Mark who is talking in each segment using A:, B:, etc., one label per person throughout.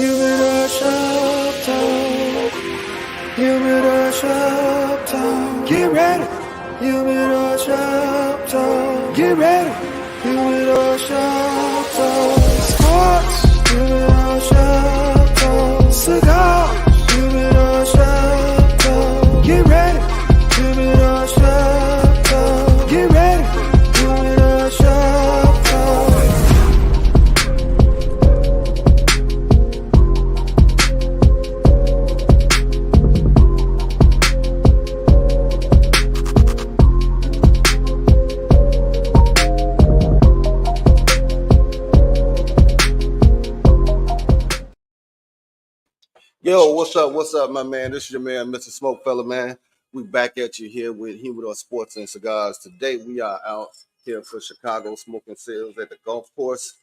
A: Humidor shop talk. Humidor shop talk. Get ready. Humidor shop talk. Get ready. Humidor shop talk. Sports. Humidor shop talk. Cigars. Humidor shop talk. Get ready. Humidor shop talk. Get ready. Humidor shop talk.
B: Yo, what's up, my man? This is your man, Mr. SmokeFella, man. We back at you here with Humidor Sports and Cigars. Today we are out here for Chicago smoking sales at the golf course.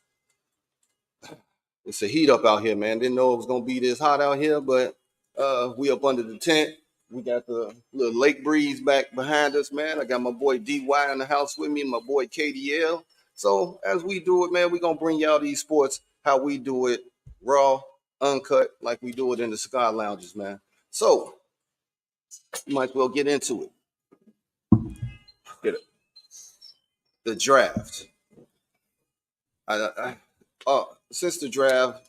B: It's a heat up out here, man. Didn't know it was gonna be this hot out here, but we up under the tent. We got the little lake breeze back behind us, man. I got my boy DY in the house with me, my boy KDL. So as we do it, man, we're gonna bring y'all these sports how we do it, raw, uncut, like we do it in the cigar lounges, man. So might as well get into it. Get it. The draft. Since the draft,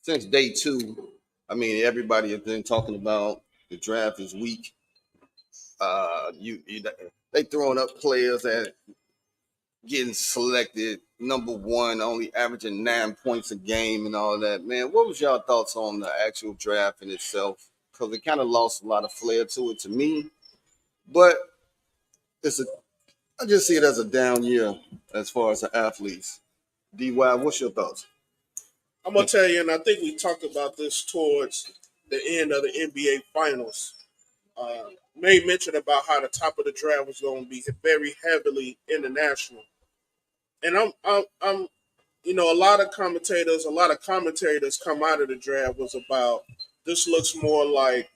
B: since day 2, I mean, everybody has been talking about the draft is weak. They throwing up players that getting selected number 1, only averaging 9 points a game and all that. Man, what was y'all thoughts on the actual draft in itself? Because it kind of lost a lot of flair to it to me. But I just see it as a down year as far as the athletes. DY, what's your thoughts?
C: I'm going to tell you, and I think we talked about this towards the end of the NBA Finals. Made mention about how the top of the draft was going to be very heavily international. And I'm a lot of commentators come out of the draft was about this looks more like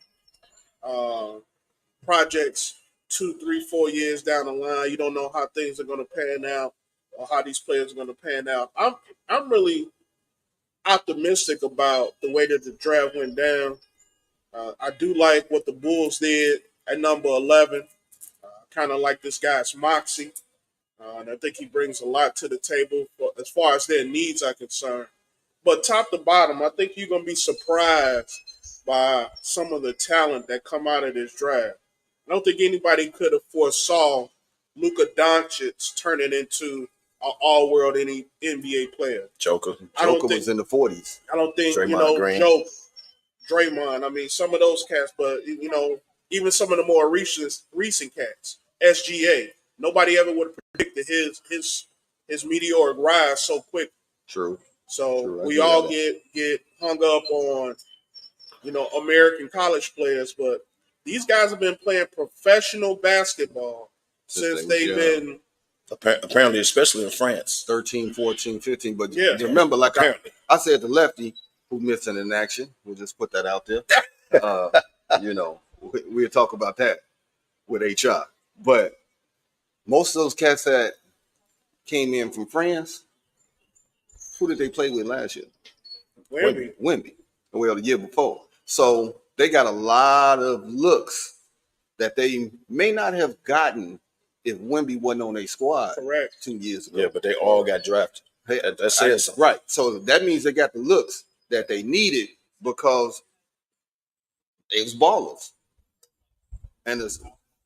C: projects 2, 3, 4 years down the line. You don't know how things are going to pan out or how these players are going to pan out. I'm really optimistic about the way that the draft went down. I do like what the Bulls did at number 11. Kind of like this guy's moxie. And I think he brings a lot to the table as far as their needs are concerned. But top to bottom, I think you're going to be surprised by some of the talent that come out of this draft. I don't think anybody could have foresaw Luka Doncic turning into an all-world NBA player.
B: Joker was in the 40s.
C: I don't think,
B: Green.
C: Draymond. I mean, some of those cats, but, even some of the more recent cats. SGA. Nobody ever would have predicted his meteoric rise so quick.
B: True.
C: So we all get hung up on, American college players, but these guys have been playing professional basketball since they've been
D: apparently, especially in France.
B: 13, 14, 15. But remember, like I said, the lefty who missing in action, we'll just put that out there. We'll talk about that with HR. But most of those cats that came in from France, who did they play with last year? Wemby. Well, the year before. So they got a lot of looks that they may not have gotten if Wemby wasn't on their squad.
C: Correct.
B: 2 years ago.
D: Yeah, but they all got drafted. That says something.
B: Right. So that means they got the looks that they needed because they was ballers. And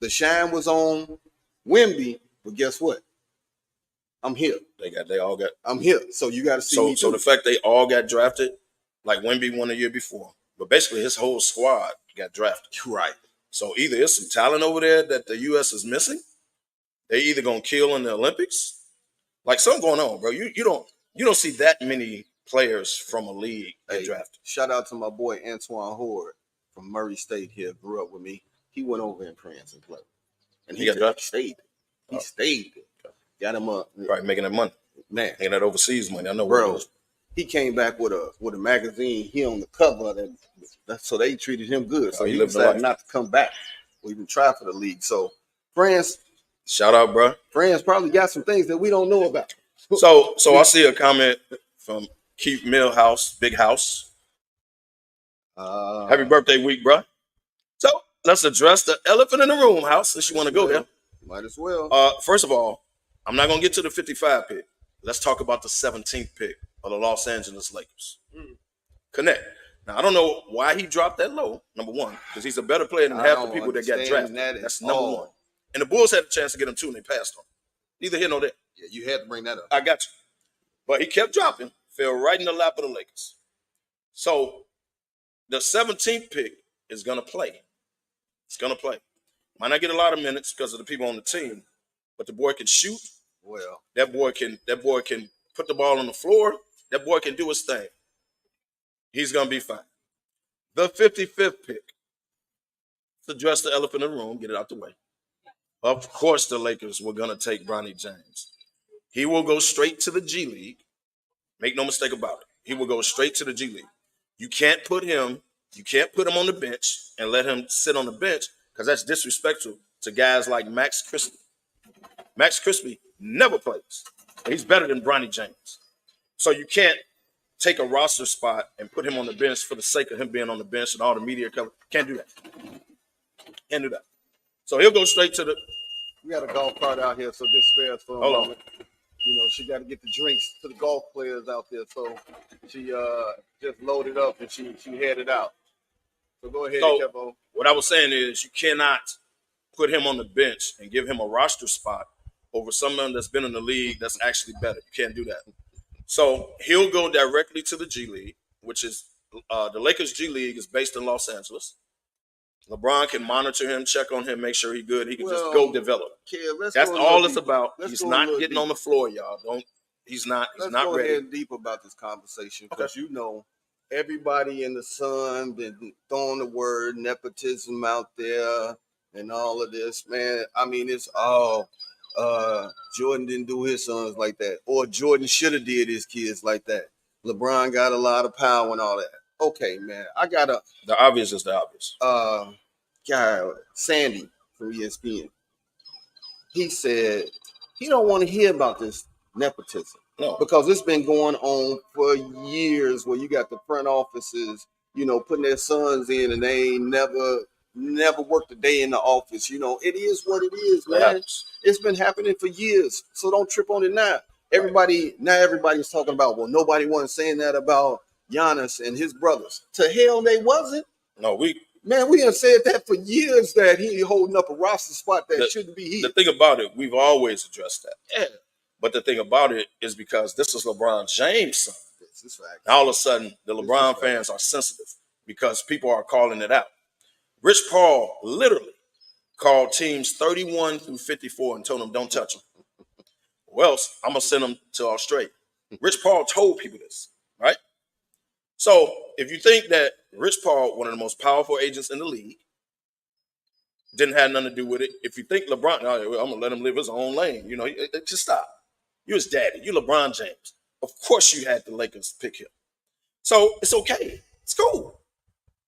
B: the shine was on Wemby, but guess what? I'm here. I'm here. So you got to see me
D: So the fact they all got drafted, like Wemby won the year before, but basically his whole squad got drafted.
B: Right.
D: So either there's some talent over there that the U.S. is missing. They either gonna kill in the Olympics, like something going on, bro. You don't see that many players from a league get drafted.
B: Shout out to my boy Antoine Horde from Murray State here. Grew up with me. He went over in France and played, and he got drafted. He stayed. Got him up.
D: Right, making that money.
B: Man,
D: making that overseas money. I know,
B: bro. He came back with a magazine. He on the cover. So they treated him good. So he decided not to come back or even try for the league. So France,
D: shout out, bro.
B: France probably got some things that we don't know about.
D: So I see a comment from Keith Millhouse, Big House. Happy birthday week, bro. So let's address the elephant in the room, House, since you want to go there.
B: Might as well.
D: First of all, I'm not going to get to the 55 pick. Let's talk about the 17th pick of the Los Angeles Lakers. Connect. Now, I don't know why he dropped that low, number one, because he's a better player than half the people that got drafted. That's number one. And the Bulls had a chance to get him two, and they passed on him. Neither here nor there.
B: Yeah, you had to bring that up.
D: I got you. But he kept dropping, fell right in the lap of the Lakers. So the 17th pick is going to play. It's going to play. Might not get a lot of minutes because of the people on the team, but the boy can shoot.
B: Well,
D: that boy can put the ball on the floor. That boy can do his thing. He's going to be fine. The 55th pick. To address the elephant in the room, get it out the way. Of course, the Lakers were going to take Bronny James. He will go straight to the G League. Make no mistake about it. He will go straight to the G League. You can't put him on the bench and let him sit on the bench because that's disrespectful to guys like Max Christie. Max Christie never plays. He's better than Bronny James. So you can't take a roster spot and put him on the bench for the sake of him being on the bench and all the media cover. Can't do that. Can't do that. So he'll go straight to the.
B: We got a golf cart out here, so just spare us for a moment. You know, she got to get the drinks to the golf players out there, so she just loaded up and she headed out. So go ahead, Kevo.
D: What I was saying is you cannot put him on the bench and give him a roster spot over someone that's been in the league that's actually better. You can't do that. So he'll go directly to the G League, which is the Lakers G League is based in Los Angeles. LeBron can monitor him, check on him, make sure he's good. He can just go develop. That's all it's about. He's not getting on the floor, y'all. He's not
B: Let's
D: go
B: ready.
D: ahead
B: Deep about this conversation because you know everybody in the sun been throwing the word nepotism out there and all of this, man. I mean, it's all Jordan didn't do his sons like that, or Jordan should have did his kids like that. LeBron got a lot of power and all that. Okay, man,
D: the obvious is the obvious.
B: Guy Sandy from ESPN. He said he don't want to hear about this nepotism.
D: No,
B: because it's been going on for years where you got the front offices, you know, putting their sons in and they ain't never worked a day in the office. You know, it is what it is, man. It's been happening for years. So don't trip on it now. Everybody's talking about, well, nobody wasn't saying that about Giannis and his brothers. To hell they wasn't.
D: No, we
B: have said that for years that he holding up a roster spot that shouldn't be here.
D: The thing about it, we've always addressed that.
B: Yeah.
D: But the thing about it is because this is LeBron James' son.
B: This is fact.
D: All of a sudden, the LeBron fans are sensitive because people are calling it out. Rich Paul literally called teams 31 through 54 and told them, don't touch them. Or else I'm going to send them to Australia. Rich Paul told people this, right? So if you think that Rich Paul, one of the most powerful agents in the league, didn't have nothing to do with it. If you think LeBron, I'm going to let him live his own lane. You know, just stop. You're his daddy. You're LeBron James. Of course you had the Lakers pick him. So it's okay. It's cool.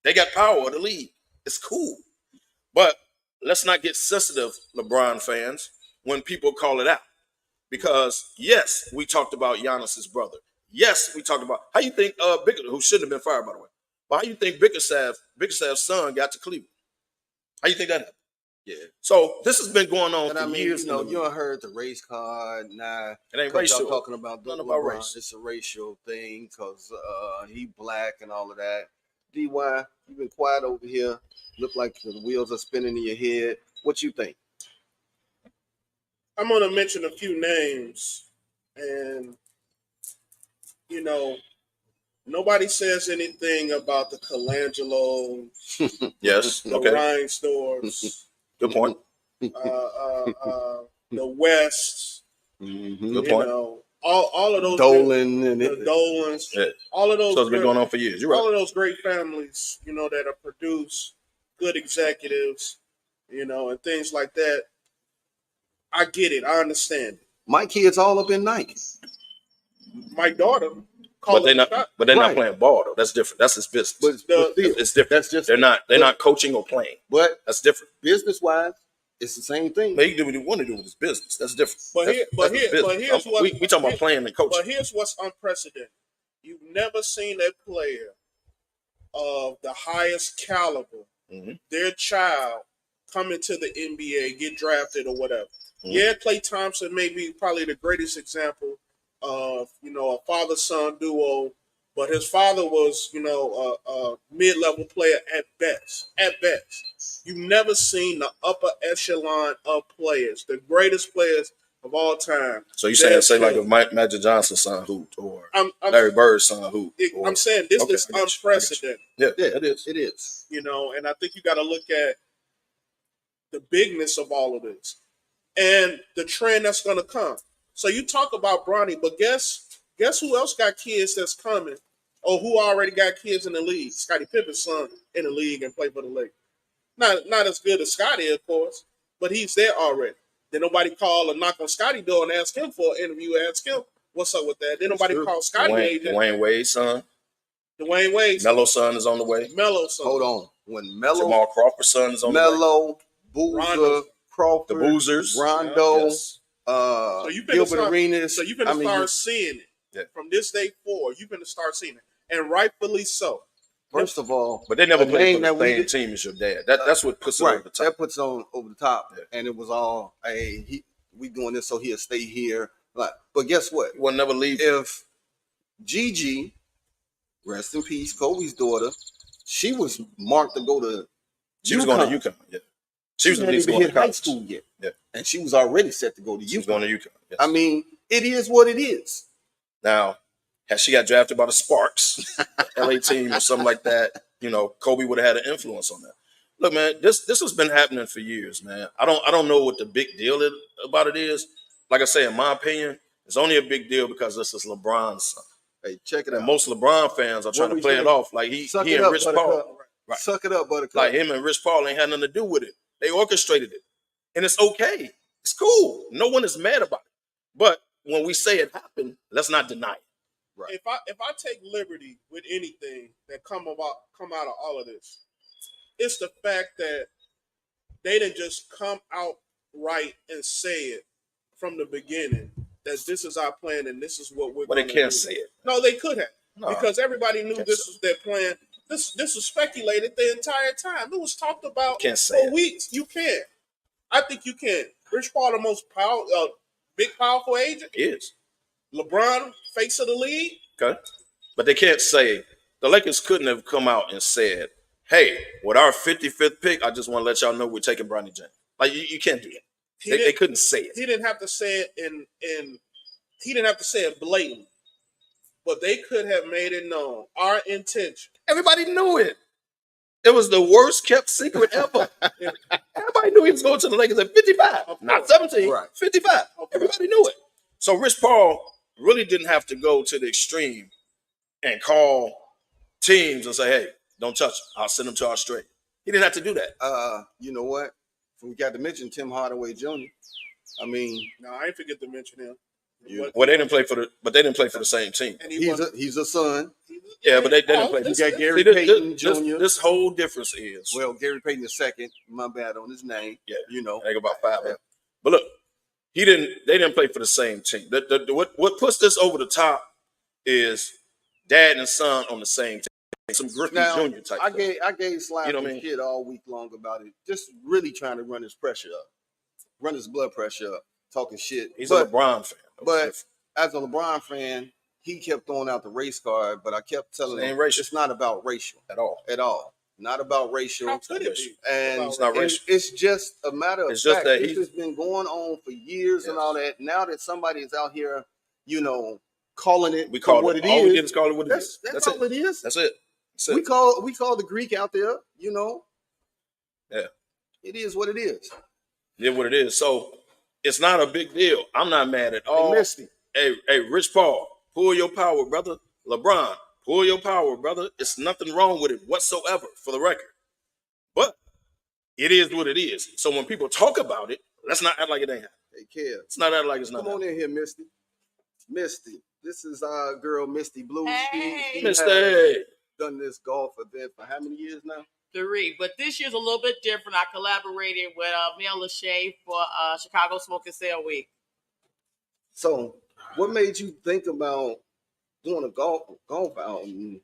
D: They got power of the league. It's cool. But let's not get sensitive, LeBron fans, when people call it out. Because, yes, we talked about Giannis's brother. Yes, we talked about how you think Bickerstaff, who shouldn't have been fired, by the way, but how you think Bickerstaff's son got to Cleveland? How you think that happened? Yeah. So this has been going on for years.
B: You know, you heard the race card. Nah,
D: it ain't racial.
B: Talking about
D: nothing about race.
B: It's a racial thing because he black and all of that. DY, you've been quiet over here. Look like the wheels are spinning in your head. What you think?
C: I'm going to mention a few names, and you know, nobody says anything about the Colangelo,
D: yes,
C: the Reinsdorfs.
D: Good point.
C: The West.
B: Mm-hmm.
D: Good point.
C: You know, all of those
B: Dolan
C: the Dolans, all of those.
D: So it's been going on for years. You're right.
C: All of those great families, you know, that have produced good executives, you know, and things like that. I get it. I understand it.
B: My kids all up in Nike.
C: My daughter.
D: But they're not playing ball though. That's different. That's his business.
B: But
D: it's different.
B: That's just
D: they're not coaching or playing.
B: But
D: that's different.
B: Business wise, it's the same thing.
D: But he can do what he want to do with his business. That's different.
C: Here's what
D: we talking about playing and coaching.
C: But here's what's unprecedented. You've never seen a player of the highest caliber, their child coming to the NBA, get drafted or whatever. Yeah, Klay Thompson may be probably the greatest example of, a father-son duo, but his father was, a mid-level player at best. At best. You've never seen the upper echelon of players, the greatest players of all time.
D: So you saying, say like if Magic Johnson's son hooped, or Larry Bird's son hooped?
C: I'm saying this is unprecedented.
D: Yeah, it is.
B: It is.
C: And I think you got to look at the bigness of all of this and the trend that's going to come. So you talk about Bronny, but guess who else got kids that's coming, or who already got kids in the league? Scottie Pippen's son in the league and play for the Lakers. Not as good as Scottie, of course, but he's there already. Then nobody call or knock on Scottie door and ask him for an interview. Ask him what's up with that. Then nobody call Scottie agent.
D: Dwayne Wade's son.
C: Dwayne Wade's
D: Melo's son is on the way.
C: Melo's son.
B: Hold on. When Melo,
D: Jamal Crawford's son is on the way.
B: Melo, Boozer, Crawford,
D: the Boozers,
B: Rondo,
C: Gilbert
B: Arenas.
C: So you're going to start seeing it from this day forward. You're going to start seeing it, and rightfully so.
B: First of all,
D: but they never played for the same team as your dad. That's what puts it over the top.
B: That puts on over the top, and it was all, hey, we doing this so he'll stay here. But guess what?
D: We'll never leave.
B: If Gigi, rest in peace, Kobe's daughter, she was marked to go to.
D: She was going to UConn. Yeah, she was
B: hadn't even hit high school yet.
D: Yeah,
B: and she was already set to go to UConn.
D: She was going to UConn. Yes.
B: I mean, it is what it is.
D: Now, had she got drafted by the Sparks, LA team or something like that, Kobe would have had an influence on that. Look, man, this has been happening for years, man. I don't know what the big deal about it is. Like I say, in my opinion, it's only a big deal because this is LeBron's son.
B: Hey, check it out.
D: Most LeBron fans are trying to play it off like he and Rich Paul. Right.
B: Suck it up, Buttercup.
D: Like him and Rich Paul ain't had nothing to do with it. They orchestrated it. And it's okay. It's cool. No one is mad about it. But when we say it happened, let's not deny it.
C: Right. If I take liberty with anything that come out of all of this, it's the fact that they didn't just come out right and say it from the beginning that this is our plan and this is what we're going to do.
D: But they can't say it.
C: No, they could have. Because everybody knew this was their plan. This was speculated the entire time. It was talked about for weeks. You can. I think you can. Rich Paul, the most powerful agent.
D: He is.
C: LeBron, face of the league.
D: Okay. But they can't say, the Lakers couldn't have come out and said, hey, with our 55th pick, I just want to let y'all know we're taking Bronny James. Like, you can't do that. They couldn't say it.
C: He didn't have to say it he didn't have to say it blatantly. But they could have made it known. Our intention.
D: Everybody knew it. It was the worst kept secret ever. Everybody knew he was going to the Lakers at 55. Not 17, right. 55. Everybody knew it. So Rich Paul really didn't have to go to the extreme and call teams and say, hey, don't touch him. I'll send him to Australia. He didn't have to do that.
B: You know what? We got to mention Tim Hardaway Jr. I mean,
C: no, I ain't forget to mention him.
D: Well, they didn't play for the same team.
B: And he's a son.
D: Yeah, but they didn't play.
B: You got Gary Payton Jr.
D: This whole difference is,
B: well, Gary Payton II. My bad on his name.
D: Yeah,
B: I
D: think about 5. Yeah. But look, they didn't play for the same team. What puts this over the top is dad and son on the same team. Some Griffey Jr. type.
B: I gave Slap a kid all week long about it. Just really trying to run his pressure up, run his blood pressure up, talking shit.
D: He's a LeBron fan.
B: But as a LeBron fan, he kept throwing out the race card, but I kept telling him it's not about racial
D: at all.
B: Not about racial.
C: How could it be?
B: And it's not racial. It's just a matter of fact. This has been going on for years and all that. Now that somebody is out here, calling it what it is.
D: All we did is call it what it is.
B: That's all it is.
D: That's it.
B: We call the Greek out there,
D: Yeah.
B: It is what it is.
D: Yeah, what it is. So it's not a big deal. I'm not mad at all.
B: Hey,
D: Rich Paul, pull your power, brother. LeBron, pull your power, brother. It's nothing wrong with it whatsoever, for the record. But it is what it is. So when people talk about it, let's not act like it ain't happening.
B: Hey, kid.
D: Let's not act like it's not.
B: Come on in here, Misty. Misty, this is our girl, Misty Blue.
E: Hey,
D: Misty.
B: Done this golf event for how many years now?
E: 3, but this year's a little bit different. I collaborated with Mel Lachey for Chicago Smoke and Sale Week.
B: So, what made you think about doing a golf outing?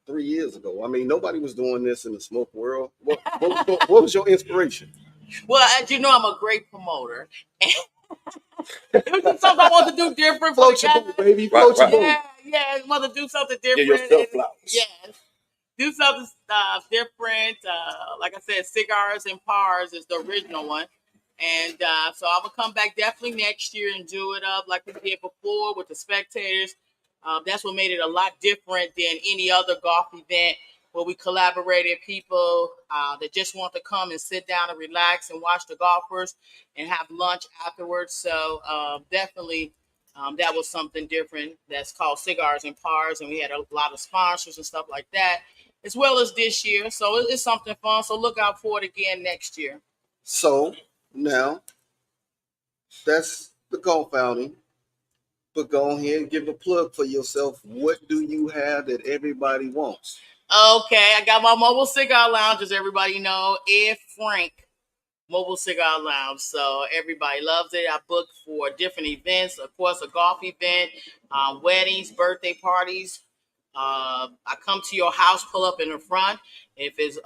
B: 3 years ago. I mean, nobody was doing this in the smoke world. What was your inspiration?
E: Well, as you know, I'm a great promoter. It was just something I want to do different for
B: Float
E: the
B: your
E: guys.
B: boat, baby.
D: Right,
B: Float your
D: right.
B: boat.
E: Yeah, I want to do something
D: Give
E: different.
D: yourself flowers.
E: Yes, do something different. Like I said, Cigars and Pars is the original one. And so I'm going to come back definitely next year and do it up like we did before with the spectators. That's what made it a lot different than any other golf event where we collaborated people that just want to come and sit down and relax and watch the golfers and have lunch afterwards. So definitely that was something different. That's called Cigars and Pars. And we had a lot of sponsors and stuff like that, as well as this year. So it's something fun. So look out for it again next year.
B: So now that's the golf outing. But go ahead and give a plug for yourself. What do you have that everybody wants?
E: Okay, I got my mobile cigar lounge, as everybody know, Ed Frank Mobile Cigar Lounge. So everybody loves it. I book for different events, of course, a golf event, weddings, birthday parties. I come to your house, pull up in the front. If it's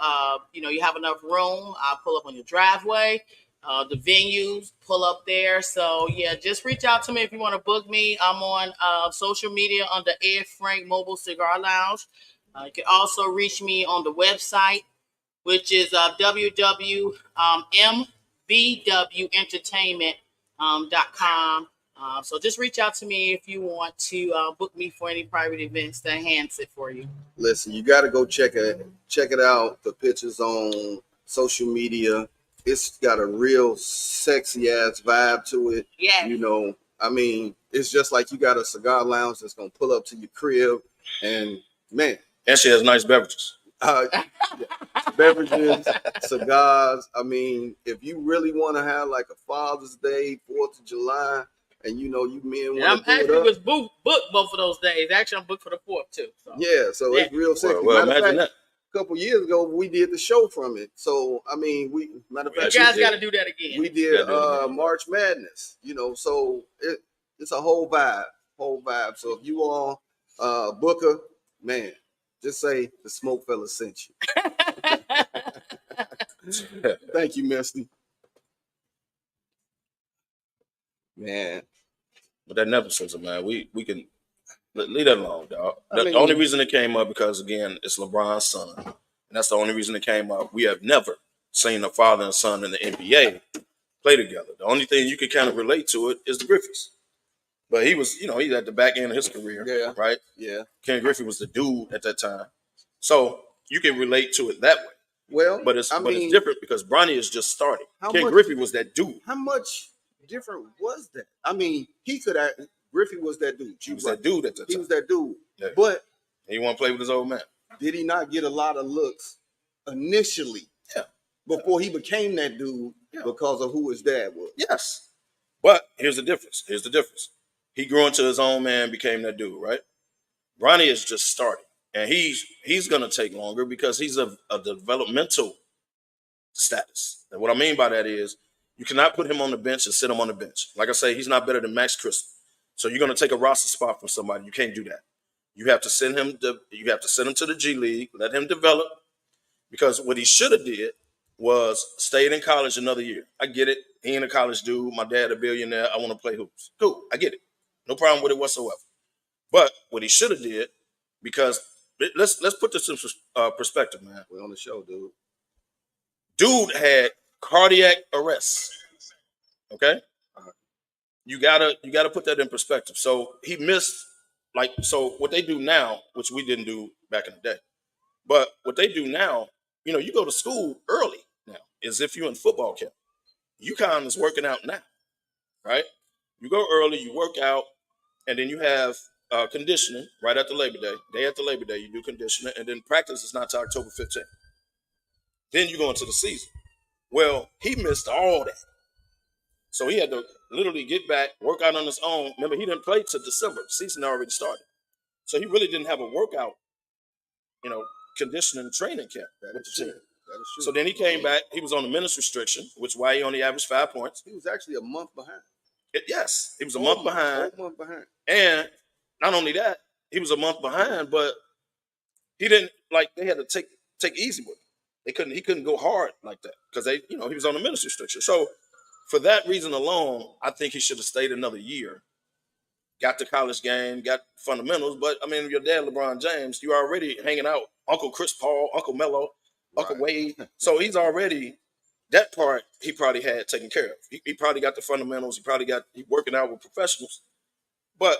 E: you have enough room, I'll pull up on your driveway. The venues, pull up there. So yeah, just reach out to me if you want to book me. I'm on social media under Ed Frank Mobile Cigar Lounge. You can also reach me on the website, which is www.mbwentertainment.com. So just reach out to me if you want to book me for any private events to enhance it for you.
B: Listen, you got to go check it out. The pictures on social media. It's got a real sexy ass vibe to it.
E: Yeah.
B: I mean, it's just like you got a cigar lounge that's gonna pull up to your crib, and man,
D: And she has nice beverages.
B: Beverages, cigars. I mean, if you really want to have like a Father's Day, 4th of July, and you men want to do it
E: actually
B: up.
E: was booked both of those days. Actually, I'm booked for the 4th too. So.
B: Yeah, so it's real sexy.
D: Well,
B: matter of
D: imagine
B: fact,
D: that.
B: a couple years ago, we did the show from it. So, I mean, matter of fact,
E: You guys got to do that again.
B: we did March Madness, so it's a whole vibe. So if you are Booker, man, just say the SmokeFellas sent you. Thank you, Misty. Man.
D: But that nepotism, man, we can leave that alone, dog.
B: I mean,
D: the only reason it came up because again, it's LeBron's son, and that's the only reason it came up. We have never seen a father and son in the NBA play together. The only thing you can kind of relate to it is the Griffeys. But he was, he's at the back end of his career, right?
B: Yeah.
D: Ken Griffey was the dude at that time, so you can relate to it that way.
B: Well,
D: but it's different because Bronny is just starting. Ken Griffey was that dude.
B: How much different was that? I mean, Griffey was that dude.
D: He was that dude at the time.
B: He was that dude.
D: Yeah.
B: But
D: he want to play with his old man.
B: Did he not get a lot of looks initially?
D: Yeah.
B: Before he became that dude because of who his dad was.
D: Yes. But here's the difference. He grew into his own man, became that dude, right? Bronny is just starting. And he's going to take longer because he's a developmental status. And what I mean by that is you cannot put him on the bench and sit him on the bench. Like I say, he's not better than Max Crystal. So you're going to take a roster spot from somebody. You can't do that. You have to send him to the G League, let him develop. Because what he should have did was stayed in college another year. I get it. He ain't a college dude. My dad a billionaire. I want to play hoops. Cool. I get it. No problem with it whatsoever. But what he should have did, because let's put this in perspective, man.
B: We're on the show, dude.
D: Dude had cardiac arrest. Okay? You gotta put that in perspective. So he missed, so what they do now, which we didn't do back in the day, but what they do now, you go to school early now, as if you're in football camp. UConn is working out now, right? You go early, you work out, and then you have conditioning right after Labor Day. Day after Labor Day, you do conditioning, and then practice is not till October 15th. Then you go into the season. Well, he missed all that. So he had to literally get back, work out on his own. Remember, he didn't play till December. The season already started. So he really didn't have a workout, conditioning training camp with the team.
B: That is true.
D: So then he came back. He was on the minutes restriction, which is why he only averaged 5 points.
B: He was actually a month behind.
D: Yes, he was a month behind.
B: A month behind.
D: And not only that, he was a month behind, but he didn't like they had to take easy with him. He couldn't go hard like that because he was on a minutes restriction. So for that reason alone, I think he should have stayed another year. Got the college game, got fundamentals, but I mean, your dad, LeBron James, you already hanging out, Uncle Chris Paul, Uncle Melo, Uncle Wade. So he's already that part he probably had taken care of. He probably got the fundamentals. He working out with professionals, but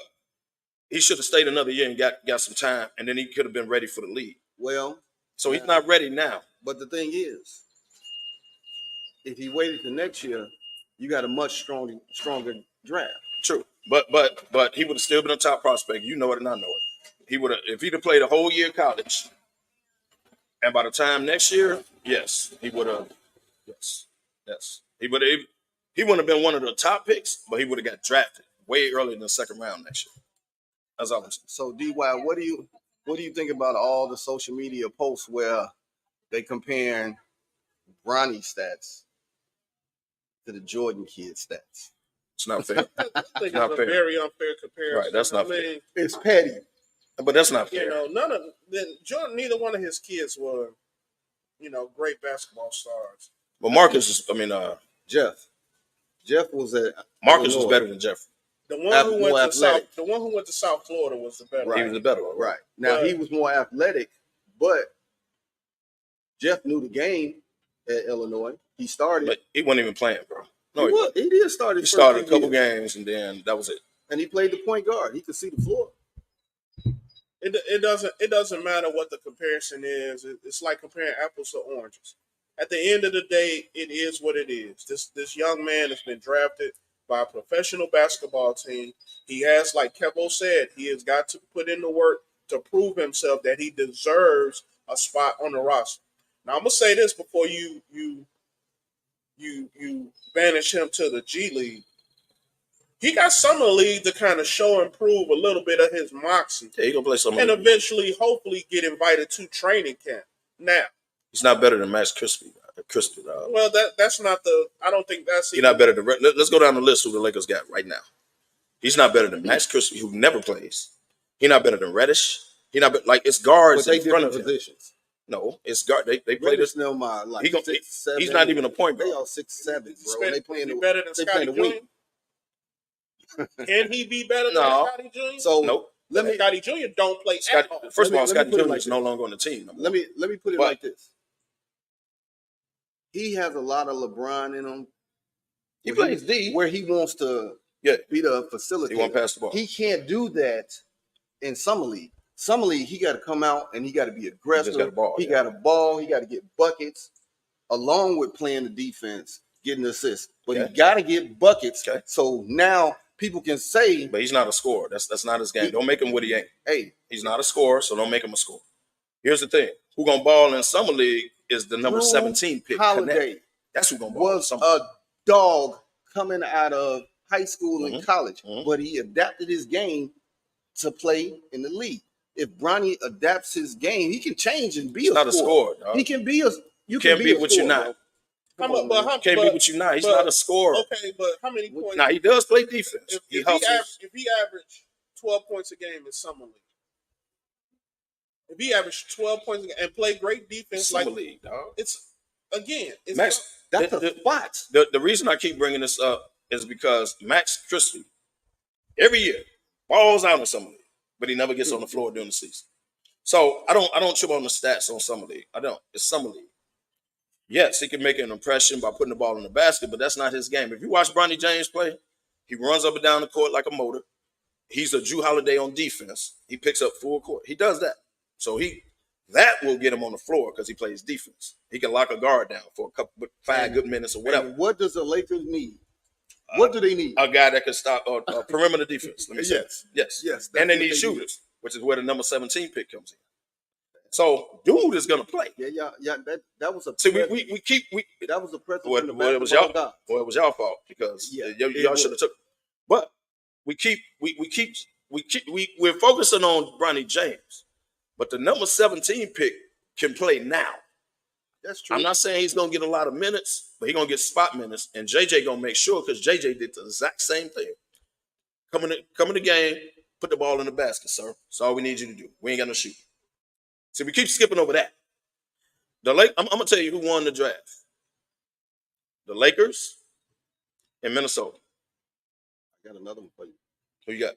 D: he should have stayed another year and got some time, and then he could have been ready for the league.
B: Well,
D: so he's not ready now.
B: But the thing is, if he waited till next year, you got a much stronger draft.
D: True, but he would have still been a top prospect. You know it, and I know it. He would have if he'd have played a whole year of college, and by the time next year, yes, he would have. Yes, he would have. He wouldn't have been one of the top picks, but he would have got drafted way earlier in the second round next year. That's all I'm saying.
B: So DY, what do you think about all the social media posts where they comparing Bronny's stats to the Jordan kid's stats?
D: It's not fair.
C: I think
D: Not
C: it's
D: fair.
C: a very unfair comparison.
D: Right, that's not fair.
B: It's petty.
D: But that's not fair.
C: Jordan, neither one of his kids were, great basketball stars.
D: But Marcus is,
B: Jeff was at
D: Marcus
B: Illinois.
D: was better than Jeffrey.
C: The one
B: More
C: who went to South Florida was the better.
B: Right.
D: He was the better one.
B: Right. Now he was more athletic, but Jeff knew the game at Illinois. He started.
D: But he wasn't even playing, bro. No,
B: he did start.
D: He started a couple games, and then that was it.
B: And he played the point guard. He could see the floor.
C: It doesn't matter what the comparison is. It's like comparing apples to oranges. At the end of the day, it is what it is. This young man has been drafted by a professional basketball team. He has, like Kevo said, he has got to put in the work to prove himself that he deserves a spot on the roster. Now I'm gonna say this before you banish him to the G League. He got summer league to kind of show and prove a little bit of his moxie.
D: Yeah, he gonna play summer
C: and
D: league.
C: eventually, hopefully, get invited to training camp. Now,
D: he's not better than Max Christie.
C: Well, that's not the. I don't think that's.
D: He's not better than. Let's go down the list who the Lakers got right now. He's not better than Max Christie, who never plays. He's not better than Reddish. He's not like it's guards in front of him. Positions. No, it's guard. They play this.
B: Like
D: He's not even a point guard.
B: They all 6'7", bro. They playing
C: better than Scottie Jr. Can he be better than Scottie Jr.?
B: So
D: nope.
C: Scottie Jr. don't play.
D: First of all, Scottie Jr. is no longer on the team.
B: Let me put it like this. He has a lot of LeBron in him.
D: He plays D
B: where he wants to be the facilitator.
D: He won't pass the ball.
B: He can't do that in summer league. Summer league, he got to come out and he got to be aggressive. He got a ball. He got to get buckets, along with playing the defense, getting assists. But he got to get buckets. Okay. So now people can say,
D: but he's not a scorer. That's not his game. Don't make him what he ain't.
B: Hey,
D: he's not a scorer, so don't make him a scorer. Here's the thing: who gonna ball in summer league is the number 17 pick.
B: Holiday.
D: That's who gonna ball.
B: Was a dog coming out of high school and college, but he adapted his game to play in the league. If Bronny adapts his game, he can change and be
D: not a scorer.
B: He can be a.
D: You can't be what you're not.
C: Can't be
D: what you're not. He's not a scorer.
C: Okay, but how many points?
D: Now he does play defense.
C: If he averaged 12 points a game in summer league, if he averaged 12 points a game and play great defense,
D: summer league, dog.
C: It's
B: Max. That's the spot.
D: The reason I keep bringing this up is because Max Christie every year balls out in summer league, but he never gets on the floor during the season. So I don't trip on the stats on summer league. I don't. It's summer league. Yes, he can make an impression by putting the ball in the basket, but that's not his game. If you watch Bronny James play, he runs up and down the court like a motor. He's a Drew Holiday on defense. He picks up full court. He does that. So that will get him on the floor because he plays defense. He can lock a guard down for 5 good minutes or whatever.
B: And what does the Lakers need? What do they need?
D: A guy that can stop perimeter defense. Let me say. Yes. And they need shooters, which is where the number 17 pick comes in. So dude is gonna play.
B: Yeah. That was a.
D: See, that
B: was a precedent.
D: Well, it was y'all fault because y'all should have took. But we're focusing on Bronny James, but the number 17 pick can play now.
B: That's true.
D: I'm not saying he's gonna get a lot of minutes, but he's gonna get spot minutes, and JJ gonna make sure because JJ did the exact same thing. Come in the game, put the ball in the basket, sir. That's all we need you to do. We ain't got no shoot. See, we keep skipping over that. I'm gonna tell you who won the draft. The Lakers and Minnesota.
B: I got another one for you.
D: Who you got?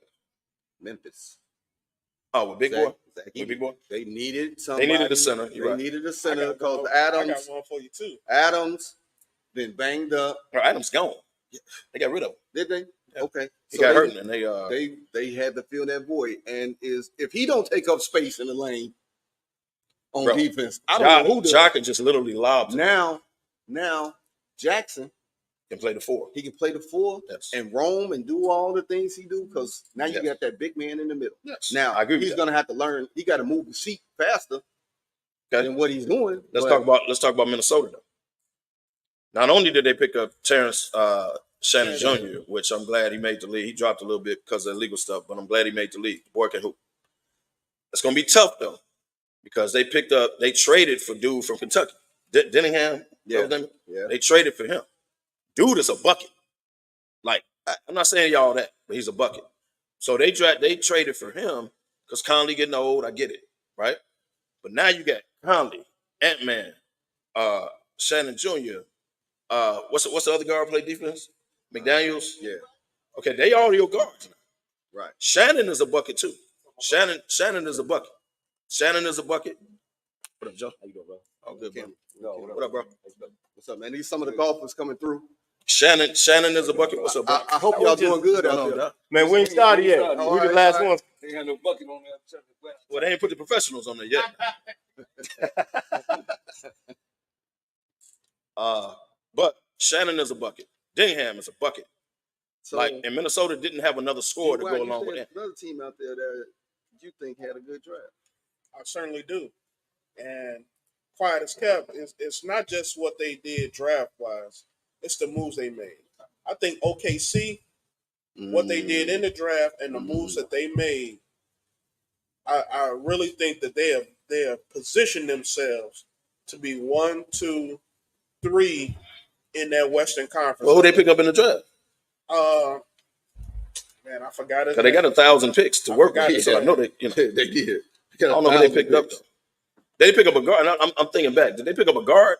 B: Memphis.
D: Oh, with Big Boy.
B: Zach
D: With Big Boy.
B: They needed somebody.
D: They needed a center.
B: They
D: You're right.
B: needed a center
C: I
B: because
C: got
B: Adams.
C: one for you too.
B: Adams been banged up.
D: Or Adams gone. They got rid of him.
B: Did they?
D: Yeah.
B: Okay.
D: He got hurt, and
B: they had to fill that void. And if he don't take up space in the lane on defense, I don't know who does.
D: Jock can just literally lob him.
B: Now Jackson
D: can play the 4.
B: He can play the 4 and roam and do all the things he do because now you got that big man in the middle.
D: Yes.
B: Now he's gonna have to learn. He got to move the feet faster than what he's doing.
D: Let's talk about Minnesota though. Not only did they pick up Terrence Shannon Jr., which I'm glad he made the league. He dropped a little bit because of illegal stuff, but I'm glad he made the league. The boy can hoop. It's gonna be tough though because they traded for dude from Kentucky, Denningham.
B: Yeah.
D: They traded for him. Dude is a bucket. Like, I'm not saying y'all that, but he's a bucket. So they traded for him because Conley getting old. I get it, right? But now you got Conley, Ant-Man, Shannon Jr. What's the other guard play defense? McDaniels.
B: Yeah.
D: Okay, they all your guards now.
B: Right.
D: Shannon is a bucket too. Shannon is a bucket. Shannon is a bucket. What up, Joe? How you doing, bro? Oh, good, bro. What up, bro?
B: What's up, man? These some of the golfers coming through.
D: Shannon is a bucket. What's up, bro?
B: I hope y'all doing good out there.
F: Man, we ain't started yet. We the last ones.
G: They had no bucket on there.
D: Well, they ain't put the professionals on there yet. But Shannon is a bucket. Dingham is a bucket.
B: So,
D: and Minnesota didn't have another score to go along with that.
B: Another team out there that you think had a good draft.
C: I certainly do. And quiet as kept, it's not just what they did draft-wise. It's the moves they made. I think OKC, what they did in the draft and the moves that they made, I really think that they have positioned themselves to be 1, 2, 3 in that Western Conference.
D: Well, who they pick up in the draft?
C: Man, I forgot it.
D: Because they got 1,000 picks to work with, so I know they
B: they did.
D: I don't know who they picked up. They pick up a guard. I'm thinking back. Did they pick up a guard?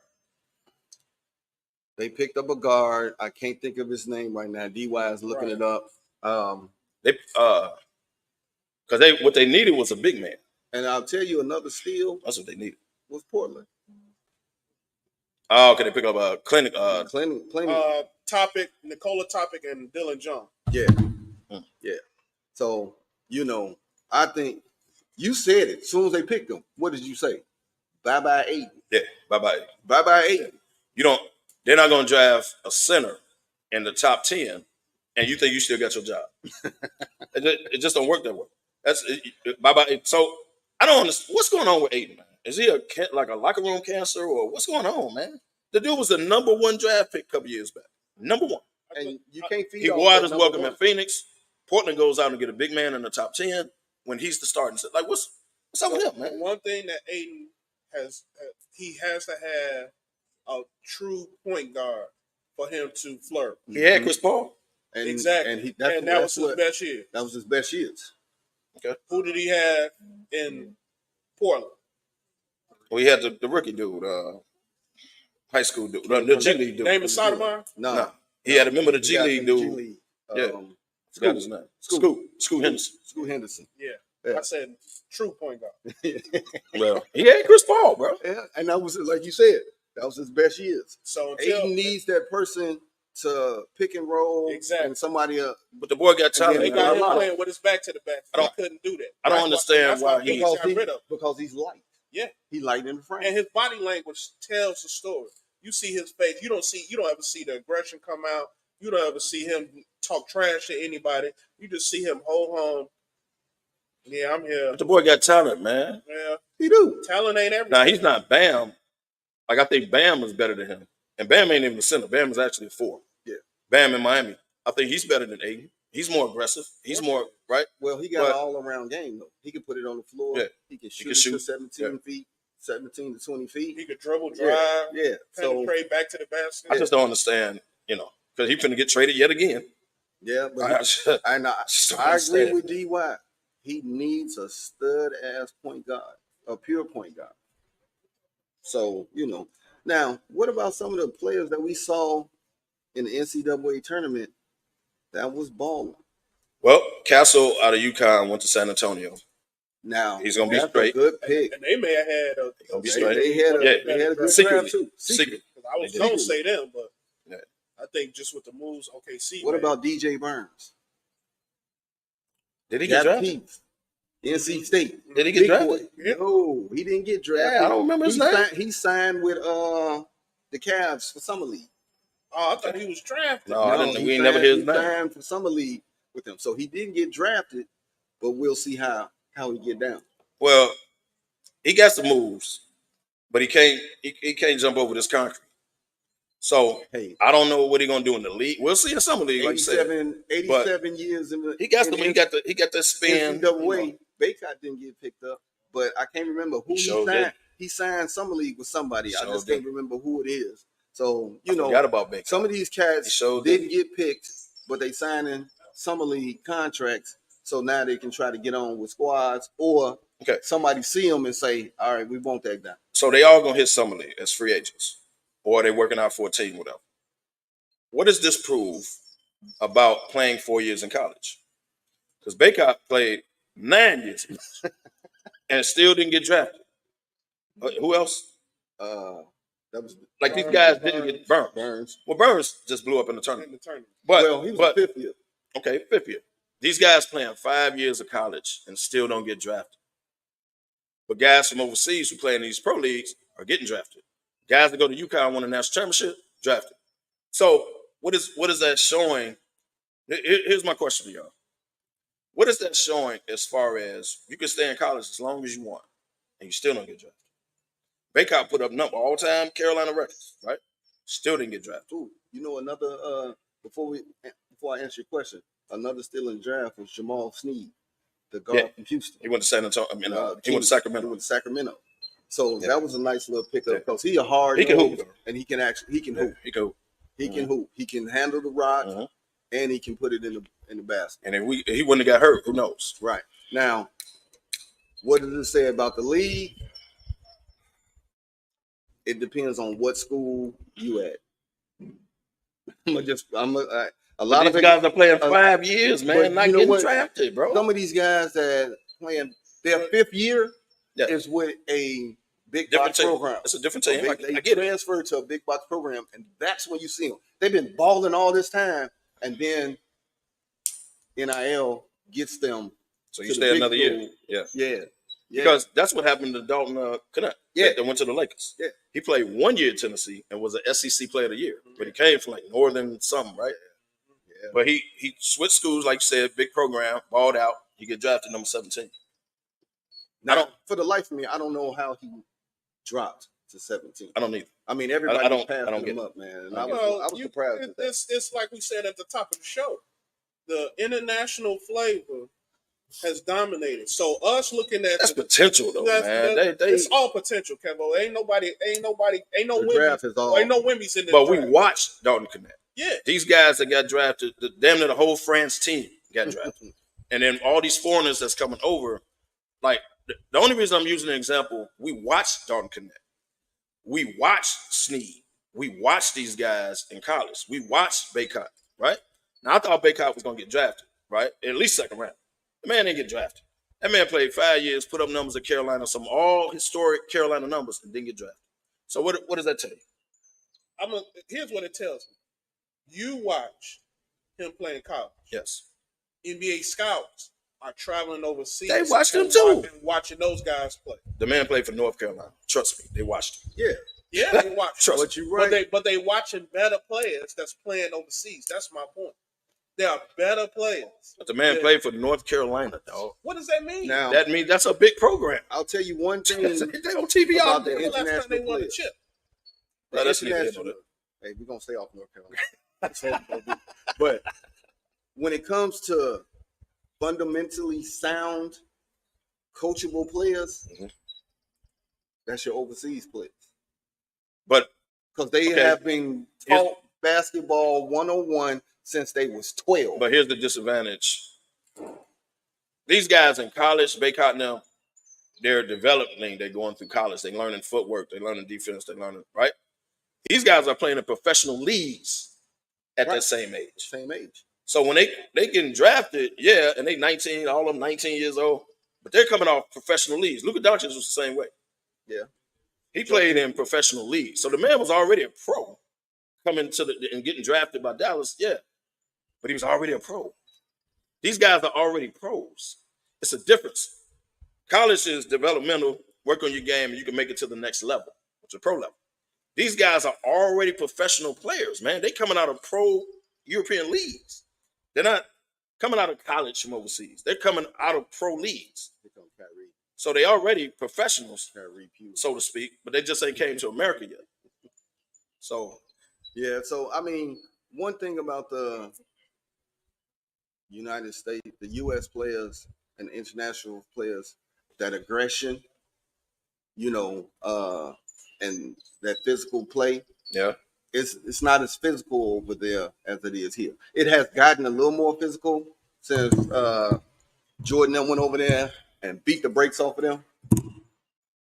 B: They picked up a guard. I can't think of his name right now. DY is looking it up.
D: Because what they needed was a big man.
B: And I'll tell you another steal.
D: That's what they needed.
B: Was Portland.
D: Oh, okay. They pick up a clinic.
C: Topic, Nikola Topic, and Dylan Jones.
B: Yeah. Yeah. So, I think you said it. As soon as they picked him, what did you say? Bye-bye, Aiden.
D: Yeah, bye-bye.
B: Bye-bye, Aiden.
D: They're not going to draft a center in the top 10, and you think you still got your job. It just don't work that way. Bye-bye. So, I don't understand. What's going on with Aiden, man? Is he like a locker room cancer, or what's going on, man? The dude was the #1 draft pick a couple years back. #1.
B: And you can't feed
D: He wore out his welcome in Phoenix. Portland goes out and get a big man in the top 10 when he's the starting. Like, what's up with him, man?
C: One thing that Aiden has to have a true point guard for him to flirt.
D: He had Chris Paul.
C: Exactly. And that was his best year.
B: That was his best years.
D: Okay.
C: Who did he have in Portland?
D: Well, he had the rookie dude, high school dude, the G League dude.
C: Name is Sotomayor?
D: No. He had the G League dude. Yeah. Forgot his name. Scoot Henderson.
B: Scoot Henderson.
C: Yeah. I said true point guard.
D: Well, he had Chris Paul, bro.
B: Yeah, and that was, like you said, that was his best years.
C: So
B: Aiden needs that person to pick and roll.
C: Exactly.
B: And somebody
D: but the boy got talent.
C: They got him playing with his back to the back. He couldn't do that.
D: I don't understand why he
C: got rid of him.
B: Because he's light.
C: Yeah.
B: He light in the frame.
C: And his body language tells the story. You see his face. You don't ever see the aggression come out. You don't ever see him talk trash to anybody. You just see him hold home. Yeah, I'm here.
D: But the boy got talent, man.
C: Yeah.
B: He do.
C: Talent ain't everything.
D: Now, he's not Bam. Like, I think Bam is better than him. And Bam ain't even the center. Bam is actually a 4.
B: Yeah.
D: Bam in Miami. I think he's better than Aiden. He's more aggressive. He's more, right?
B: Well, he got an all-around game, though. He can put it on the floor.
D: Yeah.
B: He can shoot to 17 feet, 17 to 20 feet.
C: He could dribble, drive, penetrate back to the basket.
D: I just don't understand, because he's finna get traded yet again.
B: Yeah, but I agree with DY. He needs a stud-ass point guard. a pure point guard. So, now what about some of the players that we saw in the NCAA tournament that was balling?
D: Well, Castle out of UConn went to San Antonio.
B: Now
D: He's gonna be
B: that's
D: straight.
B: a good pick.
C: And they may have had
D: Gonna be
C: a
D: straight.
B: They had
D: Yeah.
B: a good
D: Secretly.
B: draft too.
D: Secret.
C: I was gonna say them, but I think just with the moves, OKC.
B: What about DJ Burns?
D: Did he get drafted?
B: NC State.
D: Did he get
B: Big
D: drafted?
B: boy. No, he didn't get drafted.
D: Yeah, I don't remember his name.
B: He signed with the Cavs for Summer League.
C: Oh, I thought he was drafted.
D: No, I didn't. We ain't never hear his
B: He
D: name.
B: signed for Summer League with him, so he didn't get drafted. But we'll see how he get down.
D: Well, he got some moves, but he can't jump over this concrete. So
B: Hey,
D: I don't know what he's gonna do in the league. We'll see in Summer League, like you said.
B: 87 years in the
D: He got the spin.
B: NCAA. Baycott didn't get picked up, but I can't remember who he
D: Sure
B: signed.
D: did.
B: He signed Summer League with somebody. I
D: Sure
B: just
D: did.
B: can't remember who it is. So
D: I forgot about Baker.
B: some of these cats
D: sure
B: didn't get picked, but they signing Summer League contracts. So now they can try to get on with squads, or somebody see them and say, "All right, we want that guy."
D: So they all gonna hit Summer League as free agents, or they working out for a team, whatever. What does this prove about playing 4 years in college? Because Baycott played 9 years and still didn't get drafted. Who else?
B: That was
D: Like these guys didn't get Burns. Well, Burns just blew up in the tournament. But
B: he was a fifth year.
D: Okay, fifth year. These guys playing 5 years of college and still don't get drafted. But guys from overseas who play in these pro leagues are getting drafted. Guys that go to UConn won a national championship, drafted. So what is that showing? Here's my question to y'all. What is that showing as far as you can stay in college as long as you want and you still don't get drafted? Baycott put up all-time Carolina records, right? Still didn't get drafted.
B: Ooh, another before I answer your question, another still in draft was Jamal Sneed, the guard from Houston.
D: He went to San Antonio. He went to Sacramento.
B: He went to Sacramento. So that was a nice little pickup because he a hard.
D: He can hoop,
B: and he can hoop.
D: He can hoop.
B: He can hoop. He can handle the rock, and he can put it in the basket.
D: And if he wouldn't have got hurt, who knows?
B: Right. Now, what does it say about the league? It depends on what school you at. A lot of
D: these guys are playing 5 years, man, not getting drafted, bro.
B: Some of these guys that playing their fifth year is with a big box program.
D: It's a different team.
B: They transfer to a big box program, and that's when you see them. They've been balling all this time, and then NIL gets them.
D: So you stay another year. Yeah. Because that's what happened to Dalton Kennett. That went to the Lakers.
B: Yeah.
D: He played 1 year at Tennessee and was an SEC Player of the Year. But he came from like Northern something, right? Yeah. But he switched schools, like you said, big program, balled out. He get drafted number 17.
B: Now, for the life of me, I don't know how he dropped to 17.
D: I don't either.
B: I mean, everybody passed him up, man. And I was surprised.
C: It's like we said at the top of the show. The international flavor has dominated. So us looking at
D: that's potential though, man.
C: It's all potential, Kevo. Ain't no Wimbies in there.
D: But we watched Dalton Kennett.
C: Yeah.
D: These guys that got drafted, damn near the whole France team got drafted. And then all these foreigners that's coming over, like the only reason I'm using an example, we watched Dalton Kennett. We watched Sneed. We watched these guys in college. We watched Baycott, right? Now I thought Baycott was gonna get drafted, right? At least second round. The man didn't get drafted. That man played 5 years, put up numbers at Carolina, some all historic Carolina numbers, and didn't get drafted. So what does that tell you?
C: Here's what it tells me. You watch him playing college.
D: Yes.
C: NBA scouts are traveling overseas.
D: They watched him too.
C: Watching those guys play.
D: The man played for North Carolina. Trust me, they watched him.
C: Yeah, they watch.
D: Trust
B: me. You're right.
C: But they watching better players that's playing overseas. That's my point. There are better players.
D: But the man played for North Carolina, dog.
C: What does that mean?
B: Now,
D: that means that's a big program.
B: I'll tell you one thing.
D: They on TV all
B: about the
D: day.
C: Last time they won the
B: players.
C: chip.
B: Hey, we're gonna stay off North Carolina. But when it comes to fundamentally sound, coachable players, that's your overseas players.
D: But
B: because they have been taught basketball 101 since they was 12.
D: But here's the disadvantage. These guys in college, Baycott now, they're developing. They're going through college. They're learning footwork. They're learning defense. They're learning, right? These guys are playing in professional leagues at that same age.
B: Same age.
D: So when they getting drafted, yeah, and they 19, all of them 19 years old, but they're coming off professional leagues. Luka Doncic was the same way.
B: Yeah.
D: He played in professional leagues. So the man was already a pro coming to and getting drafted by Dallas, yeah. But he was already a pro. These guys are already pros. It's a difference. College is developmental, work on your game, and you can make it to the next level, which is pro level. These guys are already professional players, man. They coming out of pro European leagues. They're not coming out of college from overseas. They're coming out of pro leagues. So they already professionals, so to speak, but they just ain't came to America yet. So,
B: yeah. So, I mean, one thing about the United States, the U.S. players and international players, that aggression, and that physical play.
D: Yeah.
B: It's not as physical over there as it is here. It has gotten a little more physical since Jordan went over there and beat the brakes off of them.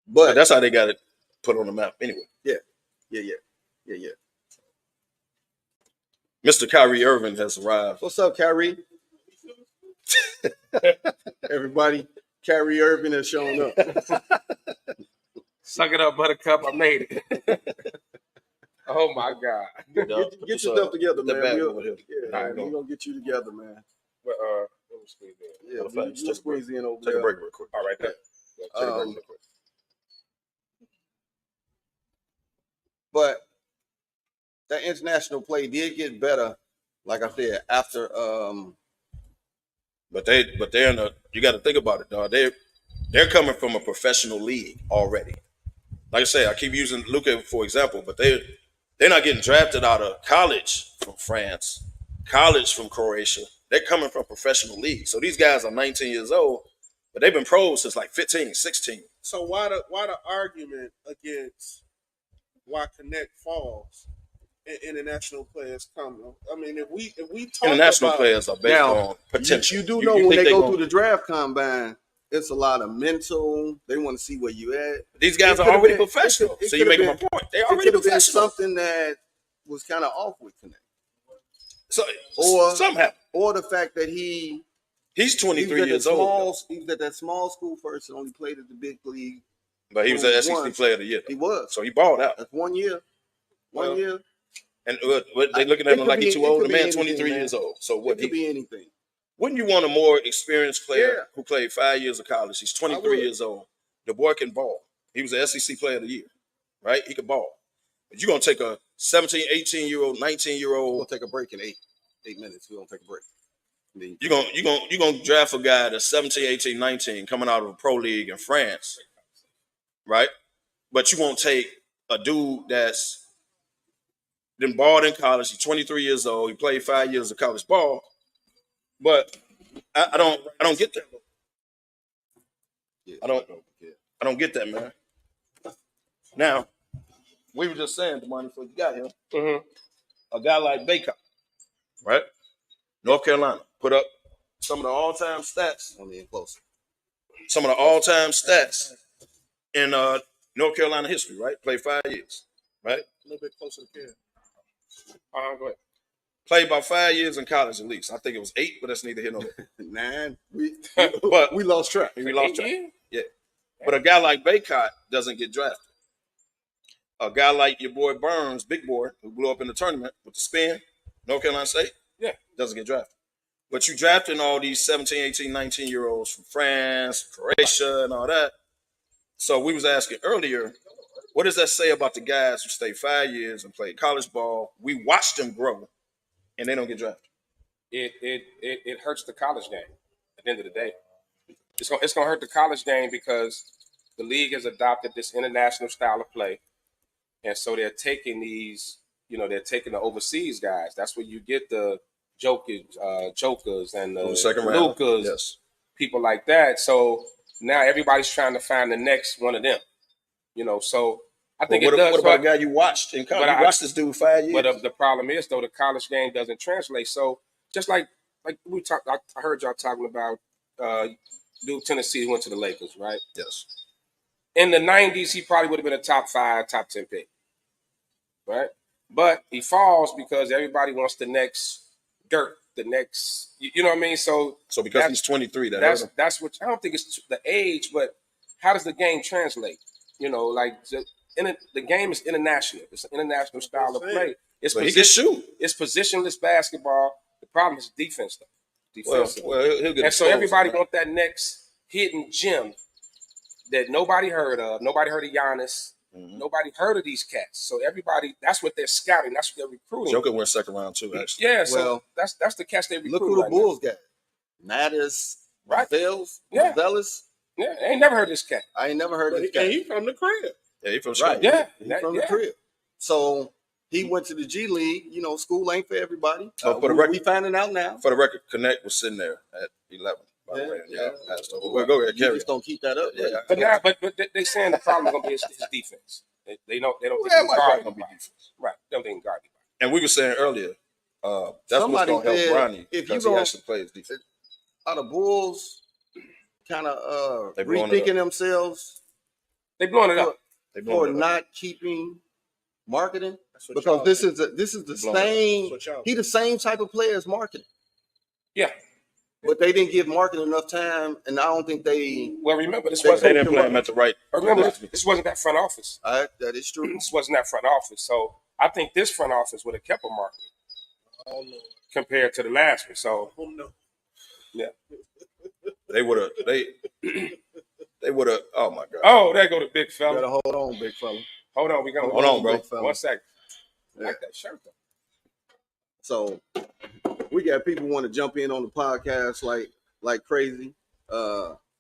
B: But
D: that's how they got it put on the map anyway.
B: Yeah.
D: Mr. Kyrie Irving has arrived.
B: What's up, Kyrie? Everybody, Kyrie Irving has shown up.
F: Suck it up, Buttercup. I made it. Oh my God!
B: Get your stuff together, man. We're
D: right,
B: gonna get you together, man.
F: But let me squeeze in.
B: Yeah, we'll squeeze in over there.
D: Take a break real quick.
F: All right, there.
D: Take a break real quick.
B: But that international play did get better, like I said, after.
D: But they're in a. You got to think about it, dog. They're coming from a professional league already. Like I say, I keep using Luka for example, but they're not getting drafted out of college from France, college from Croatia. They're coming from professional leagues. So these guys are 19 years old, but they've been pros since like 15, 16.
C: So why the argument against why Connect falls and international players come? I mean, if we talk
D: international
C: about,
D: players are based on potential.
B: You do know when they go through the draft combine, it's a lot of mental. They want to see where you at.
D: These guys are already professional. So you make my point. They're already professional.
B: Something that was kind of off with Connect.
D: So something happened.
B: Or the fact that he's
D: 23 years old.
B: He was at that small school first and only played at the big league.
D: But he was an SEC player of the year.
B: He was.
D: So he balled out.
B: That's 1 year. One year.
D: And they're looking at him like he's too old. The man 23 years old. So what?
B: It could be anything.
D: Wouldn't you want a more experienced player who played 5 years of college? He's 23 years old. The boy can ball. He was an SEC player of the year, right? He could ball. But you're going to take a 17, 18-year-old, 19-year-old.
B: We'll take a break in 8 minutes. We're going to take a break.
D: You're going to draft a guy that's 17, 18, 19 coming out of a pro league in France, right? But you won't take a dude that's been balled in college. He's 23 years old. He played 5 years of college ball. But I don't get that. I don't get that, man. Now, we were just saying, Damani, before you got here, a guy like Baycott, right? North Carolina put up some of the all-time stats.
B: I mean, close.
D: Some of the all-time stats in North Carolina history, right? Played 5 years, right?
C: A little bit closer to Ken.
D: Go ahead. Played about 5 years in college at least. I think it was 8, but that's neither here nor there.
B: 9.
D: But
B: we lost track.
D: We lost track. Yeah. But a guy like Baycott doesn't get drafted. A guy like your boy Burns, big boy, who blew up in the tournament with the spin, North Carolina State, doesn't get drafted. But you drafting all these 17, 18, 19-year-olds from France, Croatia, and all that. So we was asking earlier, what does that say about the guys who stayed 5 years and played college ball? We watched them grow, and they don't get drafted.
F: It hurts the college game at the end of the day. It's gonna hurt the college game because the league has adopted this international style of play, and so they're taking these, they're taking the overseas guys. That's where you get the Jokers and the
D: second round.
F: Lukas, people like that. So now everybody's trying to find the next one of them. So I think
D: what about a guy you watched in college? You watched this dude 5 years.
F: But the problem is, though, the college game doesn't translate. So just like we talked, I heard y'all talking about dude Tennessee who went to the Lakers, right?
D: Yes.
F: In the 90s, he probably would have been a top 5, top 10 pick, right? But he falls because everybody wants the next Dirk, the next, you know what I mean? So
D: because he's 23,
F: that's what I don't think it's the age, but how does the game translate? You know, like the game is international. It's an international style of play.
D: But he can shoot.
F: It's positionless basketball. The problem is defense, though.
D: Well, he'll get
F: and so everybody wants that next hidden gem that nobody heard of. Nobody heard of Giannis. Mm-hmm. Nobody heard of these cats. So everybody, that's what they're scouting. That's what they're recruiting.
D: Joker went second round too, actually.
F: Yeah, so that's the cats they recruit.
B: Look who the Bulls got. Mattis,
F: right?
B: Vellis.
F: Yeah, I ain't never heard of this cat.
B: I ain't never heard of this cat.
C: He from the crib.
D: Yeah, he from Chicago.
B: Right.
F: Yeah,
B: he from the crib. So he went to the G League. You know, school ain't for everybody.
D: For the record,
B: we finding out now.
D: For the record, Connect was sitting there at 11. Well, go ahead,
B: Carry. Just don't keep that up.
F: Yeah. But they saying the problem is gonna be his defense. They don't think he's
D: guard gonna be defense.
F: Right. They don't think guard.
D: And we were saying earlier, that's
B: somebody
D: what's gonna help Bronny because he actually plays defense.
B: Are the Bulls kind of rethinking themselves?
F: They blowing it up
B: for not keeping marketing because this is the same. He the same type of player as marketing.
F: Yeah.
B: But they didn't give marketing enough time, and I don't think they.
F: Well, remember this
D: wasn't. They didn't play him at the right.
F: Remember this wasn't that front office.
B: That is true.
F: This wasn't that front office. So I think this front office would have kept a marketing compared to the last one. So yeah,
D: they would have. They would have. Oh my God.
F: Oh, there go the big fella.
B: You gotta hold on, big fella.
F: Hold on, we gonna
D: hold on, bro.
F: 1 second. I like that shirt though.
B: So we got people want to jump in on the podcast like crazy.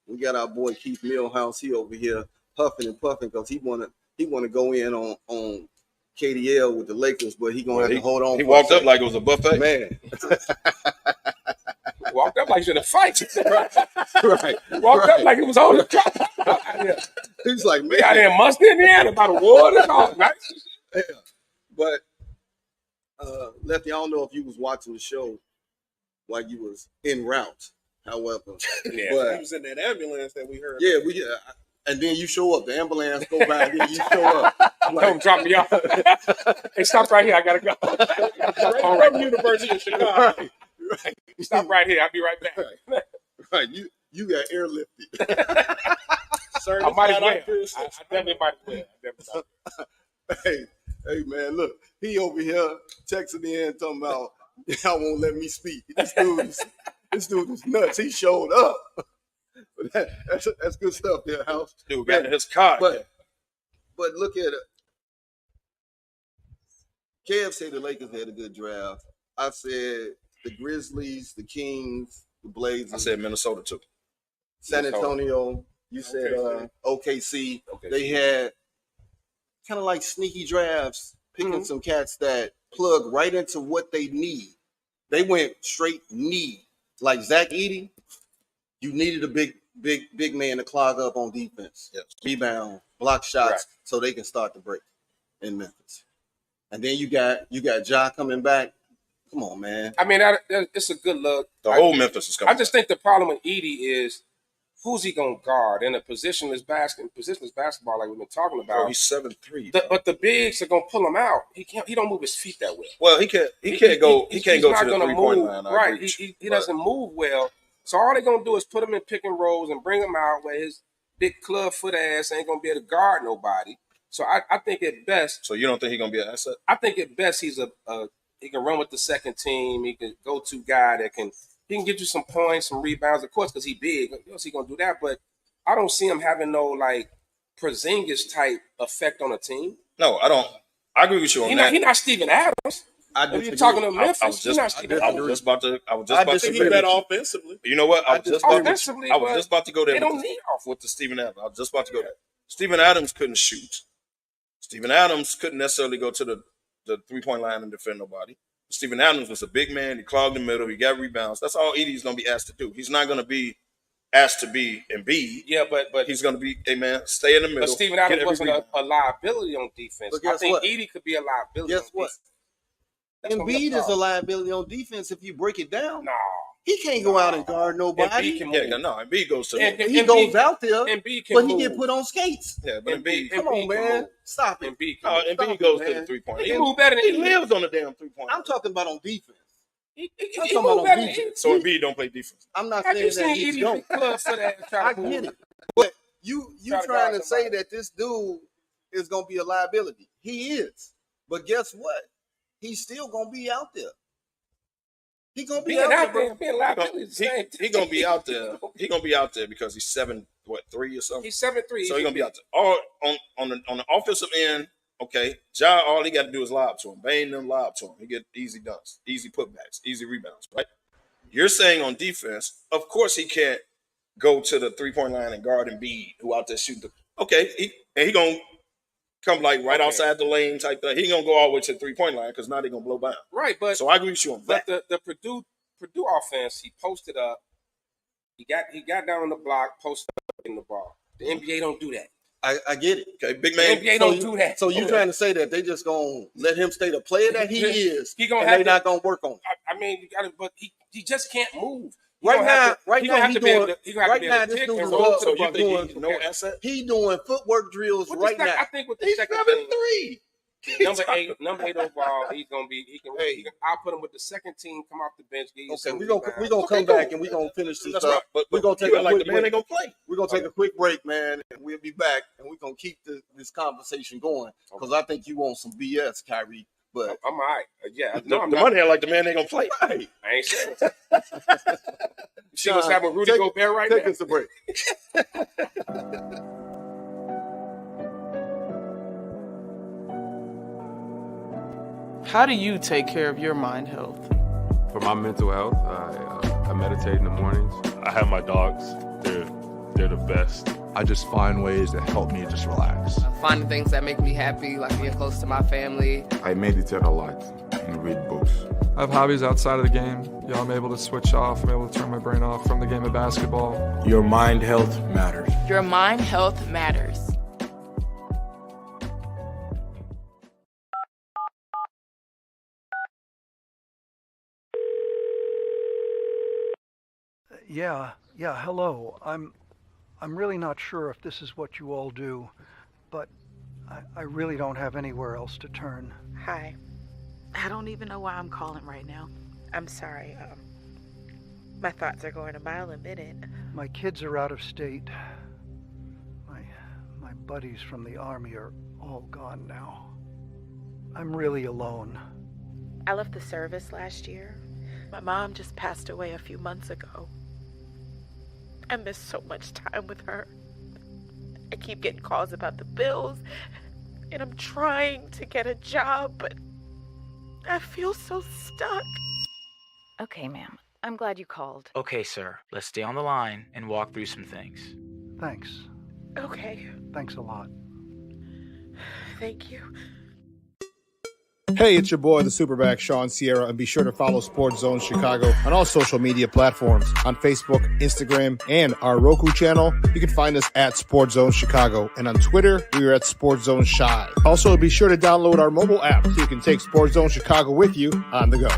B: We got our boy Keith Millhouse. He over here huffing and puffing because he wanna go in on KDL with the Lakers, but he gonna have to hold on.
D: He walked up like it was a buffet,
B: man.
F: Walked up like he's in a fight.
B: Right.
F: Walked up like it was on the top.
B: He's like, man,
F: we out here in Must, Indiana, about a war. That's all right.
B: Yeah. But Lefty, I don't know if you was watching the show while you was en route. However,
C: but he was in that ambulance that we heard.
B: Yeah, and then you show up. The ambulance go by, and then you show up.
F: Don't drop me off. Hey, stop right here. I gotta go.
C: Right from University of Chicago.
B: Right.
F: Stop right here. I'll be right back.
B: Right. You got airlifted.
F: Sir, I might as well. I definitely might as well.
B: Hey, man, look. He over here texting in talking about y'all won't let me speak. This dude is nuts. He showed up. That's good stuff there, House.
D: Dude got his car.
B: But look at it. Kev said the Lakers had a good draft. I said the Grizzlies, the Kings, the Blazers.
D: I said Minnesota too.
B: San Antonio. You said OKC. They had kind of like sneaky drafts, picking some cats that plug right into what they need. They went straight need. Like Zach Edey, you needed a big man to clog up on defense.
D: Yes. Rebound,
B: block shots, so they can start the break in Memphis. And then you got Ja coming back. Come on, man.
F: I mean, it's a good look.
D: The whole Memphis is coming.
F: I just think the problem with Edey is who's he gonna guard in a positionless basketball like we've been talking about.
D: Oh, he's 7'3".
F: But the bigs are gonna pull him out. He don't move his feet that way.
D: Well, he can't go to the 3-point line.
F: Right. He doesn't move well. So all they're gonna do is put him in pick and rolls and bring him out where his big club foot ass ain't gonna be able to guard nobody. So I think at best.
D: So you don't think he's gonna be an asset?
F: I think at best he's he can run with the second team. He can go to guy that can get you some points, some rebounds, of course, because he's big. He gonna do that, but I don't see him having no like Porzingis type effect on a team.
D: No, I don't. I agree with you on that.
F: He's not Steven Adams. If you're talking to Memphis,
D: I was just about to
C: think that offensively.
D: You know what? I was just about to go there.
F: They don't need off
D: with the Steven Adams. I was just about to go there. Steven Adams couldn't shoot. Steven Adams couldn't necessarily go to the 3-point line and defend nobody. Steven Adams was a big man. He clogged the middle. He got rebounds. That's all Edey's going to be asked to do. He's not going to be asked to be Embiid.
F: Yeah, but
D: he's going to be, hey, man, stay in the middle.
F: But Steven Adams wasn't a liability on defense. I think Edey could be a liability.
B: Guess what? Embiid is a liability on defense if you break it down.
F: No.
B: He can't go out and guard nobody.
D: Embiid goes to
B: He goes out there,
F: Embiid can
B: but
F: move.
B: he get put on skates.
D: Yeah, but Embiid,
B: Come on, man. Stop it.
D: Embiid goes to the 3-point.
F: He move better than
D: He lives on the damn 3-point.
B: I'm talking about on defense.
F: He
B: talking
F: move
B: about
F: better
B: on
F: than
B: defense.
D: So Embiid don't play defense.
B: I'm not
F: Have you
B: saying that
F: seen
B: he
F: Edie
B: don't.
F: Club for that?
B: I get it. But you
F: Try to
B: trying
F: guard
B: to say
F: somebody.
B: that this dude is going to be a liability. He is. But guess what? He's still going to be out there. He going to be
F: Being
B: out there, bro.
F: being liability is the same.
D: He gonna be out there. He gonna be out there because he's 7'3" or something.
F: He's 7'3".
D: So he's gonna be out there. All on the offensive end. Okay, Ja, all he got to do is lob to him. Bane them lob to him. He get easy dunks, easy putbacks, easy rebounds. Right? You're saying on defense, of course he can't go to the 3-point line and guard Embiid, who out there shooting. Okay, he gonna come like right outside the lane type thing. He ain't gonna go all the way to the 3-point line because now they're gonna blow by him.
F: Right, but
D: so I agree with you on that.
F: But the Purdue offense, he posted up. He got down on the block, posted up in the ball. The NBA don't do that.
B: I get it.
D: Okay, big
F: The
D: man.
F: NBA don't do that.
B: So you trying to say that they just gonna let him stay the player that he is,
F: He gonna
B: and
F: have
B: they
F: to-
B: not gonna work on it?
F: I mean, you got to, but he just can't move.
B: Right now,
F: he doing. Right now,
B: this dude is
F: roll
B: up.
F: to the
D: So you
F: bucket.
D: think he's no asset?
B: He doing footwork drills
F: With
B: right
F: the sec-
B: now.
F: I think with the
B: He's
F: second
B: 7'3".
F: number eight overall, he's gonna be. I'll put him with the second team. Come off the bench. Get you
B: Okay,
F: some
B: we gonna
F: rebounds.
B: come back and we gonna finish this
D: That's
B: up.
D: right. But
B: We're gonna take
D: you
B: a
D: like
B: quick
D: the man
B: break.
D: ain't gonna play.
B: We're gonna take a quick break, man, and we'll be back and we're gonna keep this conversation going because I think you want some BS, Kyrie. But
F: I'm all right. Yeah,
D: The,
F: no, I'm
D: the
F: not.
D: money ain't like the man ain't gonna play.
B: right,
F: I ain't saying it. See what's happening with Rudy Gobert right
B: take
F: now?
B: us a break.
G: How do you take care of your mind health?
H: For my mental health, I meditate in the mornings.
I: I have my dogs. They're the best.
J: I just find ways that help me just relax.
K: Finding things that make me happy, like being close to my family.
H: I meditate a lot and read books.
L: I have hobbies outside of the game. I'm able to switch off. I'm able to turn my brain off from the game of basketball.
H: Your mind health matters.
M: Your mind health matters.
N: Yeah, hello. I'm really not sure if this is what you all do, but I really don't have anywhere else to turn.
O: Hi. I don't even know why I'm calling right now. I'm sorry. My thoughts are going a mile a minute.
N: My kids are out of state. My buddies from the army are all gone now. I'm really alone.
O: I left the service last year. My mom just passed away a few months ago. I miss so much time with her. I keep getting calls about the bills, and I'm trying to get a job, but I feel so stuck.
P: Okay, ma'am. I'm glad you called.
Q: Okay, sir. Let's stay on the line and walk through some things.
N: Thanks.
O: Okay.
N: Thanks a lot.
O: Thank you.
R: Hey, it's your boy, the Superback, Sean Sierra, and be sure to follow Sports Zone Chicago on all social media platforms on Facebook, Instagram, and our Roku channel. You can find us at Sports Zone Chicago, and on Twitter, we are at Sports Zone Shy. Also, be sure to download our mobile app so you can take Sports Zone Chicago with you on the go.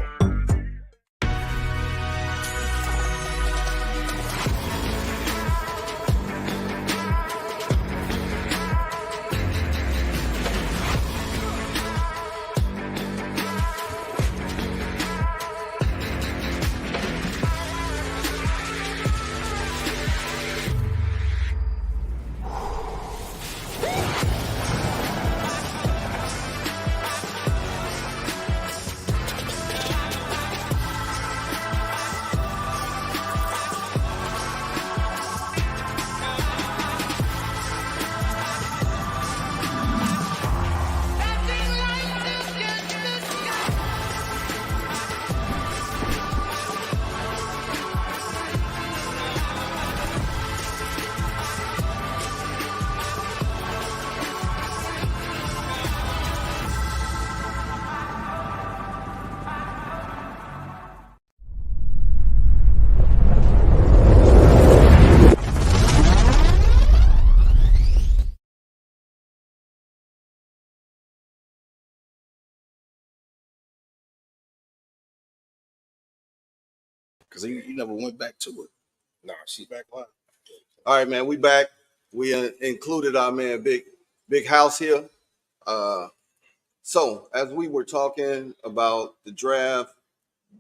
D: because he never went back to it.
F: Nah, she
C: back line.
B: All right, man, we back. We included our man Big House here. So as we were talking about the draft,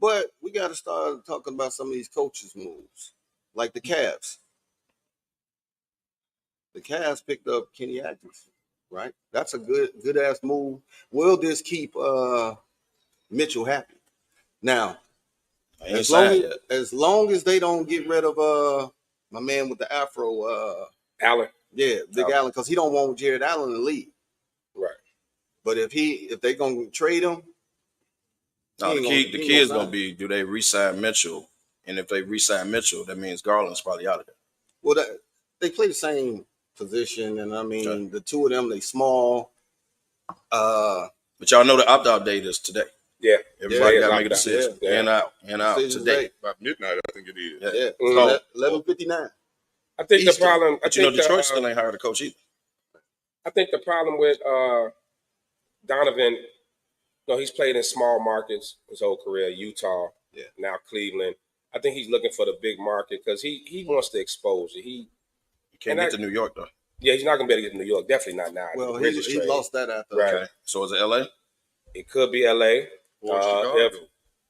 B: but we got to start talking about some of these coaches' moves, like the Cavs. The Cavs picked up Kenny Atkinson, right? That's a good ass move. Will this keep Mitchell happy? Now, as long as they don't get rid of my man with the afro,
F: Allen.
B: Yeah, Big Allen, because he don't want Jared Allen to leave.
F: Right.
B: But if they gonna trade him,
D: no, the key is gonna be, do they re-sign Mitchell? And if they re-sign Mitchell, that means Garland's probably out of there.
B: Well, they play the same position, and I mean the two of them, they small.
D: But y'all know the opt-out date is today.
F: Yeah,
D: everybody got to make a decision.
F: Yeah.
D: And out today.
C: About midnight, I think it is.
B: Yeah, 11:59.
F: I think
B: Eastern.
F: the problem.
D: But Detroit still ain't hired a coach either.
F: I think the problem with Donovan, he's played in small markets his whole career. Utah, now Cleveland. I think he's looking for the big market because he wants the exposure. He
D: can't get to New York though.
F: Yeah, he's not gonna be able to get to New York. Definitely not now.
B: Well, he lost that after.
F: Right.
D: Okay. So is it LA?
F: It could be LA.
C: Or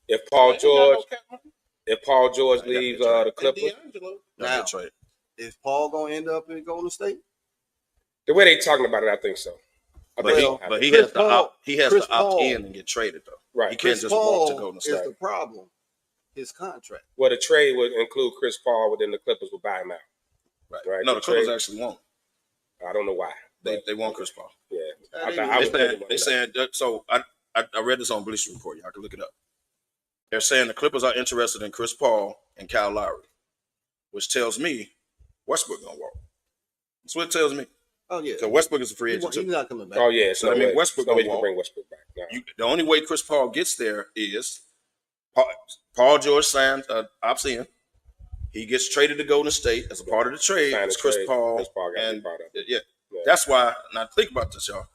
F: If Paul George leaves the Clippers.
B: Now, is Paul gonna end up in Golden State?
F: The way they talking about it, I think so.
D: But he has to opt in and get traded though.
F: Right.
D: He can't just walk to Golden State.
B: Is the problem his contract?
F: Well, the trade would include Chris Paul, but then the Clippers would buy him out. Right.
D: No, the Clippers actually won't.
F: I don't know why.
D: They want Chris Paul.
F: Yeah.
D: They saying so. I read this on Bleacher Report. Y'all can look it up. They're saying the Clippers are interested in Chris Paul and Kyle Lowry, which tells me Westbrook gonna walk. That's what it tells me.
B: Oh yeah.
D: So Westbrook is a free agent
B: He's
D: too.
B: not coming back.
F: Oh yeah.
D: So I mean Westbrook gonna walk.
F: Bring Westbrook back. No.
D: The only way Chris Paul gets there is Paul George signs opts in. He gets traded to Golden State as a part of the trade. It's Chris Paul.
F: Chris Paul got to be part of it.
D: Yeah. That's why. Now think about this, y'all.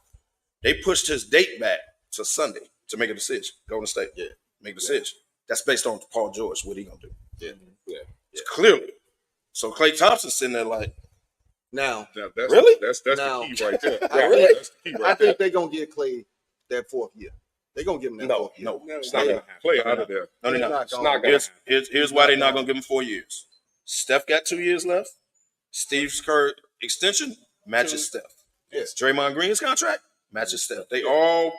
D: They pushed his date back to Sunday to make a decision. Golden State. Yeah. Make a decision. That's based on Paul George. What he gonna do?
F: Yeah.
D: Clearly. So Klay Thompson's sitting there like.
B: Now
C: that's
D: really?
C: That's the key right there.
B: I think they're gonna get Klay that fourth year. They're gonna give him that fourth year.
D: No,
F: it's not gonna
C: Klay out of there.
D: No, they're not.
F: It's not gonna
D: Here's why they're not gonna give him 4 years. Steph got 2 years left. Steve Kerr extension matches Steph.
B: Yes.
D: Draymond Green's contract matches Steph. They all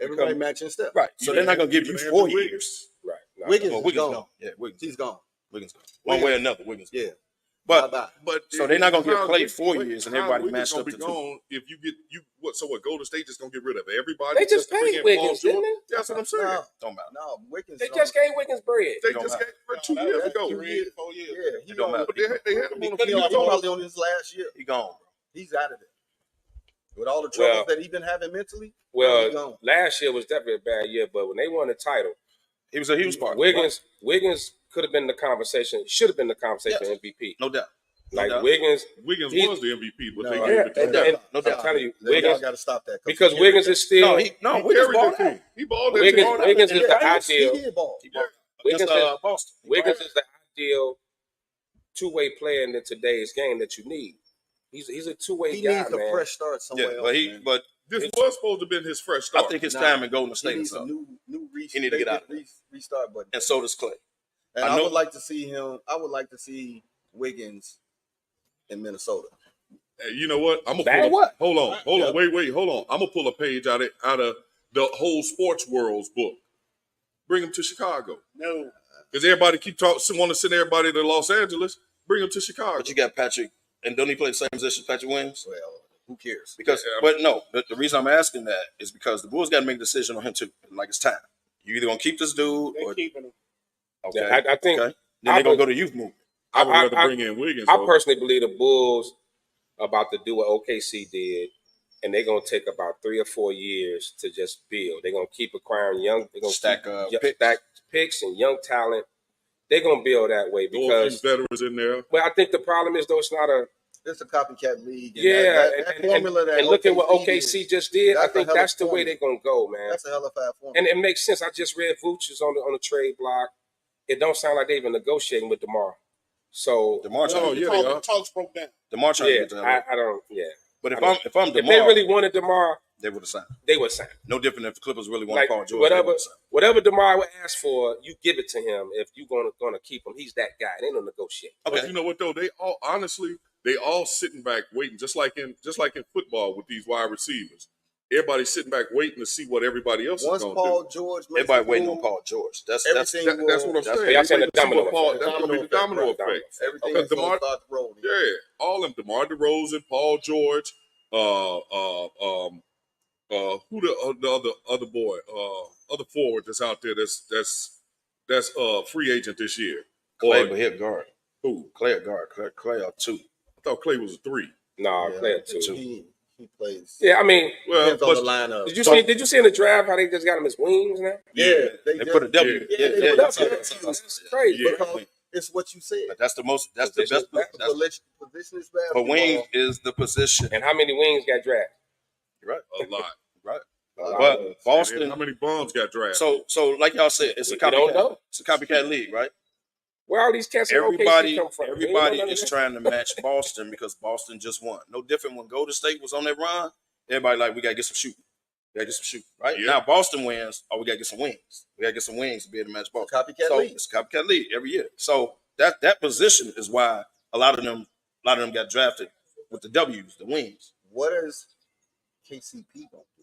B: Everybody matching Steph.
D: Right. So they're not gonna give you 4 years.
F: Right.
B: Wiggins is
D: gone.
B: gone.
D: Yeah, Wiggins.
B: He's gone.
D: Wiggins gone. One way or another, Wiggins gone.
B: Yeah.
D: But
C: so
D: they're not gonna give Klay 4 years and everybody matched up to 2.
C: Gone if you get So what? Golden State just gonna get rid of everybody?
F: They just paid Wiggins, didn't they?
C: That's what I'm saying.
D: Don't matter.
B: No, Wiggins.
F: They just gave Wiggins bread.
C: They just gave for 2 years ago.
B: 2 years, 4 years. Yeah,
D: He don't matter.
C: They had him on
B: He's probably on his last year.
D: He gone, bro.
B: He's out of there. With all the troubles that he's been having mentally.
F: Well, last year was definitely a bad year, but when they won the title,
D: he was part.
F: Wiggins could have been the conversation. Should have been the conversation MVP.
D: No doubt.
F: Wiggins
C: was the MVP, but they gave it to him.
F: No doubt. I'm telling you,
B: Wiggins got to stop that
F: because Wiggins is still.
C: Wiggins balled out. He balled out.
F: Wiggins is the ideal.
B: He did ball.
F: Wiggins
D: is
F: the ideal two-way player in today's game that you need. He's a two-way guy, man.
B: He needs a fresh start somewhere else.
D: But
C: this was supposed to have been his fresh start.
D: I think his time in Golden State
B: is
D: up.
B: New
D: He need to get out of there.
B: Restart button.
D: And so does Klay.
B: And I would like to see him. I would like to see Wiggins in Minnesota.
C: Hey, you know what? I'm gonna hold on. Wait, hold on. I'm gonna pull a page out of the whole sports world's book. Bring him to Chicago.
B: No,
C: because everybody want to send everybody to Los Angeles. Bring him to Chicago.
D: But you got Patrick, and don't he play the same position as Patrick Williams?
B: Well, who cares?
D: Because, but no, the reason I'm asking that is because the Bulls got to make a decision on him too. Like it's time. You either gonna keep this dude or
F: keeping him.
D: Okay,
F: yeah, I think
D: then they're gonna go to youth movement.
C: I would rather bring in Wiggins.
F: I personally believe the Bulls are about to do what OKC did, and they're gonna take about 3 or 4 years to just build. They're gonna keep acquiring young. They're gonna
D: stack
F: picks and young talent. They're gonna build that way because
C: veterans in there.
F: But I think the problem is though it's
B: a copycat league. And
F: that
B: formula that
F: and look at what
B: OKC
F: OKC just did. I think that's the way they're gonna go, man.
B: That's a hell of a formula.
F: And it makes sense. I just read Vooch is on the trade block. it don't sound like they even negotiating with DeMar. So
D: DeMar trying to get
C: the talks broke down.
D: DeMar trying to get to LA.
F: I don't. Yeah.
D: But if I'm DeMar,
F: if they really wanted DeMar,
D: they would have signed.
F: They would sign.
D: No different if the Clippers really want Paul George.
F: Whatever DeMar would ask for, you give it to him. If you're gonna keep him, he's that guy. They don't negotiate.
S: Okay. But you know what though? They all sitting back waiting, just like in football with these wide receivers. Everybody's sitting back waiting to see what everybody else is going to do.
B: Paul George,
D: everybody waiting on Paul George. That's what I'm saying.
S: That's what the domino effect. That's going to be the domino effect.
B: Everything is going to start rolling.
S: Yeah, all of them. DeMar DeRozan, Paul George, who the other boy, other forward that's out there that's free agent this year.
D: Clay, but hit guard.
S: Who?
D: Clay at guard. Clay are 2.
S: I thought Clay was a 3.
F: No, Clay at 2.
B: He plays.
F: Yeah, I mean,
B: depends on the lineup.
F: Did you see in the draft how they just got him as wings now?
B: Yeah,
D: they put a W.
B: Yeah,
F: that's crazy.
B: Because it's what you said.
D: But that's the best.
B: Position is bad.
D: But wing is the position.
F: And how many wings got drafted?
D: Right,
S: a lot.
D: Right.
S: But Boston, how many bums got drafted?
D: So like y'all said, it's a copycat. It's a copycat league, right?
F: Where all these cats
D: everybody
F: come from?
D: Is trying to match Boston because Boston just won. No different when Golden State was on that run. Everybody like, we gotta get some shooting. Right? Yeah. Now Boston wins, we gotta get some wings. We gotta get some wings to be able to match Boston.
B: League.
D: It's a copycat league every year. So that position is why a lot of them got drafted with the W's, the wings.
B: What is KCP gonna do?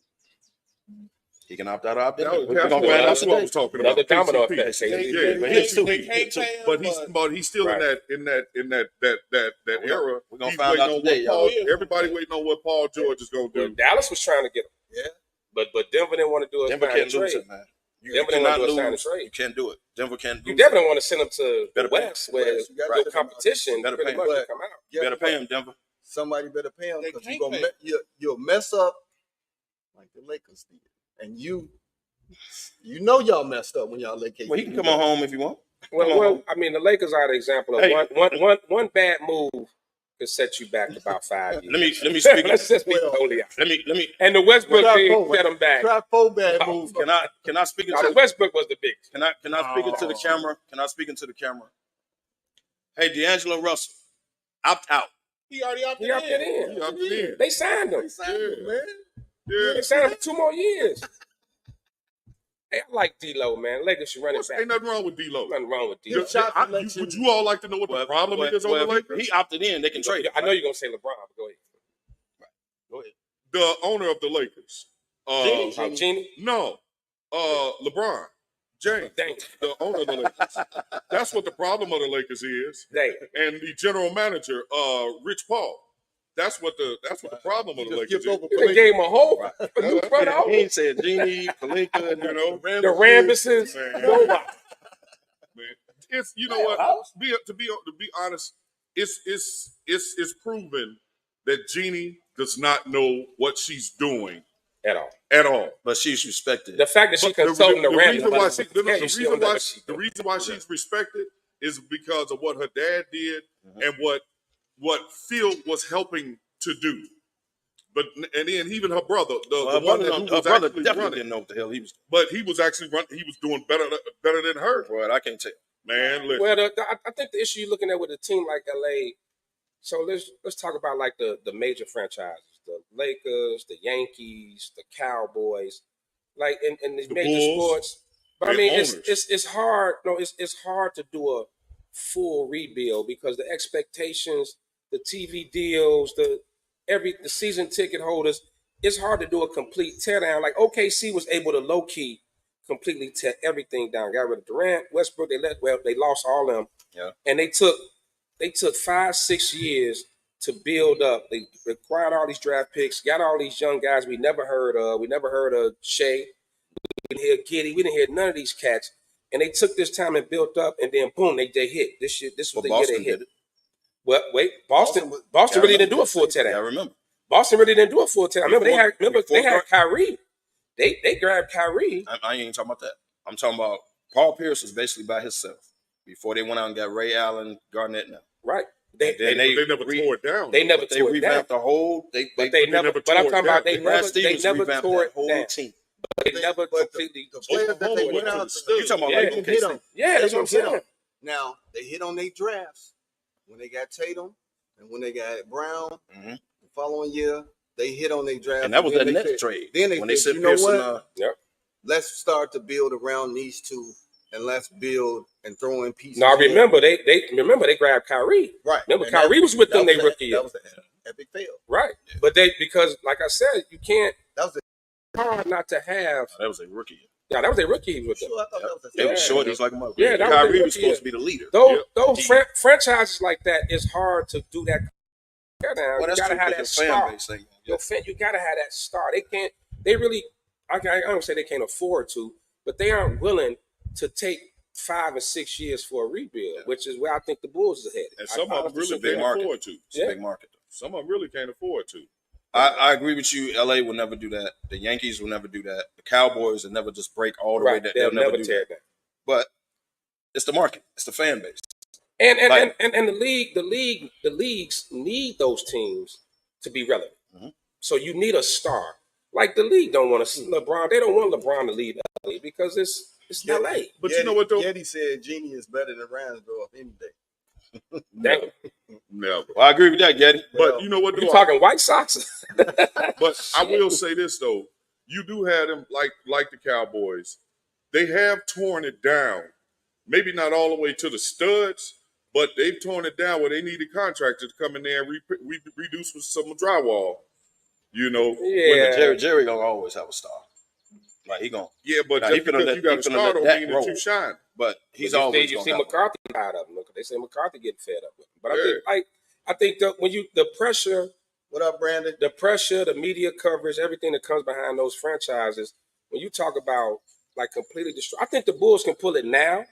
D: He can opt out of opt in.
S: That's what I was talking about.
F: The domino effect.
S: But he's still in that era.
D: We're gonna find out today.
S: Everybody waiting on what Paul George is gonna do.
F: Dallas was trying to get him.
B: Yeah.
F: But Denver didn't want to do it.
D: Denver can't lose it, man.
F: Denver didn't want to do a sign and trade.
D: You can't do it. Denver can't do it.
F: You definitely want to send him to the West where your competition
D: better
F: pretty
D: pay
F: much
D: him.
F: come out.
D: You better pay him, Denver.
B: Somebody better pay him because you'll mess up like the Lakers did. And you know y'all messed up when y'all let KCP.
D: Well, he can come on home if you want.
F: Well, I mean, the Lakers are the example of one bad move could set you back about 5 years.
D: Let me speak.
F: Let's just be totally honest.
D: Let me.
F: And the Westbrook thing set them back.
B: Try 4 bad moves.
D: Can I speak into
F: the Westbrook was the biggest.
D: Can I speak into the camera? Can I speak into the camera? Hey, D'Angelo Russell, opt out.
C: He already opted
F: in. They signed him.
B: Man.
S: Yeah.
F: They signed him for 2 more years. Hey, I like D-Lo, man. Lakers should run it back.
S: Ain't nothing wrong with D-Lo.
F: Nothing wrong with D-Lo.
S: Would you all like to know what the problem is on the Lakers?
D: He opted in. They can trade him.
F: I know you're going to say LeBron, but go ahead.
D: Go ahead.
S: The owner of the Lakers.
F: Genie?
S: No. LeBron James, the owner of the Lakers. That's what the problem of the Lakers is. And the general manager, Rich Paul. That's what the problem of the Lakers is.
F: They gave him a new front office.
D: He said Genie, Pelinka,
F: the Rambuses.
S: Man, it's to be honest, it's proven that Genie does not know what she's doing
F: at all.
D: But she's respected.
F: The fact that she consulting the Rambuses.
S: The reason why she's respected is because of what her dad did and what Phil was helping to do. And then even her brother, the one that was actually running,
D: didn't know what the hell he was doing.
S: But he was actually running. He was doing better than her.
D: Well, I can't tell.
S: Man, listen.
F: Well, I think the issue you're looking at with a team like LA. So let's talk about like the major franchises, the Lakers, the Yankees, the Cowboys, like in these major
S: Bulls,
F: sports. But I mean, it's hard. No, it's hard to do a full rebuild because the expectations, the TV deals, the season ticket holders. It's hard to do a complete teardown. Like OKC was able to low key completely tear everything down. Got rid of Durant, Westbrook. They lost all of them.
D: Yeah.
F: And they took 5-6 years to build up. They acquired all these draft picks, got all these young guys we never heard of. We never heard of Shea. We didn't hear Giddey. We didn't hear none of these cats. And they took this time and built up, and then boom, they hit. This was the year they hit. Well, wait, Boston really didn't do a full teardown.
D: I remember.
F: Boston really didn't do a full teardown. Remember they had Kyrie. They grabbed Kyrie.
D: I ain't talking about that. I'm talking about Paul Pierce was basically by himself before they went out and got Ray Allen, Garnett now.
F: Right.
S: They never tore it down.
F: They never tore it down.
D: The whole.
F: But I'm talking about they never tore it down.
D: Team.
F: but they never completely.
B: The players that they went out to, you talking about
F: Yeah.
B: like they can hit them.
F: Yeah, that's what I'm saying.
B: Now they hit on their drafts when they got Tatum and when they got Brown.
D: Mm-hmm.
B: The following year, they hit on their draft,
D: And that was
B: then
D: that
B: they
D: Nets
B: said-
D: trade.
B: Then they
D: when they
B: said,
D: sent
B: you know
D: Pearson,
B: what? Let's start to build around these two, and let's build and throw in pieces.
F: Now
B: here.
F: remember they grabbed Kyrie.
B: Right.
F: Remember
B: And
F: Kyrie was with them
B: that
F: their
B: was
F: rookie year.
B: That was an epic fail.
F: Right. But because like I said, you can't.
B: That was
F: hard not to have.
D: That was a rookie year.
F: Yeah, that was a rookie. He was with them.
B: Sure, I thought that was
D: They were short. He was like a mother.
F: Yeah, that
D: Kyrie
F: was
D: was supposed to be the leader.
F: Those franchises like that, it's hard to do that. Now.
D: Well,
F: You
D: that's
F: gotta
D: true,
F: have
D: 'cause
F: that
D: the fan
F: star.
D: base thing.
F: You gotta have that star. They can't. They really. I don't say they can't afford to, but they aren't willing to take 5 or 6 years for a rebuild, which is where I think the Bulls is headed.
S: And some of them really can't afford to.
D: It's a big market.
S: Some of them really can't afford to.
D: I agree with you. LA will never do that. The Yankees will never do that. The Cowboys will never just break all the way. They'll never do
F: tear
D: that.
F: it down.
D: But it's the market. It's the fan base.
F: And the leagues need those teams to be relevant.
D: Mm-hmm.
F: So you need a star. Like the league don't want to see LeBron. They don't want LeBron to leave LA because it's LA.
S: But you know what though?
B: Yeti said Genie is better than Ransdorf any day.
F: Never.
S: Never.
D: Well, I agree with that, Getty.
S: But you know what?
F: You talking White Sox?
S: But I will say this though, you do have them like the Cowboys. They have torn it down. Maybe not all the way to the studs, but they've torn it down where they needed contractors to come in there and reduce with some drywall. You know,
D: Yeah. Jerry gonna always have a star. Like he gonna.
S: Yeah, but
D: now,
S: just because you got a star don't mean that you shine.
D: But he's
F: But
D: always.
F: you see
D: gonna have
F: McCarthy tired of him. Look, they say McCarthy getting fed up with him. But I think that when the pressure.
B: What up, Brandon?
F: The pressure, the media coverage, everything that comes behind those franchises. When you talk about like completely destroy, I think the Bulls can pull it now.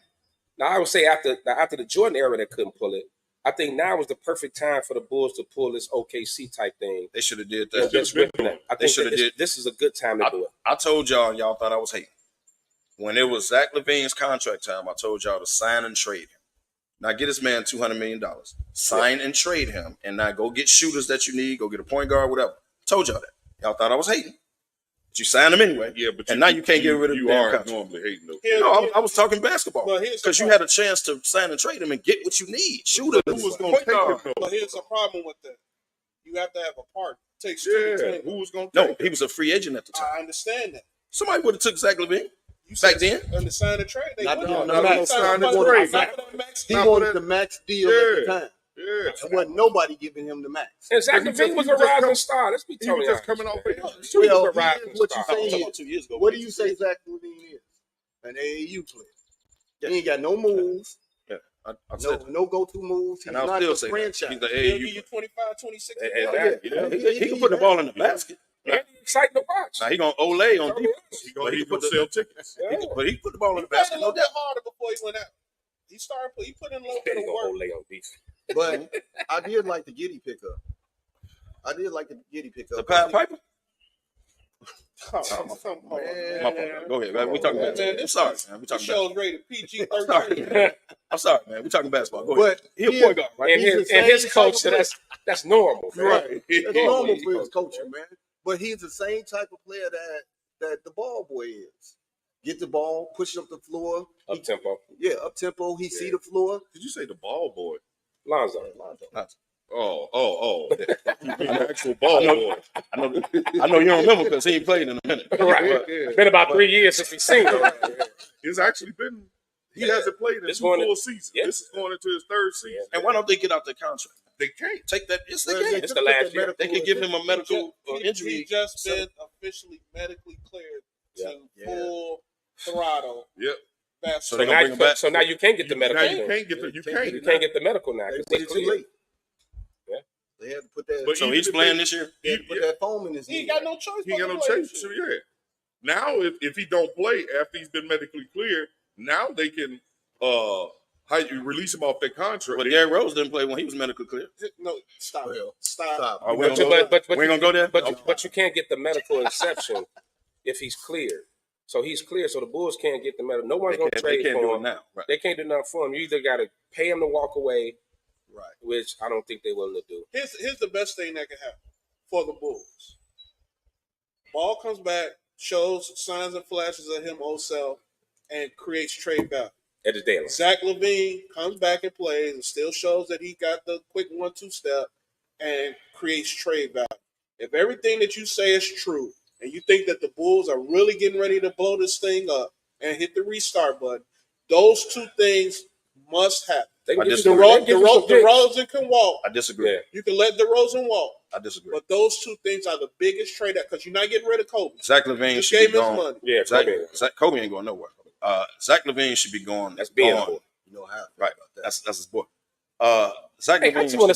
F: Now I would say after the Jordan era, they couldn't pull it. I think now is the perfect time for the Bulls to pull this OKC type thing.
D: They should have did that.
F: I think this is a good time to do it.
D: I told y'all, and y'all thought I was hating. When it was Zach LaVine's contract time, I told y'all to sign and trade him. Now get this man $200 million. Sign and trade him, and now go get shooters that you need. Go get a point guard, whatever. Told y'all that. Y'all thought I was hating, but you signed him anyway.
S: Yeah, but
D: now you can't get rid of
S: you
D: the damn
S: are
D: contract.
S: normally hating though.
D: No, I was talking basketball
C: But here's the
D: because you had a chance to sign and trade him and get what you need. Shooters.
S: Who was going to take him though?
C: But here's the problem with that. You have to have a part. It takes two
S: Yeah,
C: to
S: who was going to
D: No,
S: take
D: he
S: him?
D: was a free agent at the time.
C: I understand that.
D: Somebody would have took Zach LaVine
C: You
D: back
C: said
D: then.
C: on the sign of trade, they
B: Not
C: wouldn't.
B: the max.
S: Sign the
B: He
S: trade.
B: wanted the max deal at the time.
S: Yeah.
B: There wasn't nobody giving him the max.
F: And Zach
S: He
F: LaVine
S: just-
F: was
S: he
F: a
S: was just
F: rising
S: come-
F: star. Let's be
S: He was
F: totally
S: just
F: honest.
S: coming off.
F: He
B: Well,
F: was a
B: he
F: rising
B: is what you
F: star.
B: say.
D: 2 years ago.
B: What do you say Zach LaVine is? An AAU player. He ain't got no moves.
D: Yeah, I said that.
B: No go-to moves. He's
D: And I'll
B: not
D: still
B: the
D: say that.
B: franchise.
D: He's the
C: He'll give
D: AAU.
C: you 25, 26.
D: He can put the ball in the basket.
F: And he's exciting to watch.
D: Now he gonna Olay on defense.
S: He
D: But he
S: can
D: put
S: sell
D: the
S: tickets.
D: but he put the ball in
C: He
D: the
C: played a
D: basket. No
C: little bit
D: doubt.
C: harder before he went out. He put in a little
F: He
C: bit of
F: gonna
C: work.
F: lay on defense.
B: But I did like the Giddy pickup.
D: The Pied Piper.
C: Come on, man.
D: My fault. Go ahead, man. We talking basketball. I'm sorry, man. We
C: This
D: talking
C: show's
D: basketball.
C: rated PG-13.
D: I'm sorry. I'm sorry, man. We talking basketball. Go ahead.
B: But
D: He a point guard, right?
F: And his coach, so that's normal. Man.
B: Right. That's normal for his
F: He's
B: culture, man. But he's the same type of player that the ball boy is. Get the ball, push it up the floor.
F: Up tempo.
B: Yeah, up tempo. He see the floor.
S: Did you say the ball boy?
F: Lonzo.
S: Oh. The actual ball boy.
D: I know you don't remember because he ain't played in a minute.
F: Right.
S: Yeah.
F: Been about 3 years since we've seen him.
S: It's actually been. He hasn't played in
F: It's
S: 2
F: going
S: full
F: to-
S: seasons.
F: yeah.
S: This is going into his 3rd season.
D: And why don't they get out their contract?
S: They can't.
D: Take that. Yes, they
B: Well,
D: can.
F: It's the last year.
D: They can give him a medical
C: He
D: injury.
C: just been officially medically cleared to full throttle
S: Yep.
C: basketball.
F: So
D: they
F: now,
D: gonna bring him back?
F: so now you can't get the medical.
S: Now you
F: thing.
S: can't get the. You can't.
F: You can't get the medical now
B: They
F: because
B: put
F: he's
B: it too
F: clear.
B: late.
F: Yeah.
B: They had to put that.
S: But
D: So
S: even
D: he's
S: if
D: playing
S: they-
D: this year.
B: They had to put that foam in his
C: He
B: knee.
C: ain't got no choice.
S: He ain't got no
C: but to play.
S: chase. So yeah. Now if he don't play after he's been medically cleared, now they can how you release him off that contract.
D: But Derrick Rose didn't play when he was medically clear.
C: No, stop.
B: Well,
C: Stop.
D: Are we gonna go there? We ain't gonna go there.
F: But you can't get the medical exception if he's cleared. So he's clear. So the Bulls can't get the medical. No one's gonna
D: They
F: trade
D: can't
F: for
D: do
F: him
D: it now. Right.
F: They can't do nothing for him. You either got to pay him to walk away,
B: Right.
F: which I don't think they're willing to do.
C: Here's the best thing that can happen for the Bulls. Ball comes back shows signs and flashes of him old self, and creates trade value.
F: At the deadline.
C: Zach LaVine comes back and plays and still shows that he got the quick 1-2 step and creates trade value. If everything that you say is true and you think that the Bulls are really getting ready to blow this thing up and hit the restart button, those two things must happen. DeRozan can walk.
D: I disagree. Yeah.
C: You can let DeRozan walk.
D: I disagree.
C: But those two things are the biggest trade because you're not getting rid of Kobe.
D: Zach LaVine
C: just
D: should
C: gave
D: be
C: his
D: gone.
C: money.
F: Yeah,
D: Kobe ain't going nowhere. Zach LaVine should be gone.
F: That's being
D: gone.
F: a boy.
B: You know how?
D: Right. That's his boy. Zach
F: hey,
D: LaVine
F: I just want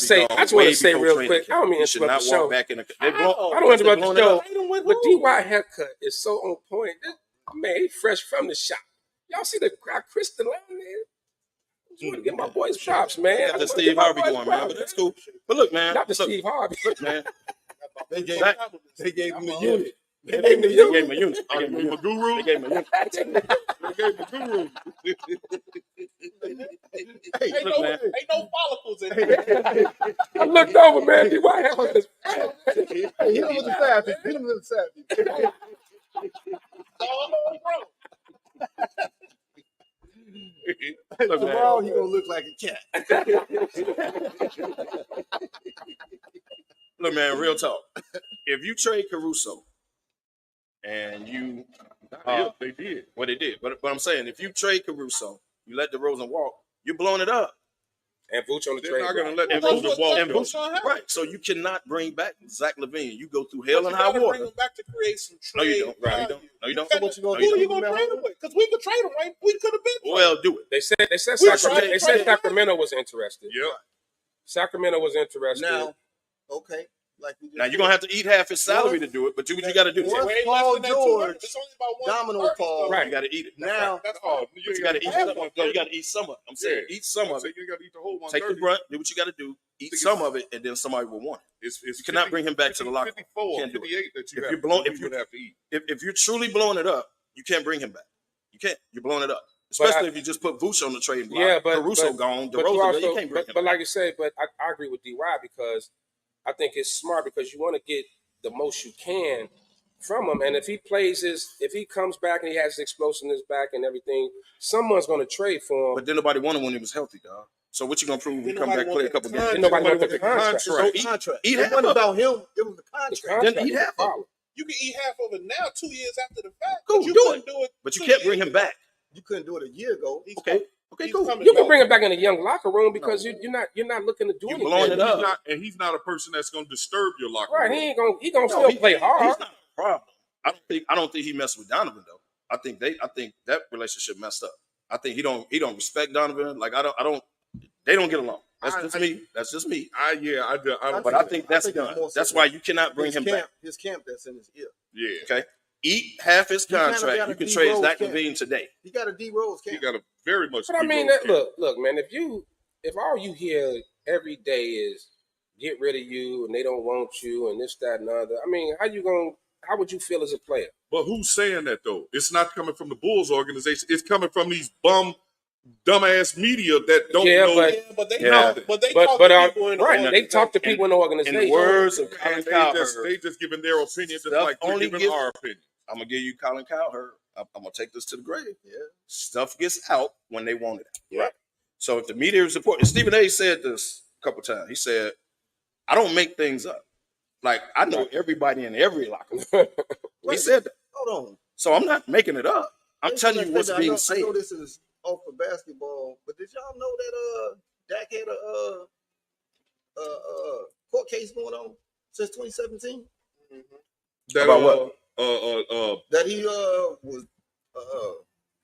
F: to say, real quick. I don't mean
D: to
F: interrupt the show.
D: Back in the,
F: I don't interrupt the show. But DY haircut is so on point. Man, he fresh from the shop. Y'all see the Kristen Lamb there? I just want to get my boys props, man.
D: Got the Steve Harvey going, man, but that's cool. But look, man.
F: Not the Steve Harvey.
D: Look, man.
B: They gave him the unit.
D: They gave him a unit.
S: They gave him a guru.
D: They gave him a unit.
C: Ain't no follicles in here.
F: I looked over, man. DY haircut is
B: Hit him with the side piece. Hit him with the side piece.
D: Look, man.
B: Tomorrow he gonna look like a cat.
D: Look, man, real talk. If you trade Caruso and you
S: they did.
D: Well, they did. But I'm saying if you trade Caruso, you let DeRozan walk, you're blowing it up.
F: And Vooch on the
S: They're
F: trade.
S: not gonna let
C: Well,
S: DeRozan
C: that's
S: walk.
C: what's
S: though.
C: gonna happen.
D: Right. So you cannot bring back Zach LaVine. You go through hell
C: But
D: and
C: you
D: high
C: gotta
D: water.
C: bring him back to create some
D: No,
C: trade
D: you don't. Right.
C: value.
D: No, you don't.
C: Who are you gonna trade him with? Because we could trade him, right? We could have been.
D: Well, do it.
F: They said
C: We tried-
F: Sacramento was interested.
S: Yeah.
F: Sacramento was interested.
B: Now, okay. Like we just
D: Now you're gonna have to eat half his salary to do it, but do what you got to do.
B: Once
C: Way
B: Paul
C: less than that 200.
B: George
C: It's only about
B: domino
C: 130.
B: falls,
D: Right. You got to eat it.
B: now
C: That's
S: Oh,
C: all.
D: But you got to eat some of it. No, you got to eat some of it. I'm saying eat some of
S: So
D: it.
S: you got to eat the whole
D: Take the
S: 130.
D: brunt. Do what you got to do. Eat some of it, and then somebody will want it.
S: It's
D: You cannot bring him back to the locker room.
S: 54,
D: Can't do it.
S: 58 that you
D: If
S: have
D: you're blown,
S: to,
D: if
S: you
D: you
S: would have to eat.
D: if you're truly blowing it up, you can't bring him back. You can't. You're blowing it up. Especially if you just put Vooch on the trading block.
F: Yeah, but
D: Caruso gone.
F: but
D: DeRozan,
F: you
D: you can't bring him
F: but
D: back.
F: like you say, but I agree with DY because I think it's smart because you want to get the most you can from him. And if he comes back and he has his explosiveness back and everything, someone's going to trade for him.
D: But then nobody wanted when he was healthy, dog. So what you gonna prove when he
C: Then
D: come back
C: nobody
D: play a
C: wanted
D: couple
C: the
D: games?
C: contract.
F: Nobody
S: Nobody
F: wanted the
S: wanted the
F: contract.
S: contract.
B: So contract.
D: Eat
B: It
D: half
B: wasn't
D: of it.
B: about him. It was the
F: The
B: contract.
F: contract
D: Then eat
F: is
D: half
F: the
D: of
F: problem.
C: You can eat half of it now, 2 years after the fact.
D: Cool,
C: but you
D: do
C: couldn't do it.
D: But you
C: 2
D: can't bring
C: years
D: him
C: ago.
D: back.
B: You couldn't do it a year ago.
C: He's
D: Okay.
C: coming-
D: Okay,
C: he's
D: cool.
C: coming
F: You can
C: back.
F: bring him back in the young locker room because you're not looking to do
D: You
F: anything.
D: blowing it
S: And
D: up.
S: he's not a person that's going to disturb your locker
F: Right,
S: room.
F: he gonna
D: No,
F: still play hard.
D: He's not a problem. I don't think he messed with Donovan though. I think that relationship messed up. I think he don't respect Donovan. Like they don't get along. That's just me. But I think that's done. That's why you cannot bring him back.
B: His camp that's in his ear.
S: Yeah.
D: Okay. Eat half his
B: He kinda
D: contract.
B: got
D: You
B: a
D: can
B: D
D: trade
B: Rose
D: Zach
B: camp.
D: LaVine today.
B: He got a D Rose camp.
S: He got a very much.
F: But I mean,
S: D-Rose camp.
F: look, man. If all you hear every day is get rid of you and they don't want you and this, that, and the other, I mean, how would you feel as a player?
S: But who's saying that though? It's not coming from the Bulls organization. It's coming from these dumbass media that don't know.
C: But they
S: nothing.
C: talk to people in the
F: right. They talk to people in the organization.
D: In the words of Colin
S: And
D: Cowherd,
S: they just giving their opinion just
D: Stuff
S: like we're
D: only
S: giving
D: gives-
S: our opinion.
D: I'm gonna give you Colin Cowherd. I'm gonna take this to the grave. Yeah. Stuff gets out when they want it.
F: Right.
D: So if the media is reporting, Stephen A. said this a couple times. He said, "I don't make things up. Like I know everybody in every locker room." He said that.
B: Hold on.
D: So I'm not making it up. I'm telling you what's
B: I
D: being
B: know,
D: said.
B: I know this is off for basketball, but did y'all know that Dak had a court case going on since 2017?
S: That,
D: About what?
B: That he was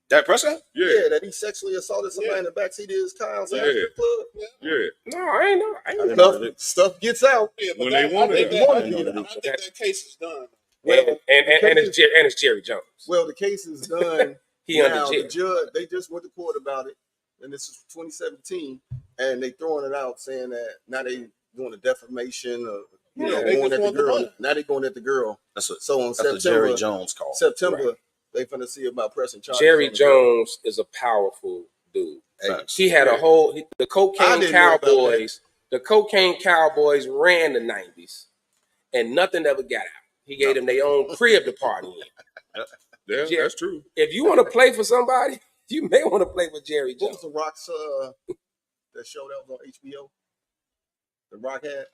D: Dak Prescott?
B: yeah, that he sexually assaulted somebody in the backseat of his car outside the strip club.
S: Yeah.
F: No, I ain't know.
B: Stuff gets out.
C: Yeah, but
S: When
C: that,
S: they want
C: I think
S: it.
C: that case is done.
F: And it's Jerry Jones.
B: Well, the case is done.
F: He
B: now,
F: under jail.
B: the judge, they just went to court about it, and this is 2017, and they throwing it out saying that now they doing a defamation of
C: They
B: going
C: just
B: at the
C: want the
B: girl.
C: money.
B: Now they going at the girl.
D: That's
B: So on
D: a
B: September,
D: Jerry Jones call.
B: September, they finna see about pressing charges.
F: Jerry
B: on the girl.
F: Jones is a powerful dude.
D: Facts.
F: He had a whole the
B: I
F: cocaine
B: didn't know about
F: Cowboys. The cocaine Cowboys ran the 90s, and nothing ever got out. He gave them their own crib to party in.
S: Yeah,
F: Jerry,
S: that's true.
F: If you want to play for somebody, you may want to play with Jerry
B: What
F: Jones.
B: was the Rock's that show that was on HBO? The Rock had.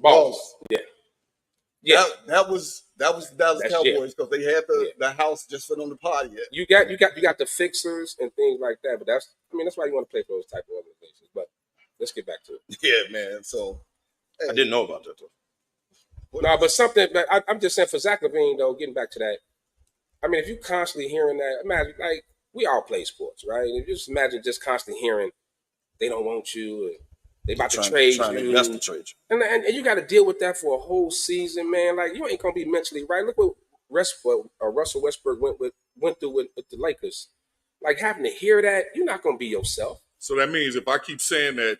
F: Ballers. Yeah.
B: Yeah, that was Dallas
F: That's
B: Cowboys because they had the house just for them to party at.
F: You got the fixers and things like that, but that's why you want to play for those type of organizations. But let's get back to it.
B: Yeah, man. So
D: I didn't know about that though.
F: No, but something. But I'm just saying for Zach LaVine though, getting back to that. I mean, if you constantly hearing that, imagine like we all play sports, right? And you just imagine just constantly hearing they don't want you, and they about to trade you, and you got to deal with that for a whole season, man. Like you ain't gonna be mentally right. Look what Russell Westbrook went through with the Lakers. Like having to hear that, you're not gonna be yourself.
S: So that means if I keep saying that,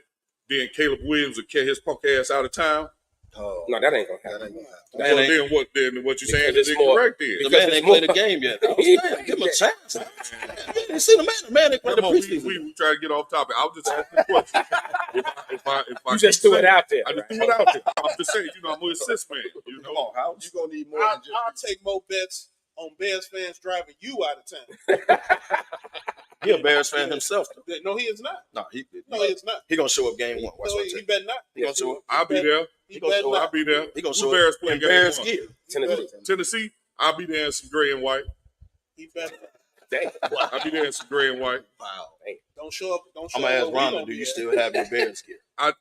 S: then Caleb Williams will carry his punk ass out of town.
F: No, that ain't gonna happen.
S: Then what you're saying is incorrect then.
D: The man ain't played the game yet. Give him a chance. You see the man ain't played the preseason.
S: We try to get off topic. I was just asking the question. If I
F: you just threw it out there.
S: I just threw it out there. I'm just saying, I'm an assist man.
B: Come on, how you gonna need more?
C: I'll take more bets on Bears fans driving you out of town.
D: He a Bears fan himself.
C: Though. No, he is not.
D: No, he
C: is not.
D: He gonna show up game one.
C: He better not.
D: He gonna show up.
S: I'll be there. I'll be there.
D: He gonna
S: Who
D: show
S: Bears
D: up
S: play
D: in
S: game
D: Bears
S: one?
D: gear.
S: Tennessee. I'll be there in some gray and white.
C: He better.
S: I'll be there in some gray and white.
B: Wow.
C: Don't show up.
D: I'm gonna ask Rhonda, do you still have your Bears gear?
S: I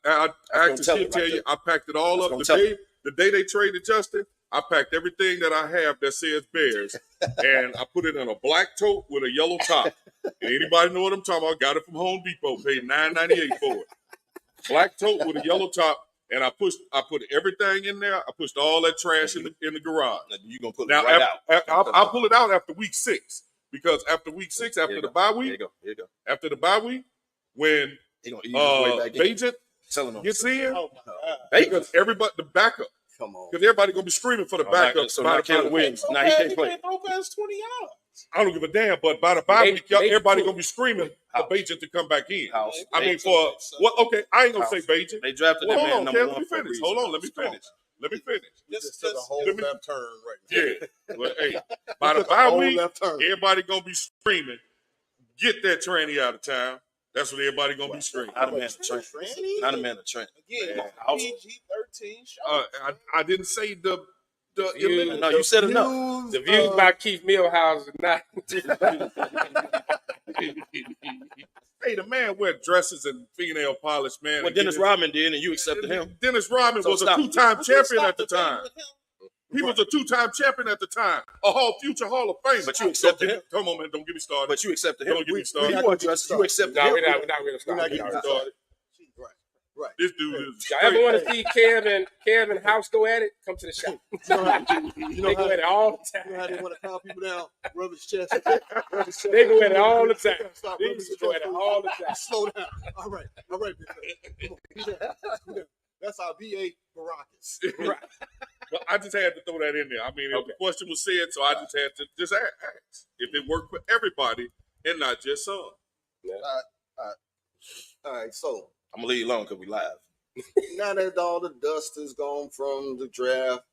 S: actually tell you, I packed it all up the day they traded Justin. I packed everything that I have that says Bears, and I put it in a black tote with a yellow top. And anybody know what I'm talking about? Got it from Home Depot. Paid $9.98 for it. Black tote with a yellow top, and I put everything in there. I pushed all that trash in the garage.
D: You gonna put
S: now,
D: it right out?
S: I'll pull it out after week 6 because after week 6, after the bye week,
D: here you go.
S: After the bye week, when Bajent gets in, because everybody the backup.
B: Come on.
S: Because everybody gonna be screaming for the backup.
D: So now Caleb Williams, now he can't play.
C: Throw past 20 yards.
S: I don't give a damn, but by the bye week, everybody gonna be screaming for Bajent to come back in. I mean, okay, I ain't gonna say Bajent.
D: They drafted that man number one.
S: Let me finish. Hold on, let me finish.
B: Just took a whole left turn right now.
S: Yeah. Well, hey, by the bye week, everybody gonna be screaming, get that tranny out of town. That's what everybody gonna be screaming.
D: Not a man of Trent. Not a man of Trent.
C: Again, PG-13.
S: I didn't say the
D: no, you said enough.
F: The views by Keith Millhouse are not.
S: Hey, the man wear dresses and fingernail polish, man.
D: What Dennis Rodman did, and you accepted him.
S: Dennis Rodman was a 2-time champion at the time. He was a 2-time champion at the time, future Hall of Fame.
D: But you accepted him.
S: Come on, man, don't get me started.
D: But you accepted him.
S: Don't get me started.
D: You accepted him.
F: No, we're not going to start.
S: We're not getting started.
B: Right.
S: This dude is.
F: Y'all ever want to see Kev and House go at it? Come to the shop. They go at it all the time.
B: You know how they want to calm people down? Rub his chest.
F: They go at it all the time. They used to go at it all the time.
B: Slow down. All right. Come on. That's our VA Baracus.
S: Right. But I just had to throw that in there. I mean, the question was said, so I just had to just ask if it worked for everybody and not just some.
F: Yeah.
B: All right, so
D: I'm gonna leave you alone because we live.
B: Now that all the dust is gone from the draft,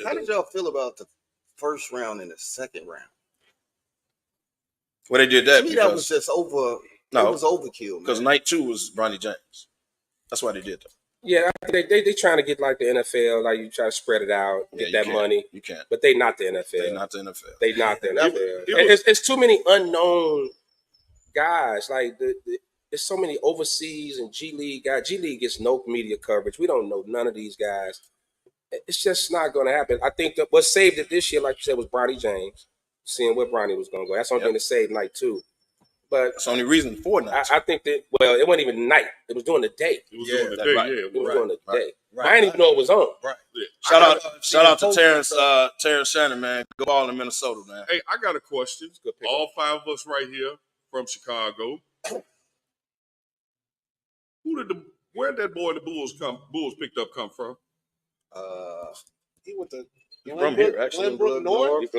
B: how did y'all feel about the first round and the second round?
D: Well, they did that
B: To me,
D: because
B: that was just over.
D: No,
B: it was overkill.
D: Because night 2 was Bronny James. That's why they did that.
F: Yeah, they trying to get like the NFL, like you try to spread it out, get that money.
D: You can't.
F: But they not the NFL.
D: They not the NFL.
F: They not the NFL. It's too many unknown guys. Like there's so many overseas and G League guys. G League gets no media coverage. We don't know none of these guys. It's just not going to happen. I think that what saved it this year, like you said, was Bronny James. Seeing where Bronny was going to go. That's the only thing that saved night 2. But
D: that's the only reason for night.
F: I think that, well, it wasn't even night. It was during the day.
S: It was during the day,
F: right. It was during the day.
D: Right.
F: I didn't even know it was on.
D: Right. Yeah. Shout out to Terrence Shannon, man. Go ball in Minnesota, man.
S: Hey, I got a question. All 5 of us right here from Chicago. Where did that boy the Bulls picked up come from?
C: He went to
D: from here, actually.
C: Glenbrook North.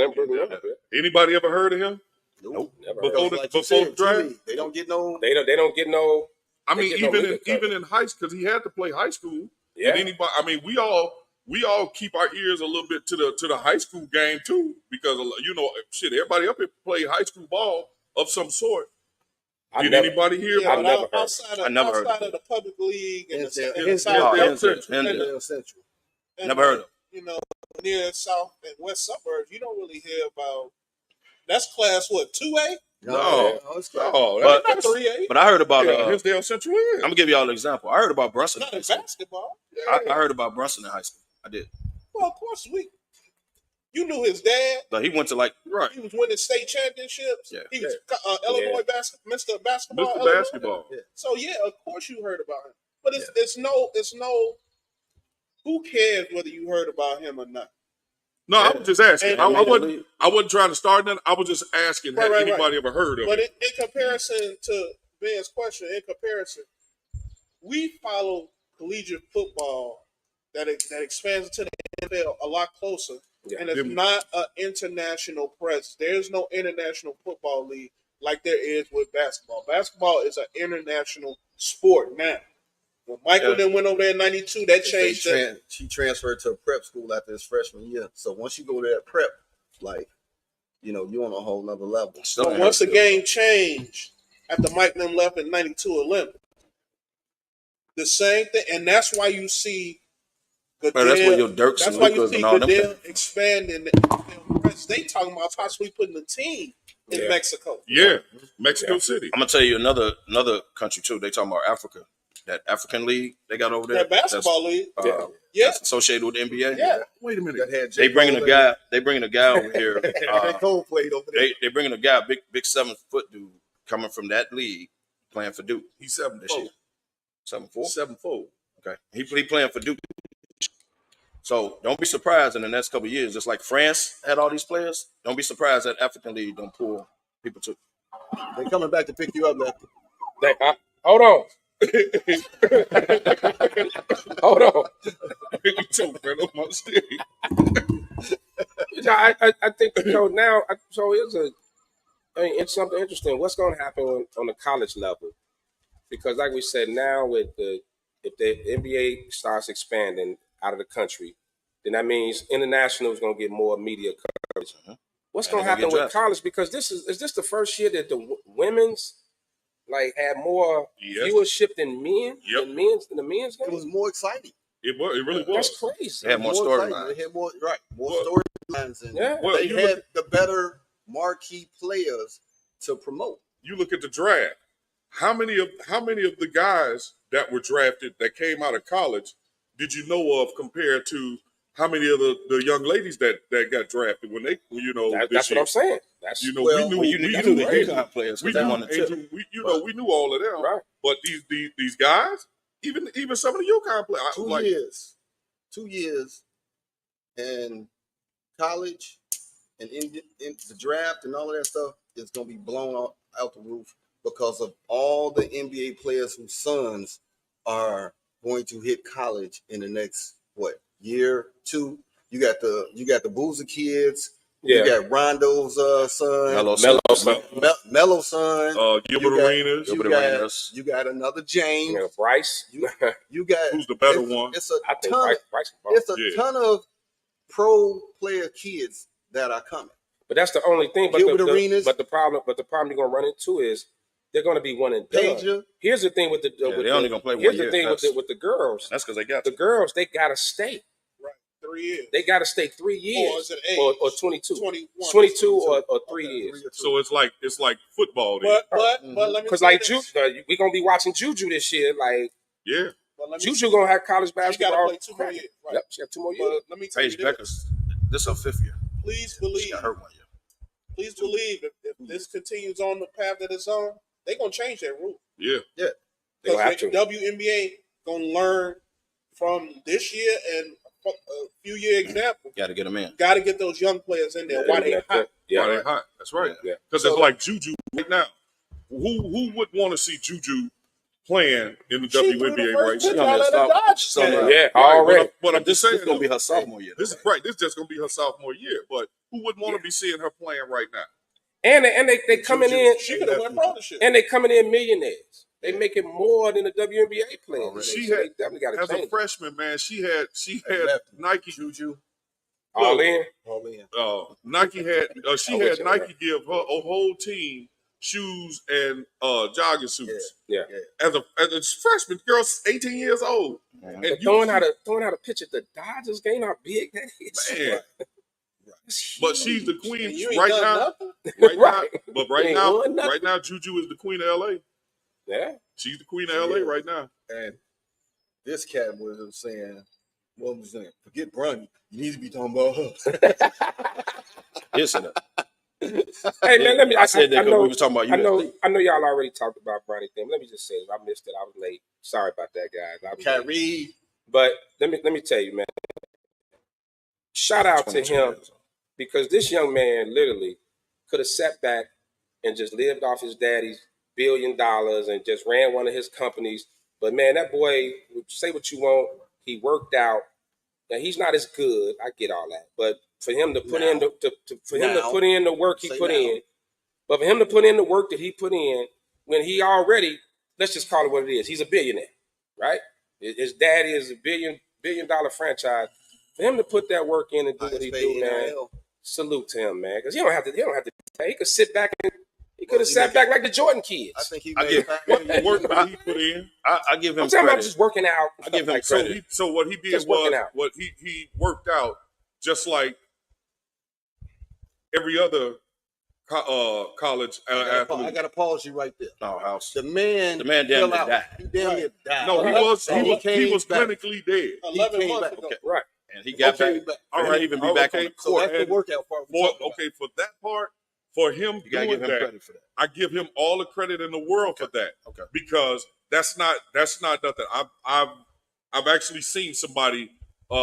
S: Anybody ever heard of him?
D: Nope.
F: Never
S: before the draft,
B: they don't get no.
F: They don't get no.
S: I mean, even in high school, because he had to play high school.
F: Yeah.
S: And anybody, I mean, we all we all keep our ears a little bit to the high school game too, because shit, everybody up here play high school ball of some sort. Did anybody hear about it?
C: Outside of the public league and
B: Central.
D: Never heard of.
C: Near south and west suburbs, you don't really hear about. That's class what 2A?
D: No,
C: Not 3A.
D: but I heard about
S: Hinsdale Central is.
D: I'm gonna give y'all an example. I heard about Brunson.
C: Not in basketball.
D: I heard about Brunson in high school. I did.
C: Well, of course you knew his dad.
D: But he went to
C: He was winning state championships.
D: Yeah.
C: He was Illinois Mr. Basketball.
S: Mr. Basketball.
C: Yeah. So of course you heard about him. But it's no. Who cares whether you heard about him or not?
S: No, I was just asking. I wasn't trying to start nothing. I was just asking, had anybody ever heard of it?
C: But in comparison to Ben's question, we follow collegiate football that expands to the NFL a lot closer, and it's not an international presence. There's no international football league like there is with basketball. Basketball is an international sport now. When Michael then went over there in '92, that changed.
B: He transferred to a prep school after his freshman year. So once you go to that prep, you're on a whole nother level.
C: So once the game changed after Mike and them left in '92 Olympics, the same thing, and that's why you see Goodell.
D: That's where your Dirks
C: That's
D: and
C: why you
D: Lucas
C: see
D: and all
C: Goodell
D: them.
C: expanding. They talking about possibly putting a team in Mexico.
S: Yeah, Mexico City.
D: I'm gonna tell you another country too. They talking about Africa. That African league they got over there.
C: That basketball league.
D: That's associated with the NBA.
C: Yeah.
S: Wait a minute.
D: They bringing a guy. They bringing a guy over here.
B: Cole played over there.
D: They bringing a guy, big 7-foot dude, coming from that league, playing for Duke.
S: He's 7'4".
D: 7'4".
S: 7'4".
D: Okay, he playing for Duke. So don't be surprised in the next couple of years, just like France had all these players. Don't be surprised that African league don't pull people too.
B: They coming back to pick you up, Lefty.
F: Hold on. Hold on.
S: You told me on my stage.
F: I think now. So it's something interesting. What's going to happen on the college level? Because like we said, now if the NBA starts expanding out of the country, then that means international is going to get more media coverage. What's going to happen with college? Because is this the first year that the women's had more viewership than men?
S: Yep.
F: The men's game?
B: It was more exciting.
S: It really was.
F: That's crazy.
D: They had more storylines.
B: They had more storylines, and
S: they
B: had the better marquee players to promote.
S: You look at the draft. How many of the guys that were drafted that came out of college did you know of compared to how many of the young ladies that got drafted when they
F: that's what I'm saying. That's
S: we knew the UConn
D: players.
S: We knew all of them.
F: Right.
S: But these guys, even some of the UConn players,
B: 2 years, and college and in the draft and all of that stuff is going to be blown out the roof because of all the NBA players whose sons are going to hit college in the next year, 2. You got the Boozer kids.
F: Yeah.
B: You got Rondo's son, Melo's son,
S: Gilbert Arenas.
B: You got another James,
F: Bryce.
B: You got
S: who's the better one?
B: It's a ton of pro player kids that are coming.
F: But that's the only thing. But the problem you're gonna run into is they're gonna be one and done. Here's the thing with the
D: they only gonna play 1 year.
F: Here's the thing with the girls.
D: That's because they got
F: the girls. They gotta stay.
C: 3 years.
F: They got to stay 3 years, or 22,
C: 21,
F: 22 or 3 years.
S: So it's like football.
C: But let me
F: because we're gonna be watching Juju this year. Juju gonna have college basketball.
C: She got to play 2 more years. Right?
F: Yep, she got 2 more years.
C: But let me tell you
D: this is her 5th year.
C: Please believe.
D: She got hurt 1 year.
C: Please believe if this continues on the path that it's on, they're gonna change that rule.
S: Yeah.
C: Because the WNBA gonna learn from this year and a few year example.
D: Got to get them in.
C: Got to get those young players in there. Why they hot?
S: Why they hot? That's right. Because it's like Juju right now. Who would want to see Juju playing in the WNBA right now?
F: Already.
S: But I'm just saying,
D: this is gonna be her sophomore year.
S: This is right. This is just gonna be her sophomore year. But who would want to be seeing her playing right now?
F: And they coming in.
C: She could have won pro this year.
F: And they coming in millionaires. They making more than the WNBA players.
S: She
F: So
S: had
F: they definitely got to
S: as
F: change.
S: a freshman, man. She had Nike.
B: Juju.
F: All in.
S: Nike had she had Nike
F: right.
S: give her a whole team shoes and jogging suits.
F: Yeah.
S: As a freshman, girl's 18 years old.
F: And throwing out a picture of the Dodgers game, how big that is.
S: Man. But she's the queen
C: You ain't
S: right
C: done
S: now.
C: nothing.
F: Right.
S: Now, but right now, Juju is the queen of LA.
F: Yeah.
S: She's the queen of LA right now.
B: And this cat was saying, what was saying? Forget Bronny. You need to be talking about her.
D: Listen.
F: Hey man, let me.
D: I said that because
F: know,
D: we were talking about USC.
F: I know y'all already talked about Bronny thing. Let me just say, I missed it. I was late. Sorry about that, guys.
B: Kyrie.
F: But let me tell you, man. Shout out to him because this young man literally could have sat back and just lived off his daddy's $1 billion and just ran one of his companies. But man, that boy, say what you want, he worked out. Now he's not as good. I get all that, but for him to put in to put in the work he put in, but for him to put in the work that he put in when he already, let's just call it what it is. He's a billionaire, right? His daddy is a billion dollar franchise. For him to put that work in and do what he do, man, salute to him, man. Because he don't have to. He could sit back and he could have sat back like the Jordan kids.
B: I think he
S: made the work that he put in.
D: I give him
F: I'm talking
D: credit.
F: about just working out.
D: I give him
F: like
D: credit.
S: So what he did
F: Just
S: was
F: working out.
S: what he worked out just like every other college athlete.
B: I got to pause you right there.
D: Oh, house.
B: The man
D: damn near died.
B: He damn near died.
S: No, he was
B: back.
S: clinically dead.
B: 11 months ago.
F: Okay, right.
D: And he got back.
S: All right,
D: even be back on the
B: So
D: court.
B: that's the workout part.
S: For that part, for him
D: You gotta
S: doing
D: give him
S: that,
D: credit for that.
S: I give him all the credit in the world for that.
D: Okay.
S: Because that's not nothing. I've actually seen somebody get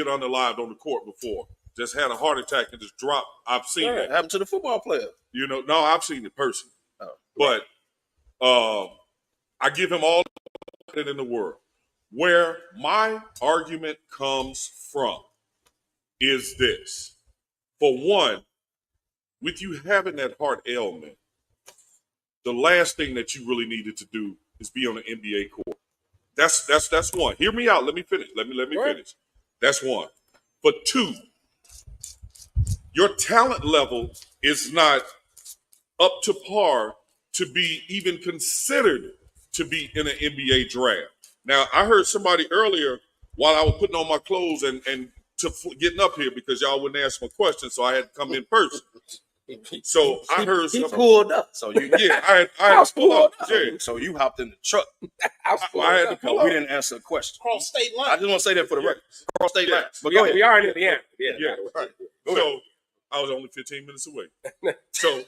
S: unalived on the court before. Just had a heart attack and just dropped. I've seen
D: Yeah,
S: that.
D: it happened to the football player.
S: You know, no, I've seen it personally.
D: Oh,
S: But I give him all the credit in the world. Where my argument comes from is this. For one, with you having that heart ailment, the last thing that you really needed to do is be on an NBA court. That's one. Hear me out. Let me finish. Let me finish. That's one. But two, your talent level is not up to par to be even considered to be in an NBA draft. Now, I heard somebody earlier while I was putting on my clothes and getting up here because y'all wouldn't ask my questions, so I had to come in person. So I heard
D: he pulled up. So you
S: I had to pull up. Yeah.
D: So you hopped in the truck.
S: I had to pull up.
D: We didn't answer a question.
C: Cross state line.
D: I just want to say that for the record. Cross state line. But
F: Yeah,
D: go ahead.
F: we are in Indiana. Yeah.
S: Right. So I was only 15 minutes away. So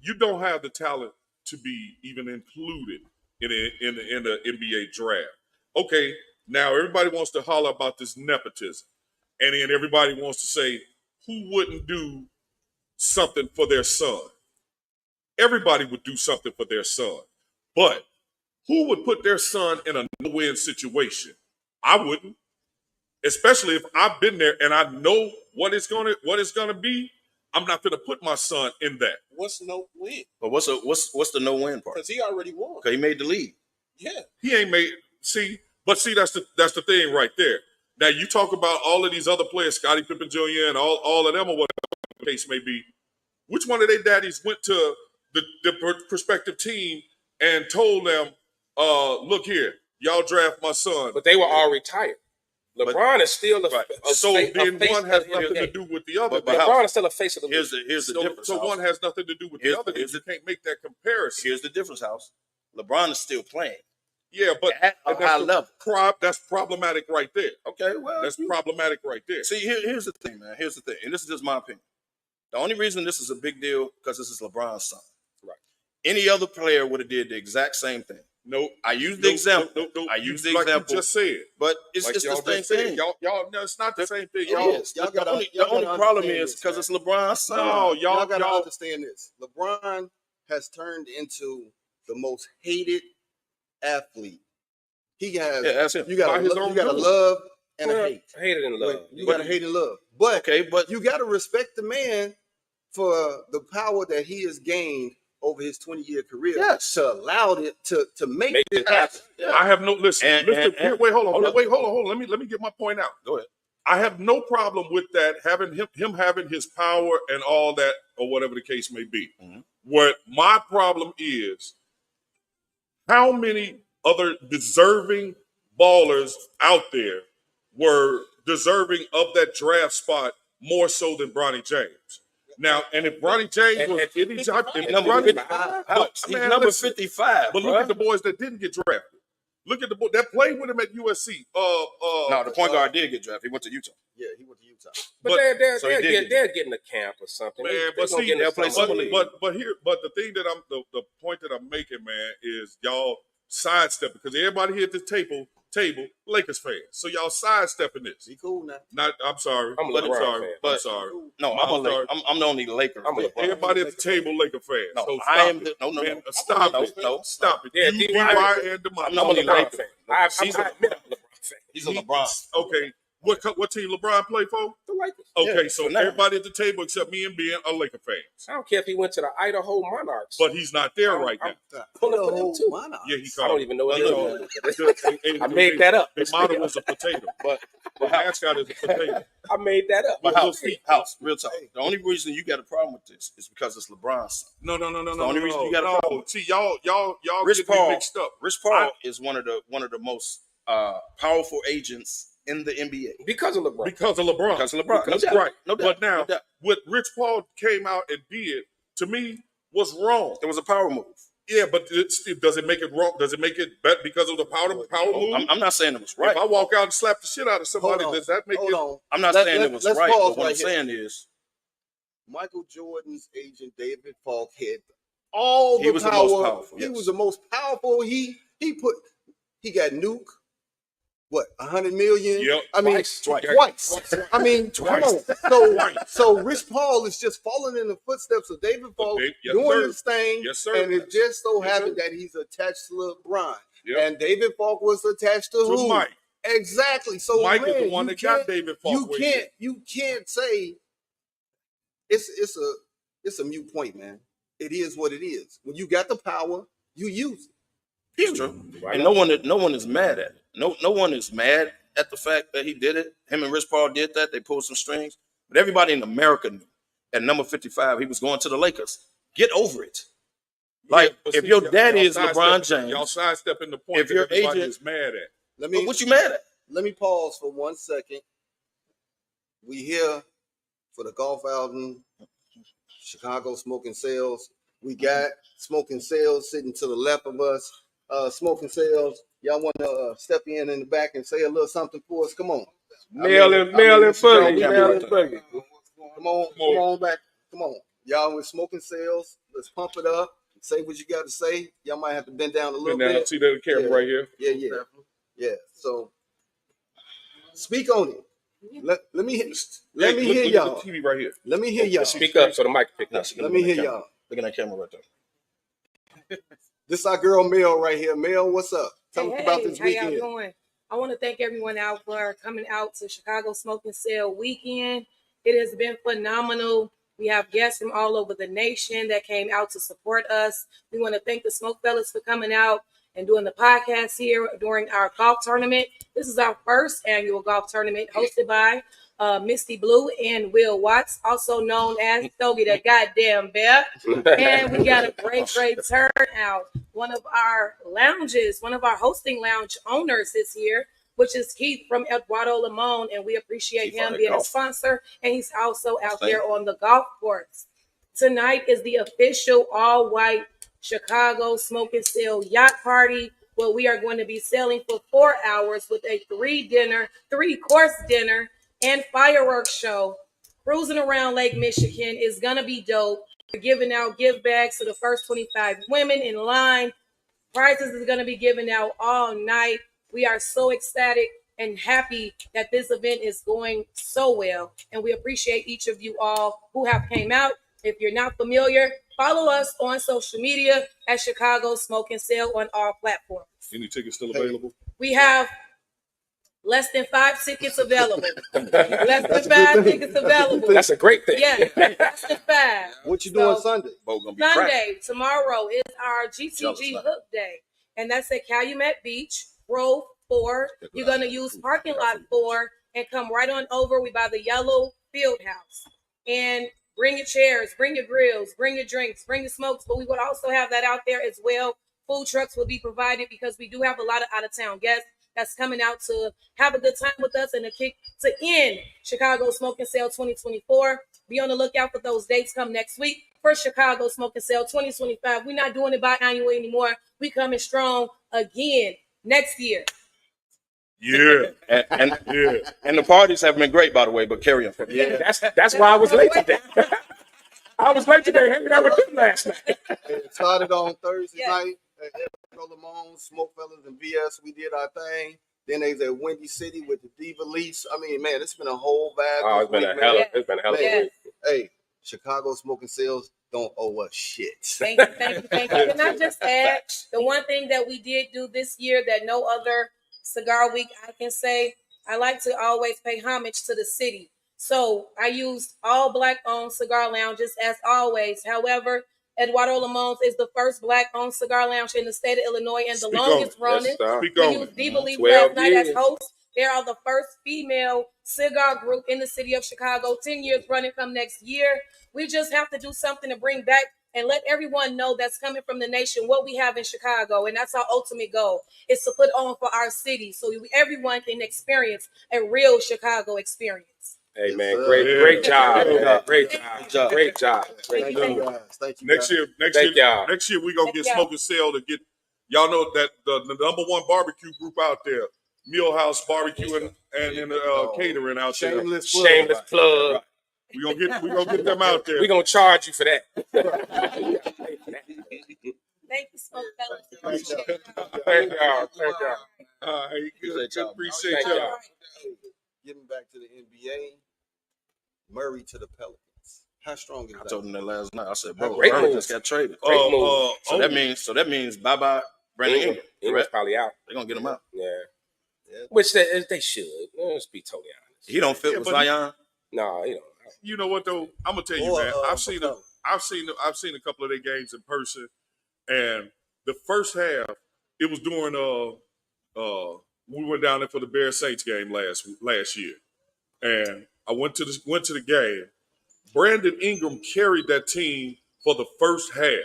S: you don't have the talent to be even included in the NBA draft. Okay, now everybody wants to holler about this nepotism. And then everybody wants to say, who wouldn't do something for their son? Everybody would do something for their son. But who would put their son in a no-win situation? I wouldn't. Especially if I've been there and I know what it's gonna be. I'm not gonna put my son in that.
C: What's no win?
D: But what's the no win part?
C: Because he already won.
D: Okay, he made the league.
C: Yeah.
S: He ain't made. See, that's the thing right there. Now you talk about all of these other players, Scottie Pippen Jr. and all of them, or whatever the case may be. Which one of their daddies went to the prospective team and told them, "Look here, y'all draft my son."
F: But they were all retired. LeBron is still
S: so then one has nothing to do with the other.
F: But LeBron is still a face of the league.
D: Here's the difference.
S: So
D: House.
S: one has nothing to do with the other. You can't make that comparison.
D: Here's the difference, House. LeBron is still playing.
S: Yeah, but
D: at a high level.
S: That's problematic right there.
D: Okay, well,
S: that's problematic right there.
D: See, here's the thing, man. Here's the thing, and this is just my opinion. The only reason this is a big deal because this is LeBron's son.
S: Right.
D: Any other player would have did the exact same thing.
S: Nope.
D: I used the example. I used the example.
S: You just said.
D: But it's
S: like
D: the same thing.
S: Y'all, no, it's not the same thing.
D: The only problem is because it's LeBron's son.
S: No,
B: y'all gotta understand this. LeBron has turned into the most hated athlete. He has.
D: Yeah, that's him.
B: You got to love and a hate.
F: Hated and love.
B: You got to hate and love. But you got to respect the man for the power that he has gained over his 20-year career
D: Yes.
B: to allow it to make it happen.
D: Yeah.
S: I have no listen. Wait, hold on.
D: Hold
S: Let me get my point out.
D: Go ahead.
S: I have no problem with that, having him having his power and all that, or whatever the case may be.
D: Mm-hmm.
S: What my problem is, how many other deserving ballers out there were deserving of that draft spot more so than Bronny James? Now, and if Bronny James was any type,
D: he's number 55.
S: But look at the boys that didn't get drafted. Look at the boy that played with him at USC.
D: No, the point guard did get drafted. He went to Utah.
B: Yeah, he went to Utah.
F: But they're getting a camp or something.
S: Man,
F: But the thing
S: that the point that I'm making, man, is y'all sidestep, because everybody here at the table Lakers fans. So y'all sidestepping this.
B: Be cool now.
S: I'm sorry.
F: I'm a LeBron fan.
S: I'm sorry.
D: No, I'm the only Laker.
S: Everybody at the table Laker fans.
D: No,
S: so
D: I am.
S: Stop it.
F: Yeah,
S: You, DY, and DeMar.
D: I'm the only Laker
F: fan.
D: He's a LeBron fan. He's a LeBron.
S: Okay. What team LeBron play for?
F: The Lakers.
S: Okay,
D: Yeah,
S: so
D: for now.
S: everybody at the table except me and Ben are Laker fans.
F: I don't care if he went to the Idaho Monarchs.
S: But he's not there right now.
F: Pulling for them too.
S: Yeah, he
F: I don't even know what
S: it is.
F: I made that up.
S: The model was a potato, but the mascot is a potato.
F: I made that up.
D: But House, real talk. The only reason you got a problem with this is because it's LeBron's son.
S: No.
D: The only reason you got a problem.
S: See, y'all
D: Rich
S: get
D: Paul
S: me mixed up.
D: Rich Paul is one of the most powerful agents in the NBA
S: because of LeBron. That's right.
D: No doubt.
S: But now,
D: No doubt.
S: what Rich Paul came out and did, to me, was wrong.
D: It was a power move.
S: Yeah, but does it make it wrong? Does it make it better because of the power move?
D: I'm not saying it was right.
S: If I walk out and slap the shit out of somebody, does that make it?
D: I'm not saying it was right. But what I'm saying is,
B: Michael Jordan's agent David Falk had all the power.
D: He was the most powerful.
B: He was the most powerful. He got Nuke. What, 100 million?
S: Yep.
B: I mean, twice. I mean, come on. So Rich Paul is just following in the footsteps of David Falk, doing his thing.
S: Yes, sir.
B: And it just so happened that he's attached to LeBron. Yep. And David Falk was attached to who?
S: Mike.
B: Exactly. So
S: Mike is the one that got David Falk.
B: You can't say it's a mute point, man. It is what it is. When you got the power, you use it.
D: It's true. And no one is mad at it. No one is mad at the fact that he did it. Him and Rich Paul did that. They pulled some strings. But everybody in America knew at number 55 he was going to the Lakers. Get over it. Like, if your daddy is LeBron James,
S: y'all sidestepping the point
D: if your
S: that everybody
D: agent
S: is mad at.
D: What you mad at?
B: Let me pause for 1 second. We here for the golf album, Chicago Smoking Sales. We got Smoking Sales sitting to the left of us. Smoking Sales, y'all want to step in the back and say a little something for us? Come on.
F: Mail and boogie.
B: Come on back. Come on. Y'all with Smoking Sales. Let's pump it up. Say what you got to say. Y'all might have to bend down a little bit.
S: See the camera right here?
B: Yeah. So speak on it. Let me hear y'all.
S: Look at the TV right here.
B: Let me hear y'all.
F: Speak up so the mic pick up.
B: Let me hear y'all.
D: Look at that camera right there.
B: This is our girl Mel right here. Mel, what's up? Tell us about this weekend.
T: How y'all doing? I want to thank everyone out for coming out to Chicago Smoking Sale weekend. It has been phenomenal. We have guests from all over the nation that came out to support us. We want to thank the SmokeFellas for coming out and doing the podcast here during our golf tournament. This is our first annual golf tournament hosted by Misty Blue and Will Watts, also known as Stogie the Goddamn Bear. And we got a great turnout. One of our hosting lounge owners is here, which is Keith from Eduardo Limon, and we appreciate him being a sponsor. And he's also out there on the golf course. Tonight is the official all-white Chicago Smoking Sale Yacht Party, where we are going to be sailing for 4 hours with a three-course dinner and fireworks show. Cruising around Lake Michigan is going to be dope. We're giving out gift bags to the first 25 women in line. Prizes is going to be given out all night. We are so ecstatic and happy that this event is going so well. And we appreciate each of you all who have came out. If you're not familiar, follow us on social media at Chicago Smoking Sale on all platforms.
S: Any tickets still available?
T: We have Less than 5 tickets available. Less than 5 tickets available.
F: That's a great thing.
T: Yeah, less than 5.
B: What you doing Sunday?
T: Sunday, tomorrow is our GTG Hook Day, and that's at Calumet Beach, row 4. You're gonna use parking lot 4 and come right on over. We by the yellow field house, and bring your chairs, bring your grills, bring your drinks, bring your smokes. But we would also have that out there as well. Food trucks will be provided because we do have a lot of out of town guests that's coming out to have a good time with us and to end Chicago Smoke and Sale 2024. Be on the lookout for those dates come next week for Chicago Smoke and Sale 2025. We're not doing it biannual anymore. We coming strong again next year.
S: Yeah.
D: And the parties have been great, by the way, but carry on.
F: Yeah, that's why I was late today. I was late today hanging out with them last night.
B: It started on Thursday night at Lemon, SmokeFellas, and VS. We did our thing. Then they was at Windy City with the Diva Leafs. I mean, man, it's been a whole vibe.
F: Oh, it's been a hell of a week.
B: Hey, Chicago Smoking Sales don't owe us shit.
T: Thank you. Can I just add the one thing that we did do this year that no other cigar week I can say? I like to always pay homage to the city. So I used all Black-owned cigar lounges as always. However, Eduardo Lamone's is the first Black-owned cigar lounge in the state of Illinois and the longest running. We used Diva Leaf last night as host. They are the first female cigar group in the city of Chicago, 10 years running come next year. We just have to do something to bring back and let everyone know that's coming from the nation what we have in Chicago. And that's our ultimate goal, is to put on for our city so everyone can experience a real Chicago experience.
F: Hey, man, great job. Great job.
B: Thank you, guys. Thank you.
S: Next year, we're going to get Smoke and Sale to get, y'all know that the number one barbecue group out there, Millhouse Barbecue and catering out there.
F: Shameless plug.
S: We're gonna get them out there.
F: We're gonna charge you for that.
T: Thank you, SmokeFellas.
F: Thank y'all.
S: All right, good. Appreciate y'all.
B: Getting back to the NBA, Murray to the Pelicans. How strong is that?
D: I told him that last night. I said, bro,
F: Great
D: Murray
F: move.
D: just got traded.
F: So
D: that means bye Brandon Ingram.
F: Ingram's probably out.
D: They're gonna get him out.
F: Yeah. Which they should. Let's be totally honest.
D: He don't fit with Zion.
F: No, he don't.
S: You know what though? I'm gonna tell you, man. I've seen a couple of their games in person, and the first half, it was during we went down there for the Bears Saints game last year, and I went to the game. Brandon Ingram carried that team for the first half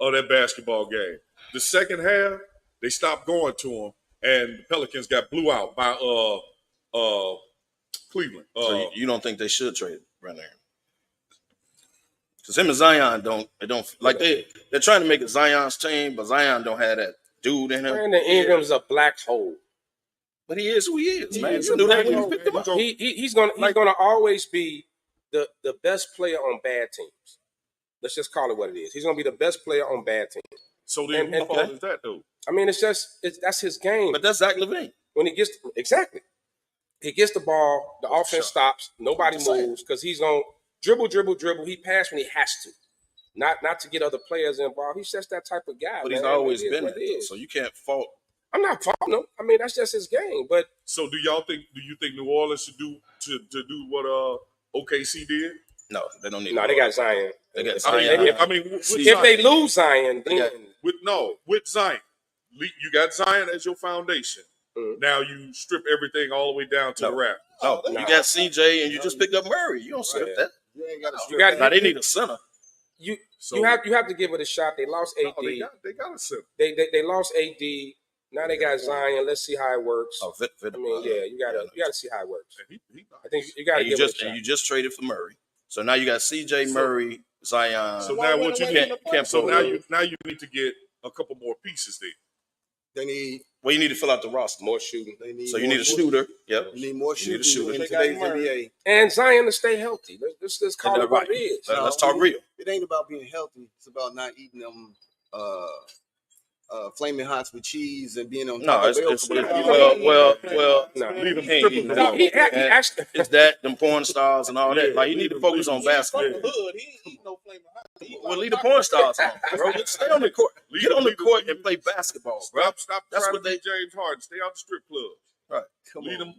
S: of that basketball game. The second half, they stopped going to him, and the Pelicans got blew out by Cleveland.
D: So you don't think they should trade Brandon Ingram? Because him and Zion don't like they're trying to make it Zion's team, but Zion don't have that dude in him.
F: Brandon Ingram's a black hole.
D: But he is who he is, man. You knew that when you picked him up.
F: He's gonna always be the best player on bad teams. Let's just call it what it is. He's gonna be the best player on bad teams.
S: So then whose fault is that though?
F: I mean, that's his game.
D: But that's Zach LaVine.
F: When he gets he gets the ball, the offense stops, nobody moves because he's gonna dribble. He passes when he has to, not to get other players involved. He's just that type of guy.
D: But he's always been that, so you can't fault.
F: I'm not faulting him. I mean, that's just his game. But
S: so do you think New Orleans should do what OKC did?
D: No, they don't need.
F: No, they got Zion.
D: They got Zion.
F: If they lose Zion, then
S: with Zion, you got Zion as your foundation. Now you strip everything all the way down to the wrap.
D: No, you got CJ and you just picked up Murray. You don't strip that.
B: You ain't got to strip.
F: You got.
D: They need a center.
F: You have to give it a shot. They lost AD.
S: They got a center.
F: They lost AD. Now they got Zion. Let's see how it works.
D: Oh,
F: I mean, you gotta see how it works. I think you gotta give it a shot.
D: And you just traded for Murray, so now you got CJ, Murray, Zion.
S: So now what you
D: can't.
S: So now you need to get a couple more pieces there.
B: They need.
D: Well, you need to fill out the roster.
F: More shooting.
D: So you need a shooter. Yep.
B: You need more shooting in today's NBA.
F: And Zion to stay healthy. Let's call it what it is.
D: Let's talk real.
B: It ain't about being healthy. It's about not eating them flaming hots with cheese and being on top of
D: it's that them porn stars and all that. Like you need to focus on basketball. Well, leave the porn stars on, bro. Stay on the court. Get on the court and play basketball, bro.
S: Stop
D: That's
S: trying
D: what
S: to be James Harden. Stay out the strip club.
D: Right.
S: Lead them.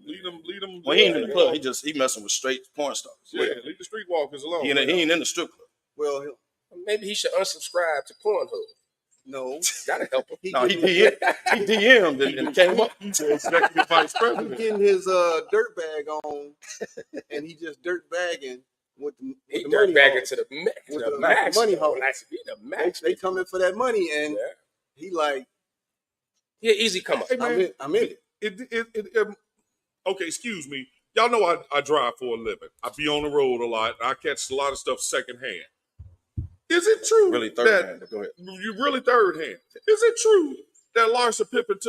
D: Well, he ain't in the club. He messing with straight porn stars.
S: Yeah, leave the streetwalkers alone.
D: He ain't in the strip club.
B: Well,
F: maybe he should unsubscribe to Pornhub.
B: No,
F: that'll help him.
D: He DM'd and came up.
S: He's the executive vice president.
B: He's getting his dirt bag on, and he just dirt bagging with the
F: dirt
B: money
F: bagging
B: haul.
F: to the
B: with
F: the
B: the
F: max.
B: money haul.
F: Be the max.
B: They come in for that money, and he like,
F: yeah, easy come up.
S: Hey, man,
B: I'm in it.
S: Okay, excuse me. Y'all know I drive for a living. I be on the road a lot. I catch a lot of stuff secondhand. Is it true?
D: Really third hand. Go ahead.
S: You really third hand. Is it true that Larsa Pippen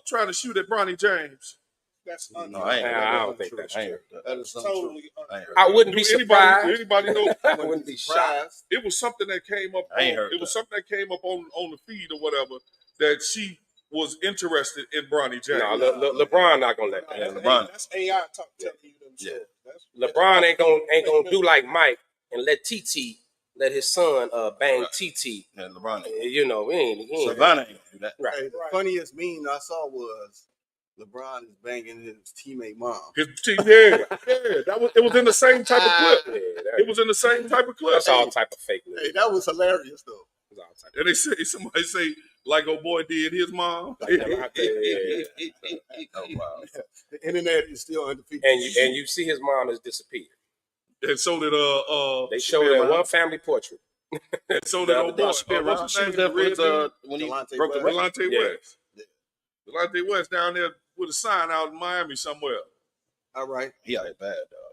S: trying to shoot at Bronny James?
C: That's
D: no, I
F: don't think that's true.
B: That is
C: totally.
F: I wouldn't be surprised.
S: Anybody know?
F: I wouldn't be shocked.
S: It was something that came up. It was something that came up on the feed or whatever that she was interested in Bronny James.
F: No, LeBron not gonna let that.
S: Yeah, LeBron.
C: That's AI telling you them.
F: Yeah. LeBron ain't gonna do like Mike and let his son bang TT.
D: Yeah, LeBron.
F: You know, he ain't
D: Savannah ain't gonna do that.
F: Right.
B: Hey, the funniest meme I saw was LeBron is banging his teammate mom.
S: It was in the same type of clip. It was in the same type of clip.
F: That's all type of fake news.
B: Hey, that was hilarious though.
S: And they say somebody say like old boy did his mom.
B: Oh wow! The internet is still undefeated.
F: And you see his mom has disappeared.
S: And so did
F: they showed it in one family portrait.
S: And so did old boy. What's his name?
D: When he
B: Delonte
D: broke the
B: West.
S: Delonte West. Delonte West down there with a sign out in Miami somewhere.
B: All right.
D: He out here bad, dog.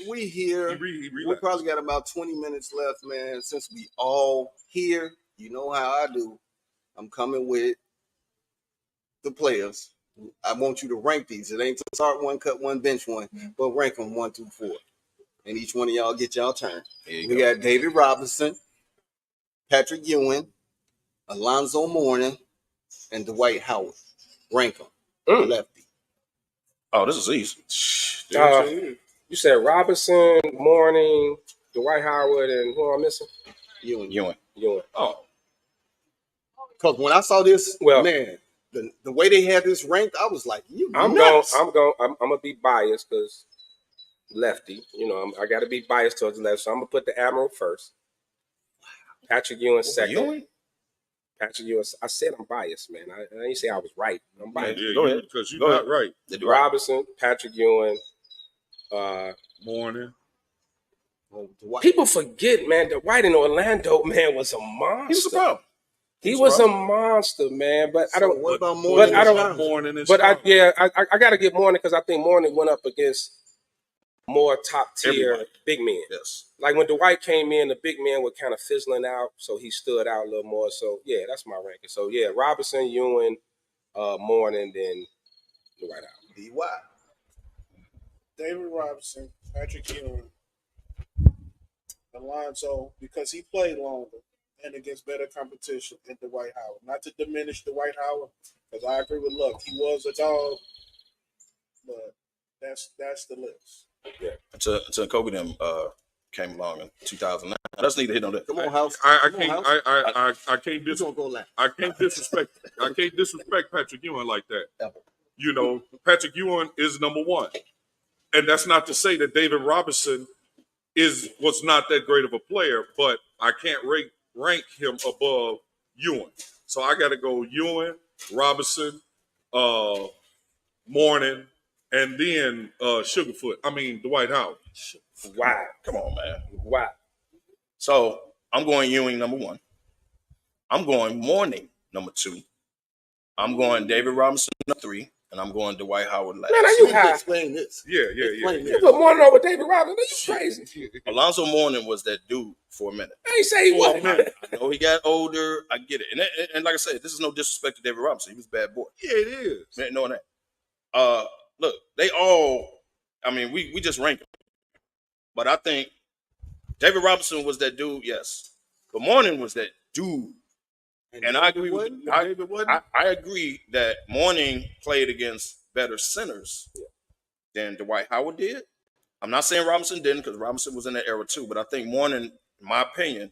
B: We here.
S: He
B: We probably got about 20 minutes left, man. Since we all here, you know how I do. I'm coming with the players. I want you to rank these. It ain't to start one, cut one, bench one, but rank them 1 through 4. And each one of y'all get y'all turn. We got David Robinson, Patrick Ewing, Alonzo Mourning, and Dwight Howard. Rank them. Lefty.
D: Oh, this is easy.
F: You said Robinson, Mourning, Dwight Howard, and who am I missing?
D: Ewing.
B: Oh. Because when I saw this, man, the way they had this ranked, I was like,
F: I'm gonna be biased because lefty. You know, I got to be biased towards the left, so I'm gonna put the Admiral first. Patrick Ewing second. Patrick Ewing. I said I'm biased, man. I didn't say I was right. I'm biased.
S: Go ahead, because you're not right.
F: Robinson, Patrick Ewing,
S: Mourning.
F: People forget, man, that White in Orlando, man, was a monster.
D: He was a problem.
F: He was a monster, man. But I don't.
B: What about Mourning?
F: I got to get Mourning because I think Mourning went up against more top tier big men.
D: Yes.
F: Like when Dwight came in, the big men were kind of fizzling out, so he stood out a little more. So yeah, that's my ranking. So yeah, Robinson, Ewing, Mourning, then Dwight Howard.
B: DY.
C: David Robinson, Patrick Ewing, Alonzo, because he played longer and against better competition than Dwight Howard. Not to diminish Dwight Howard, because I agree with Luck. He was a dog, but that's the list.
D: Yeah. Until Kobe them came along in 2009. I just need to hit on that.
B: Come on, House.
S: I can't disrespect. I can't disrespect Patrick Ewing like that.
B: Ever.
S: You know, Patrick Ewing is number one, and that's not to say that David Robinson was not that great of a player, but I can't rank him above Ewing. So I got to go Ewing, Robinson, Mourning, and then Dwight Howard.
D: Wow. Come on, man. Wow. So I'm going Ewing number 1. I'm going Mourning number 2. I'm going David Robinson number 3. And I'm going Dwight Howard last.
F: Man, are you high?
B: Explain this.
S: Yeah.
F: You put Mourning over David Robinson? You crazy?
D: Alonzo Mourning was that dude for a minute.
F: I ain't say he wasn't.
D: I know he got older. I get it. And like I said, this is no disrespect to David Robinson. He was a bad boy.
S: Yeah, it is.
D: Man, knowing that. Look, they all, we just rank them. But I think David Robinson was that dude, yes. But Mourning was that dude. And I agree I agree that Mourning played against better centers than Dwight Howard did. I'm not saying Robinson didn't, because Robinson was in that era too, but I think Mourning, in my opinion,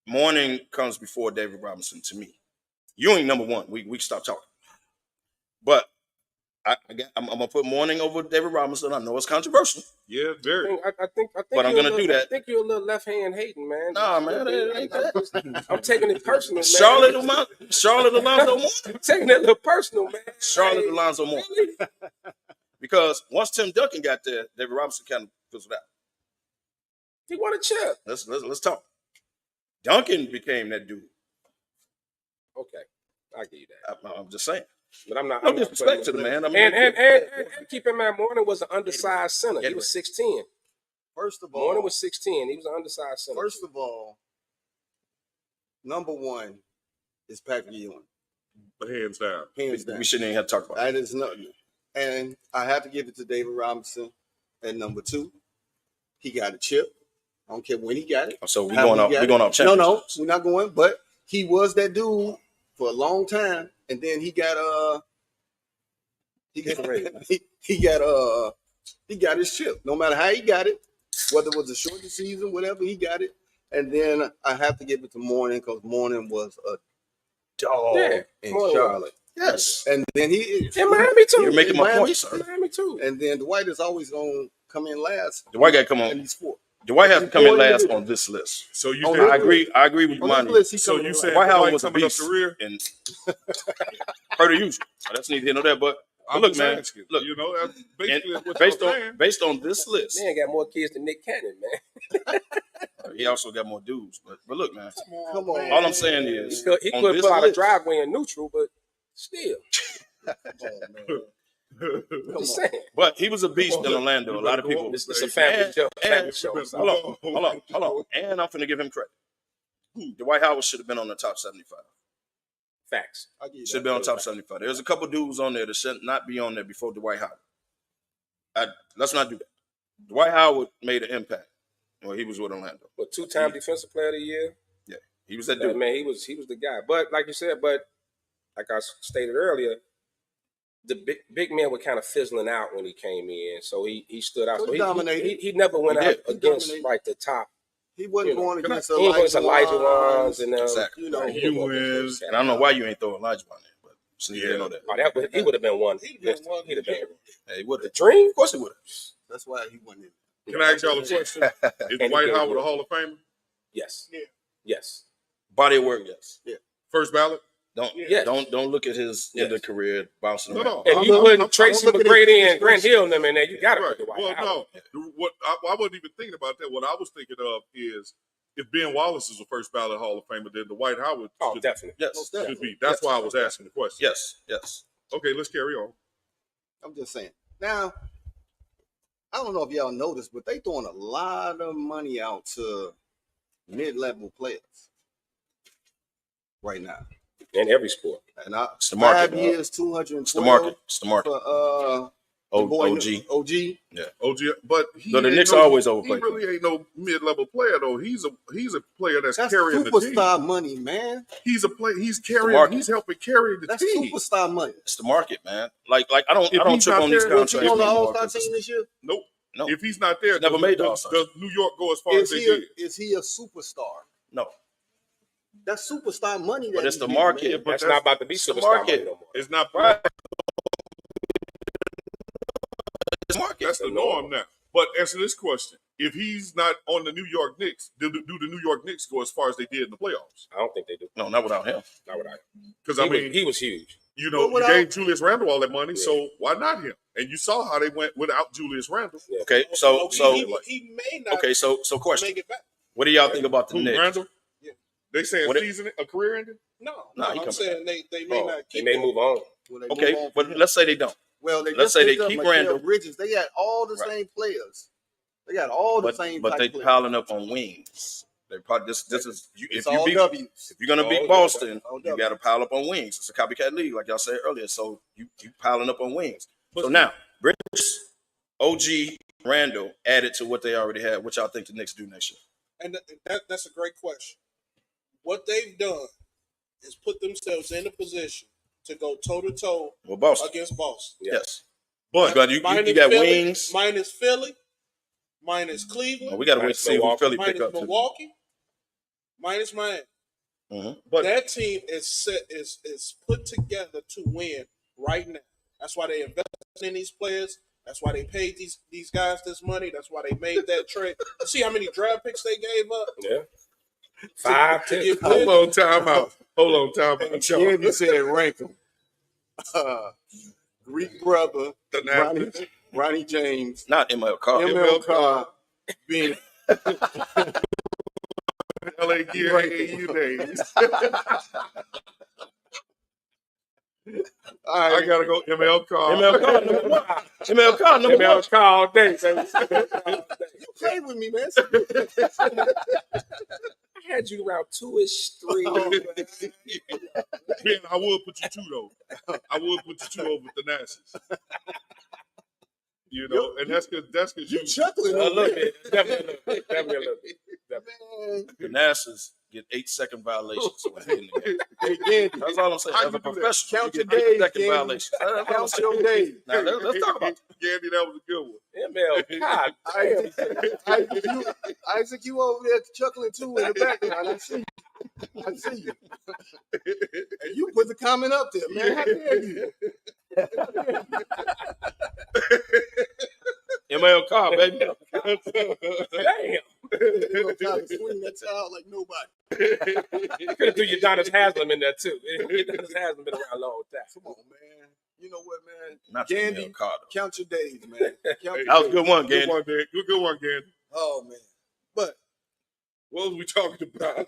D: Mourning comes before David Robinson to me. Ewing number 1. We can stop talking. But I'm gonna put Mourning over David Robinson. I know it's controversial.
S: Yeah, very.
F: I think.
D: But I'm gonna do that.
F: I think you're a little left hand hating, man.
D: Nah, man, it ain't that.
F: I'm taking it personal, man.
D: Charlotte Alonzo Moore.
F: I'm taking it a little personal, man.
D: Charlotte Alonzo Moore. Because once Tim Duncan got there, David Robinson kind of fizzled out.
F: He won a chip.
D: Let's talk. Duncan became that dude.
F: Okay, I give you that.
D: I'm just saying.
F: But I'm not.
D: No disrespect to the man.
F: And keep in mind, Mourning was an undersized center. He was 6'10".
B: First of all,
F: Mourning was 6'10". He was an undersized center.
B: First of all, number one is Patrick Ewing.
S: Hands down.
B: Hands down.
D: We shouldn't even have to talk about
B: that. Is not, and I have to give it to David Robinson at number 2. He got a chip. I don't care when he got it.
D: So we're going off championships.
B: No, we're not going. But he was that dude for a long time, and then he got his chip. No matter how he got it, whether it was a short season, whatever, he got it. And then I have to give it to Mourning because Mourning was a dog in Charlotte.
D: Yes,
B: and then he
F: in Miami too.
D: You're making my point, sir.
F: Miami too.
B: And then Dwight is always gonna come in last.
D: Dwight got to come on.
B: And he's 4.
D: Dwight has to come in last on this list.
S: So you
D: I agree with Monty.
S: So you said
D: Dwight Howard
S: Dwight
D: was a
S: coming up
D: beast
S: the rear?
D: and per the usual. That's neither here nor there. But
S: I'm
D: look,
S: just
D: man.
S: asking.
D: Look,
S: You know, that's basically what
D: based on this list,
F: Man got more kids than Nick Cannon, man.
D: he also got more dudes. But look, man.
B: Come on.
D: All I'm saying is
F: He could put out a driveway in neutral, but still. Just saying.
D: But he was a beast in Orlando. A lot of people.
F: It's a family show.
D: Hold on. And I'm finna give him credit. Dwight Howard should have been on the top 75.
F: Facts.
D: Should have been on top 75. There's a couple dudes on there that should not be on there before Dwight Howard. Let's not do that. Dwight Howard made an impact. Well, he was with Orlando.
F: But 2-time defensive player of the year.
D: Yeah, he was that dude.
F: Man, he was the guy. But like you said, like I stated earlier, the big man was kind of fizzling out when he came in, so he stood out. So he never went out against like the top.
B: He wasn't going against
F: Elijah Wines and
D: exactly.
F: You know,
D: and I don't know why you ain't throw Elijah on there, but so you know that.
F: Oh, he would have been one. He'd have been.
D: Hey, he would have.
F: Dream?
D: Of course he would have.
B: That's why he went in.
S: Can I ask y'all a question? Is Dwight Howard a Hall of Famer?
F: Yes. Yeah. Yes.
D: Body of work, yes.
B: Yeah.
S: First ballot?
D: Don't look at his end of career bouncing around.
S: No.
F: If you put Tracy McGrady and Grant Hill in them in there, you got to put Dwight Howard.
S: What I wasn't even thinking about that. What I was thinking of is if Ben Wallace is a first ballot Hall of Famer, then Dwight Howard
F: definitely.
D: Yes.
S: should be. That's why I was asking the question.
D: Yes.
S: Okay, let's carry on.
B: I'm just saying. Now, I don't know if y'all know this, but they throwing a lot of money out to mid-level players right now.
F: In every sport.
B: And
D: it's the market,
B: 5 years, 212.
D: It's the market. It's the market.
B: For,
D: OG.
B: Yeah.
S: OG. But he
D: the Knicks always overplay.
S: He really ain't no mid-level player though. He's a player that's carrying the team.
B: Superstar money, man.
S: He's a player. He's carrying. He's helping carry the team.
B: Superstar money.
D: It's the market, man. Like I don't trip on these contracts.
B: On the All-Star team this year?
S: Nope.
D: No.
S: If he's not there,
D: never made the All-Star.
S: Does New York go as far as they did?
B: Is he a superstar?
D: No.
B: That's superstar money.
D: But it's the market.
F: That's not about to be superstar money no more.
S: It's not.
D: Right.
S: That's the norm now. But answer this question: if he's not on the New York Knicks, do the New York Knicks go as far as they did in the playoffs?
F: I don't think they do.
D: No, not without him.
F: Not without him.
S: Because I mean,
F: he was huge.
S: You know, you gave Julius Randle all that money, so why not him? And you saw how they went without Julius Randle.
F: Yeah.
D: Okay, so
C: he may not.
D: Okay, so question.
C: Make it back.
D: What do y'all think about the Knicks?
S: Randle? Yeah. They saying a career ending?
C: No,
D: I'm
C: saying they may not.
F: They may move on.
D: Okay, but let's say they don't.
B: Well,
D: let's say they keep Randle.
B: Bridges. They got all the same players. They got all the same.
D: But they
B: players.
D: piling up on wings. They probably this is if you're gonna beat
B: All
D: Boston,
B: W's.
D: you got to pile up on wings. It's a copycat league, like y'all said earlier. So you piling up on wings. So now Bridges, OG, Randle added to what they already had. What y'all think the Knicks do next year?
C: And that's a great question. What they've done is put themselves in a position to go toe-to-toe against Boston.
D: Yes.
S: But
D: you got
C: Philly,
D: wings.
C: minus Philly, minus Cleveland.
D: Well, we got to wait to see who Philly pick up.
C: Milwaukee, minus Miami.
D: Mm-hmm.
C: But that team is put together to win right now. That's why they invested in these players. That's why they paid these guys this money. That's why they made that trade. You see how many draft picks they gave up?
F: Yeah. 5, 10.
S: Hold on, time out.
B: Candy said rank them. Greek brother, Ronnie James,
D: not MLK.
B: MLK being
S: LA Gear AAU days.
B: All right.
S: I gotta go MLK.
D: MLK number one. MLK number one.
F: MLK all day, baby.
B: You play with me, man.
F: I had you around 2-ish, 3.
S: Man, I would put you 2 though. I would put you 2 over Thanasis. You know, and that's because you
B: chuckling
F: a little bit. Definitely a little bit.
D: Thanasis get 8-second violations.
B: Hey,
D: that's all I'm saying. As a professional,
B: count
D: you
B: your
D: get
B: days,
D: 8-second
B: Candy.
D: violations.
B: Count your days.
D: Now let's talk about
S: Candy. That was a good one.
F: ML, God,
B: Isaac, you over there chuckling too in the background. I see you. And you put the comment up there, man. How dare you?
D: MLK, baby.
F: damn.
B: You gonna try to swing that towel like nobody.
F: You could have threw your Donis Haslam in there too. Donis Haslam been around a long time.
B: Come on, man. You know what, man?
D: Not
B: Gandy, count your days, man.
D: That was a good one, Gandy.
S: Good one, Gandy.
B: Oh man. But
S: what was we talking about?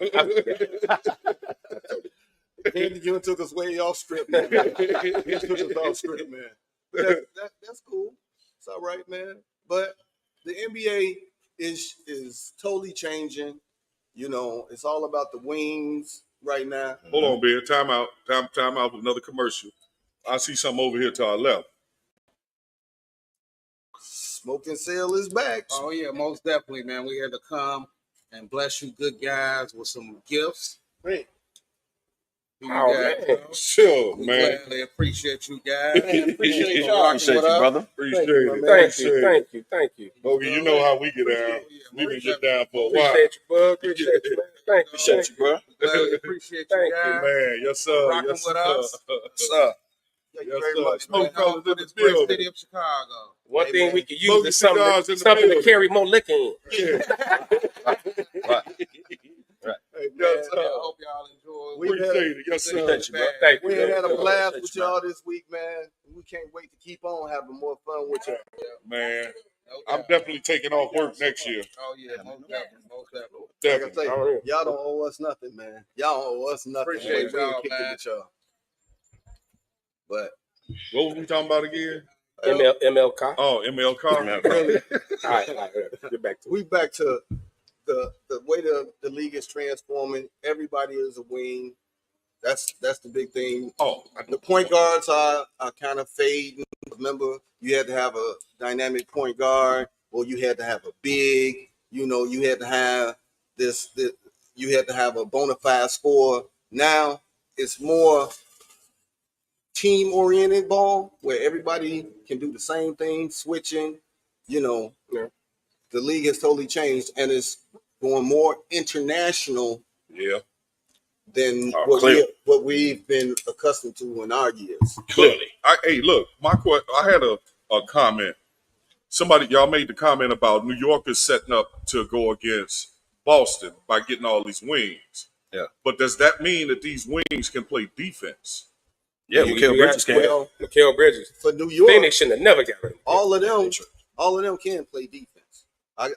B: Gandy, you took us way off script, man. You took us off script, man. That's cool. It's all right, man. But the NBA is totally changing. You know, it's all about the wings right now.
S: Hold on, Ben. Time out. Time out with another commercial. I see something over here to our left.
B: Smoking Sale is back.
U: Oh yeah, most definitely, man. We're here to come and bless you good guys with some gifts.
B: Great.
S: Sure,
U: we
S: man.
U: Gladly appreciate you guys.
B: Appreciate
U: y'all.
D: Appreciate you, brother.
S: Appreciate it.
F: Thank you.
S: Okay, you know how we get down. We've been get down for a while.
F: Appreciate you, bud. Appreciate you, man. Thank you.
D: Appreciate you, bro.
U: Gladly appreciate you guys.
S: Man, yes sir.
U: Rocking
S: Yes
U: with
S: sir.
U: us.
D: Sir.
B: Thank
S: Yes,
B: you very
S: sir.
B: much, man.
S: SmokeFellas in
U: This
S: the
U: great
S: building.
U: city of Chicago.
F: One thing we could use is
S: Smoking cigars in
F: something
S: the
F: to
S: building.
F: carry more liquor in.
S: Yeah.
D: Right.
B: Hey, man.
S: Yes, sir.
U: I hope y'all enjoy.
B: We
S: Appreciate it. Yes, sir.
D: Thank you, bro.
F: Thank you.
B: We had a
D: Appreciate
B: blast
D: you,
B: with
D: man.
B: y'all this week, man. We can't wait to keep on having more fun with y'all.
S: Man,
U: No
S: I'm
U: doubt.
S: definitely taking off work next year.
U: Oh yeah, most definitely, most definitely.
B: Like I
S: Definitely.
B: say, y'all don't owe us nothing, man. Y'all don't owe us nothing.
U: Appreciate
B: We'll
U: y'all,
B: kick it
U: man.
B: with y'all. But
S: What was we talking about again?
F: MLK.
S: Oh, MLK.
B: really,
F: All right. Get back to it.
B: we back to the way the league is transforming. Everybody is a wing. That's the big thing.
S: Oh,
B: The point guards are kind of fading. Remember, you had to have a dynamic point guard, or you had to have a big. You know, you had to have this you had to have a bona fide scorer. Now it's more team-oriented ball where everybody can do the same thing, switching. You know, the league has totally changed, and it's going more international
S: yeah.
B: than
D: Clearly.
B: what we've been accustomed to in our years.
D: Clearly.
S: Hey, look, I had a comment. Somebody, y'all made the comment about New Yorkers setting up to go against Boston by getting all these wings.
D: Yeah.
S: But does that mean that these wings can play defense?
D: Yeah, Mikal Bridges can.
B: Well,
F: Mikal Bridges.
B: for New York,
F: Phoenix shouldn't have never got rid of him.
B: all of them can play defense.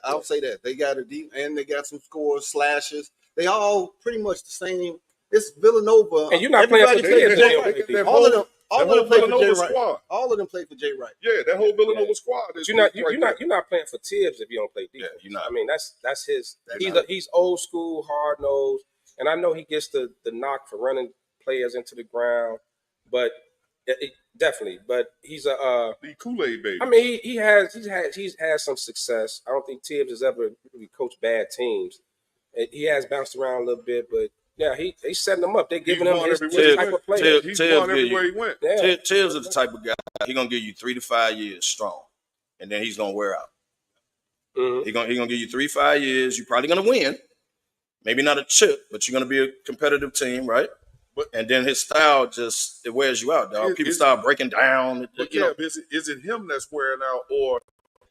B: I'll say that they got a deep and they got some scores, slashes. They all pretty much the same. It's Villanova.
F: And you're not playing for
B: Everybody
F: Jay.
B: plays Jay Wright. All of them. All of them play for Jay
S: Villanova
B: Wright.
S: squad.
B: All of them play for Jay Wright.
S: Yeah, that whole Villanova squad.
F: But you're not playing for Tibbs if you don't play defense.
D: you're not.
F: I mean, that's his.
B: That's
F: He's old school, hard nosed, and I know he gets the knock for running players into the ground, but definitely. But he's a
S: the Kool-Aid baby.
F: I mean, he's had some success. I don't think Tibbs has ever really coached bad teams. He has bounced around a little bit, but yeah, they setting him up. They giving him his type of player.
S: He's won everywhere he went.
F: Yeah.
D: Tibbs is the type of guy. He's gonna give you 3 to 5 years strong, and then he's gonna wear out.
F: Mm-hmm.
D: He's gonna give you 3 to 5 years. You're probably gonna win, maybe not a chip, but you're gonna be a competitive team, right? and then his style just it wears you out, dog. People start breaking down.
S: But is it him that's wearing out, or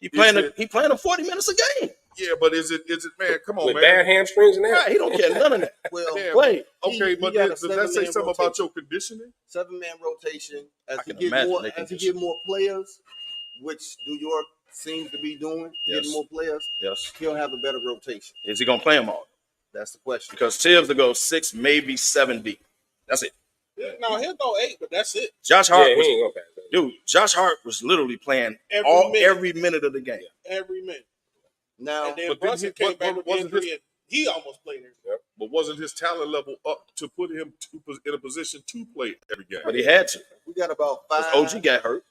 D: he playing him 40 minutes a game?
S: Yeah, but is it man? Come on,
F: with
S: man.
F: bad hamstrings and that.
D: Right, he don't care none of that.
B: Well,
D: play.
S: Okay, but does that say something about your conditioning?
B: 7-man rotation. As
D: I
B: he
D: can
B: get
D: imagine
B: more,
D: they can
B: as he
D: just-
B: get more players, which New York seems to be doing,
D: Yes.
B: getting more players,
D: Yes.
B: he'll have a better rotation.
D: Is he gonna play them all?
B: That's the question.
D: Because Tibbs will go 6, maybe 7 deep. That's it.
C: No, he'll go 8, but that's it.
D: Josh Hart
F: Yeah, he
D: was,
F: ain't gonna pass that.
D: dude. Josh Hart was literally playing
C: Every
D: every minute of the game.
C: Every minute.
B: Now,
C: And then
S: but
C: Brunson came back with
S: wasn't
C: injury, and he almost played it.
S: But wasn't his talent level up to put him in a position to play every game?
D: But he had to.
B: We got about 5.
D: OG got hurt.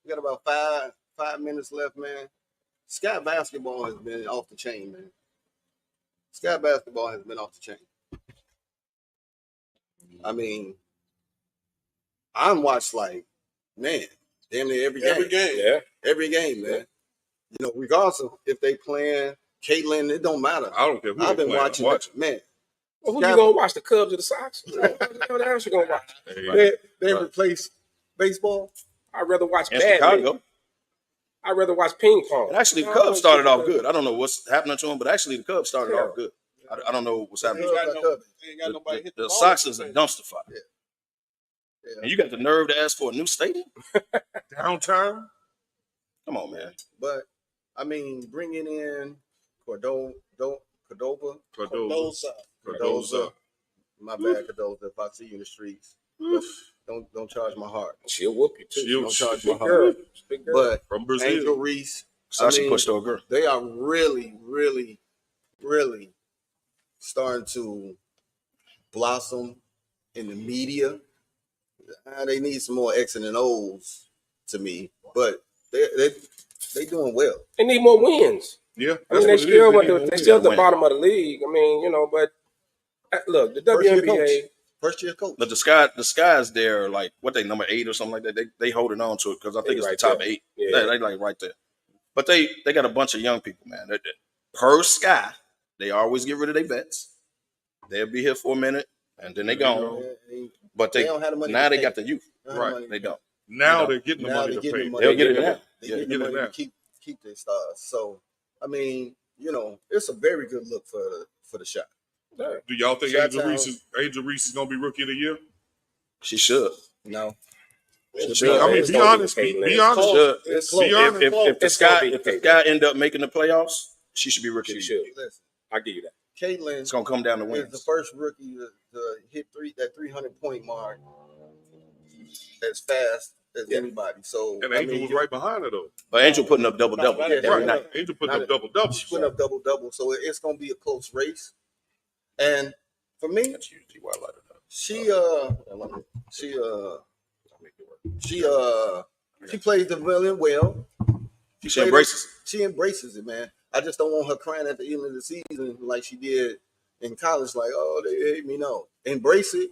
B: We got about five minutes left, man. Sky basketball has been off the chain, man. Sky basketball has been off the chain. I mean, I'm watched like, man, damn near every game.
F: Yeah.
B: Every game, man. You know, regardless of if they playing Caitlin, it don't matter.
S: I don't care who
B: I've
S: they
B: been
S: playing,
B: watching
S: I'm
B: it, man.
F: Well, who you gonna watch? The Cubs or the Sox? What else you gonna watch?
B: They replaced baseball.
F: I'd rather watch
D: In
F: badminton.
D: Chicago.
F: I'd rather watch ping pong.
D: And actually, the Cubs started off good. I don't know what's happening to them, but actually, the Cubs started off good. I don't know what's happening.
C: Ain't got nobody hit
D: The
C: ball.
D: Sox is a dumpster fire. And you got the nerve to ask for a new stadium?
S: Downtown?
D: Come on, man.
B: But I mean, bringing in Cordova. My bad, Cardoza. If I see you in the streets, don't charge my heart.
F: She'll whoop you too.
B: Don't charge my
F: Big
B: heart.
F: girl. Big girl.
B: But
S: From Brazil.
B: Angel Reese,
D: Sashi pushed over.
B: They are really, really, really starting to blossom in the media. They need some more X's and O's to me, but they doing well.
F: They need more wins.
S: Yeah,
F: I mean, they still at the bottom of the league. I mean, you know, but look, the WNBA.
B: First year coach.
D: But the Skies, they're like what they number 8 or something like that. They holding on to it because I think it's
F: right
D: the top
F: there.
D: 8.
F: Yeah.
D: They like right there. But they got a bunch of young people, man. Per Sky, they always get rid of their vets. They'll be here for a minute and then they gone. But they
B: don't have the money
D: now
B: to
D: they
B: pay.
D: got the youth.
B: They don't have
D: Right.
B: money
D: They don't.
S: Now they're getting the money to pay.
D: They'll get it now.
B: They get the money to keep their stars. So I mean, you know, it's a very good look for the shot.
S: Do y'all think Angel Reese is gonna be rookie of the year?
D: She should.
B: No.
S: I mean, be honest. Be honest.
D: If the Sky end up making the playoffs, she should be rookie.
F: She should.
B: Listen,
F: I'll give you that.
B: Caitlin
D: It's gonna come down to
B: is
D: wins.
B: the first rookie to hit that 300-point mark as fast as anybody. So
S: And Angel was right behind her though.
D: But Angel putting up double
B: Yeah,
D: every night.
S: Angel putting up double.
B: She's putting up double. So it's gonna be a close race. And for me, she plays the villain well.
D: She embraces it.
B: She embraces it, man. I just don't want her crying at the end of the season like she did in college, like, oh, they hate me. No. Embrace it.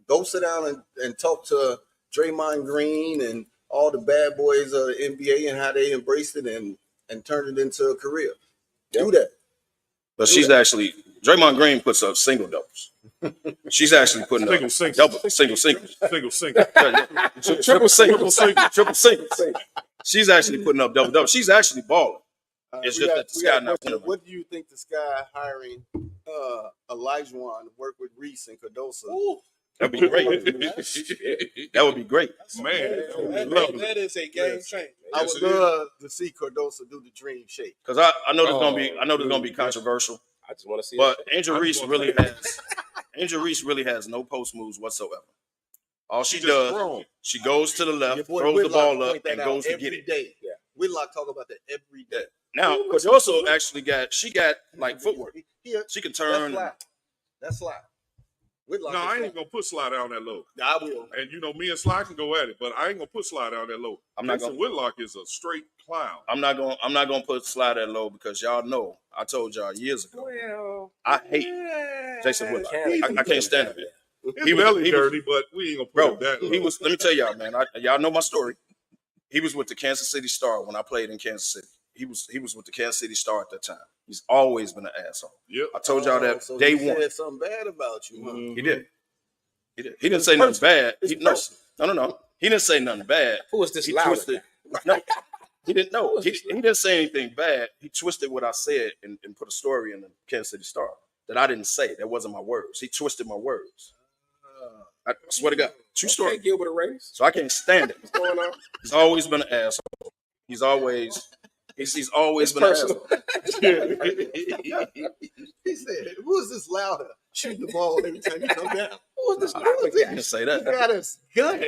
B: Go sit down and talk to Draymond Green and all the bad boys of the NBA and how they embraced it and turned it into a career. Do that.
D: But she's actually Draymond Green puts up single doubles. She's actually putting up double singles.
S: Single.
D: Triple single. She's actually putting up double. She's actually balling. It's just that the Sky not winning.
B: What do you think the Sky hiring Elijah to work with Reese and Cardoza?
D: That'd be great. That would be great.
S: Man,
C: that is a game changer.
B: I would love to see Cardoza do the dream shake.
D: Because I know there's gonna be controversial.
F: I just want to see.
D: But Angel Reese really has no post moves whatsoever. All she does, she goes to the left, throws the ball up, and goes to get it.
B: Day. Yeah. Whitlock talk about that every day.
D: Now, but also actually got like footwork. She can turn.
B: That's slide. Whitlock
S: no, I ain't gonna put Sly down that low.
B: I will.
S: And you know, me and Sly can go at it, but I ain't gonna put Sly down that low.
D: I'm not gonna.
S: Whitlock is a straight clown.
D: I'm not gonna put Sly that low because y'all know I told y'all years ago.
F: Well,
D: I hate Jason Whitlock. I can't stand him.
S: He was dirty, but we ain't gonna put him that low.
D: He was. Let me tell y'all, man. Y'all know my story. He was with the Kansas City Star when I played in Kansas City. He was with the Kansas City Star at that time. He's always been an asshole.
S: Yep.
D: I told y'all that
B: so
D: day
B: he
D: one.
B: said something bad about you, huh?
D: He did. He didn't say nothing bad. No. He didn't say nothing bad.
F: Who is this
D: He
F: loud?
D: twisted. No, he didn't know. He didn't say anything bad. He twisted what I said and put a story in the Kansas City Star that I didn't say. That wasn't my words. He twisted my words. I swear to God. True story.
F: Okay, Gilbert Arenas.
D: So I can't stand it.
F: What's going on?
D: He's always been an asshole. He's always been
F: personal.
D: an asshole.
B: He said, "Who is this louder? Shooting the ball every time you come down."
F: Who is this
D: I
F: louder?
D: didn't say that.
B: He got us gun.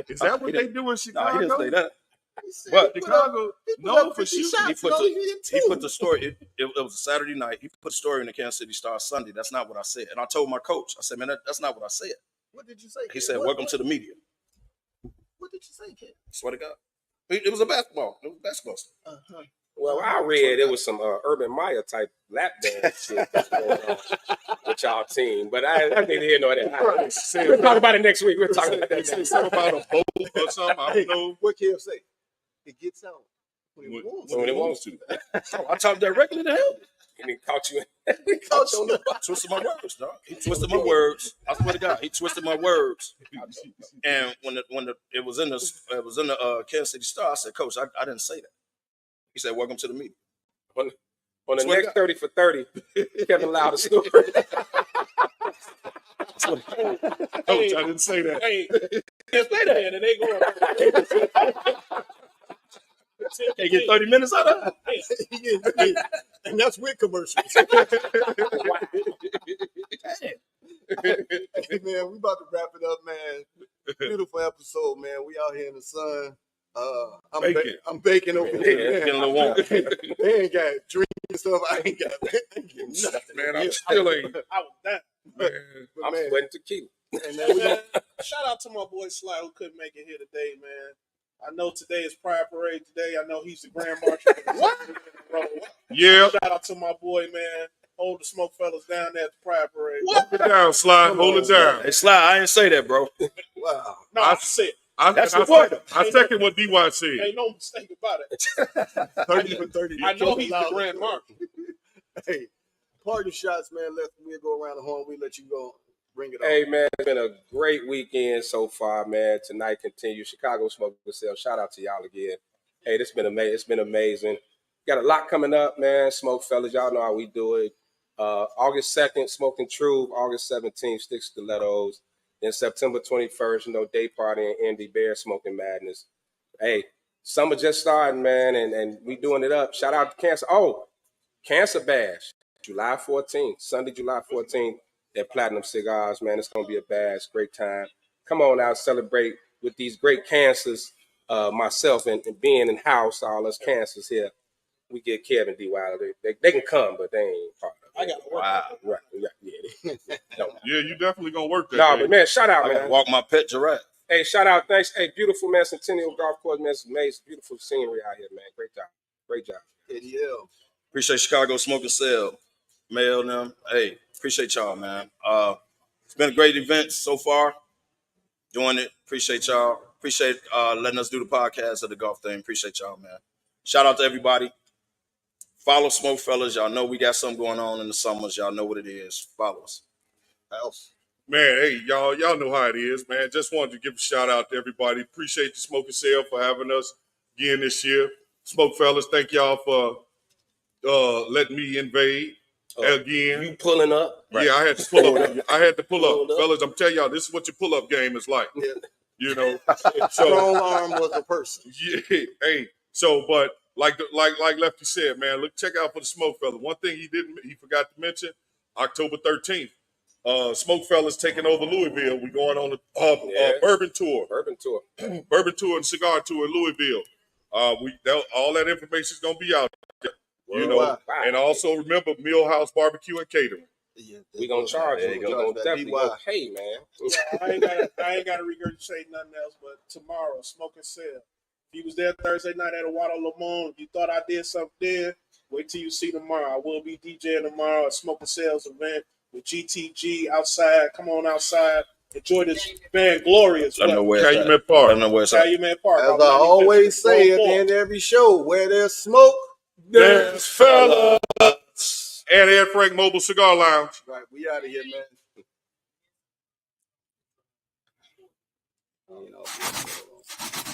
S: Is that what they do in Chicago?
D: No, he didn't say that.
S: But Chicago, no, for
B: shooting.
S: shooting.
D: He put the story. It was a Saturday night. He put a story in the Kansas City Star Sunday. That's not what I said. And I told my coach, I said, man, that's not what I said.
B: What did you say?
D: He said, welcome to the media.
B: What did you say, kid?
D: Swear to God. It was a basketball. It was a basketball story.
F: Well, I read it was some Urban Meyer type lap dance shit that's going on with y'all team, but I didn't hear no of that. We'll talk about it next week. We'll talk about that.
S: Something about a boat or something. I don't know.
B: What Kev say? It gets out when it wants to.
D: I talked directly to him.
F: And he caught you.
D: Twisted my words, dog. He twisted my words. I swear to God, he twisted my words. And when it was in the Kansas City Star, I said, Coach, I didn't say that. He said, welcome to the meeting.
F: On the next 30 for 30, Kevin Loud a story.
S: Coach, I didn't say that.
C: Hey, can't say that, and they going.
D: Can't get 30 minutes out of it.
B: And that's with commercials. Hey, man, we about to wrap it up, man. Beautiful episode, man. We out here in the sun. I'm baking over here.
D: Getting a little warm.
B: They ain't got drinks and stuff. I ain't got nothing.
S: Man, I'm still ain't.
C: I was that.
F: I'm sweating tequila.
C: And man, shout out to my boy Sly who couldn't make it here today, man. I know today is Pride Parade today. I know he's the Grand Marshal. What?
S: Yeah.
C: Shout out to my boy, man. Hold the SmokeFellas down there at the Pride Parade.
S: Hold it down, Sly. Hold it down.
D: Hey, Sly, I didn't say that, bro.
B: Wow.
C: No, I said.
S: I second what D.Y. said.
C: Ain't no mistake about it.
B: 30 for 30.
C: I know he's the Grand Marshal.
B: Hey, party shots, man. We'll go around the horn. We let you go. Bring it on.
F: Hey, man, it's been a great weekend so far, man. Tonight continues. Chicago SmokeFellas. Shout out to y'all again. Hey, this been amazing. It's been amazing. Got a lot coming up, man. SmokeFellas, y'all know how we do it. August 2nd, Smoking Truth. August 17th, Sticks Stilettos. Then September 21st, day party in Indy Bear Smoking Madness. Hey, summer just starting, man, and we doing it up. Shout out to Cancer. Oh, Cancer Bash, July 14th, Sunday, July 14th at Platinum Cigars, man. It's going to be a bash, great time. Come on out, celebrate with these great cancers, myself and being in house, all us cancers here. We get Kevin D. Wilder. They can come, but they ain't part of it.
C: I got to work.
F: Wow. Right. Yeah. No.
S: Yeah, you definitely going to work that.
F: No, but man, shout out,
D: I
F: man.
D: gotta walk my pet giraffe.
F: Hey, shout out. Thanks. Hey, beautiful, man. Centennial Golf Course, man. It's amazing. Beautiful scenery out here, man. Great job. Great job.
B: ADL.
D: Appreciate Chicago Smoking Cell. Mail them. Hey, appreciate y'all, man. It's been a great event so far. Doing it. Appreciate y'all. Appreciate letting us do the podcast of the golf thing. Appreciate y'all, man. Shout out to everybody. Follow SmokeFellas. Y'all know we got something going on in the summers. Y'all know what it is. Follow us.
B: Else.
S: Man, hey, y'all know how it is, man. Just wanted to give a shout out to everybody. Appreciate the Smoking Cell for having us again this year. SmokeFellas, thank y'all for letting me invade again.
F: You pulling up?
S: Right. Yeah, I had to pull up. I had to pull up. Fellas, I'm telling y'all, this is what your pull-up game is like.
B: Yeah.
S: You know?
B: Strong arm was a person.
S: Yeah, hey. So, but like Lefty said, man, look, check out for the SmokeFellas. One thing he forgot to mention, October 13th, SmokeFellas taking over Louisville. We're going on the bourbon tour.
F: Bourbon
S: tour and cigar tour in Louisville. All that information is gonna be out there. You know,
F: Wow.
S: and also remember Millhouse Barbecue and Catering.
B: Yeah,
F: We gonna charge you. We gonna definitely go pay, man.
C: Yeah, I ain't gotta regurgitate nothing else, but tomorrow, Smoking Cell. If you was there Thursday night at Awada Lamont, if you thought I did something there, wait till you see tomorrow. I will be DJing tomorrow at Smoking Cell's event with GTG outside. Come on outside. Enjoy this band Glorious.
D: I know where it's at.
S: Calumet Park.
D: I know where it's at.
C: Calumet Park.
B: As I always say at the end of every show, where there's smoke,
S: there's fellas. And Ed Frank Mobile Cigar Lounge.
B: Right, we out of here, man. You know.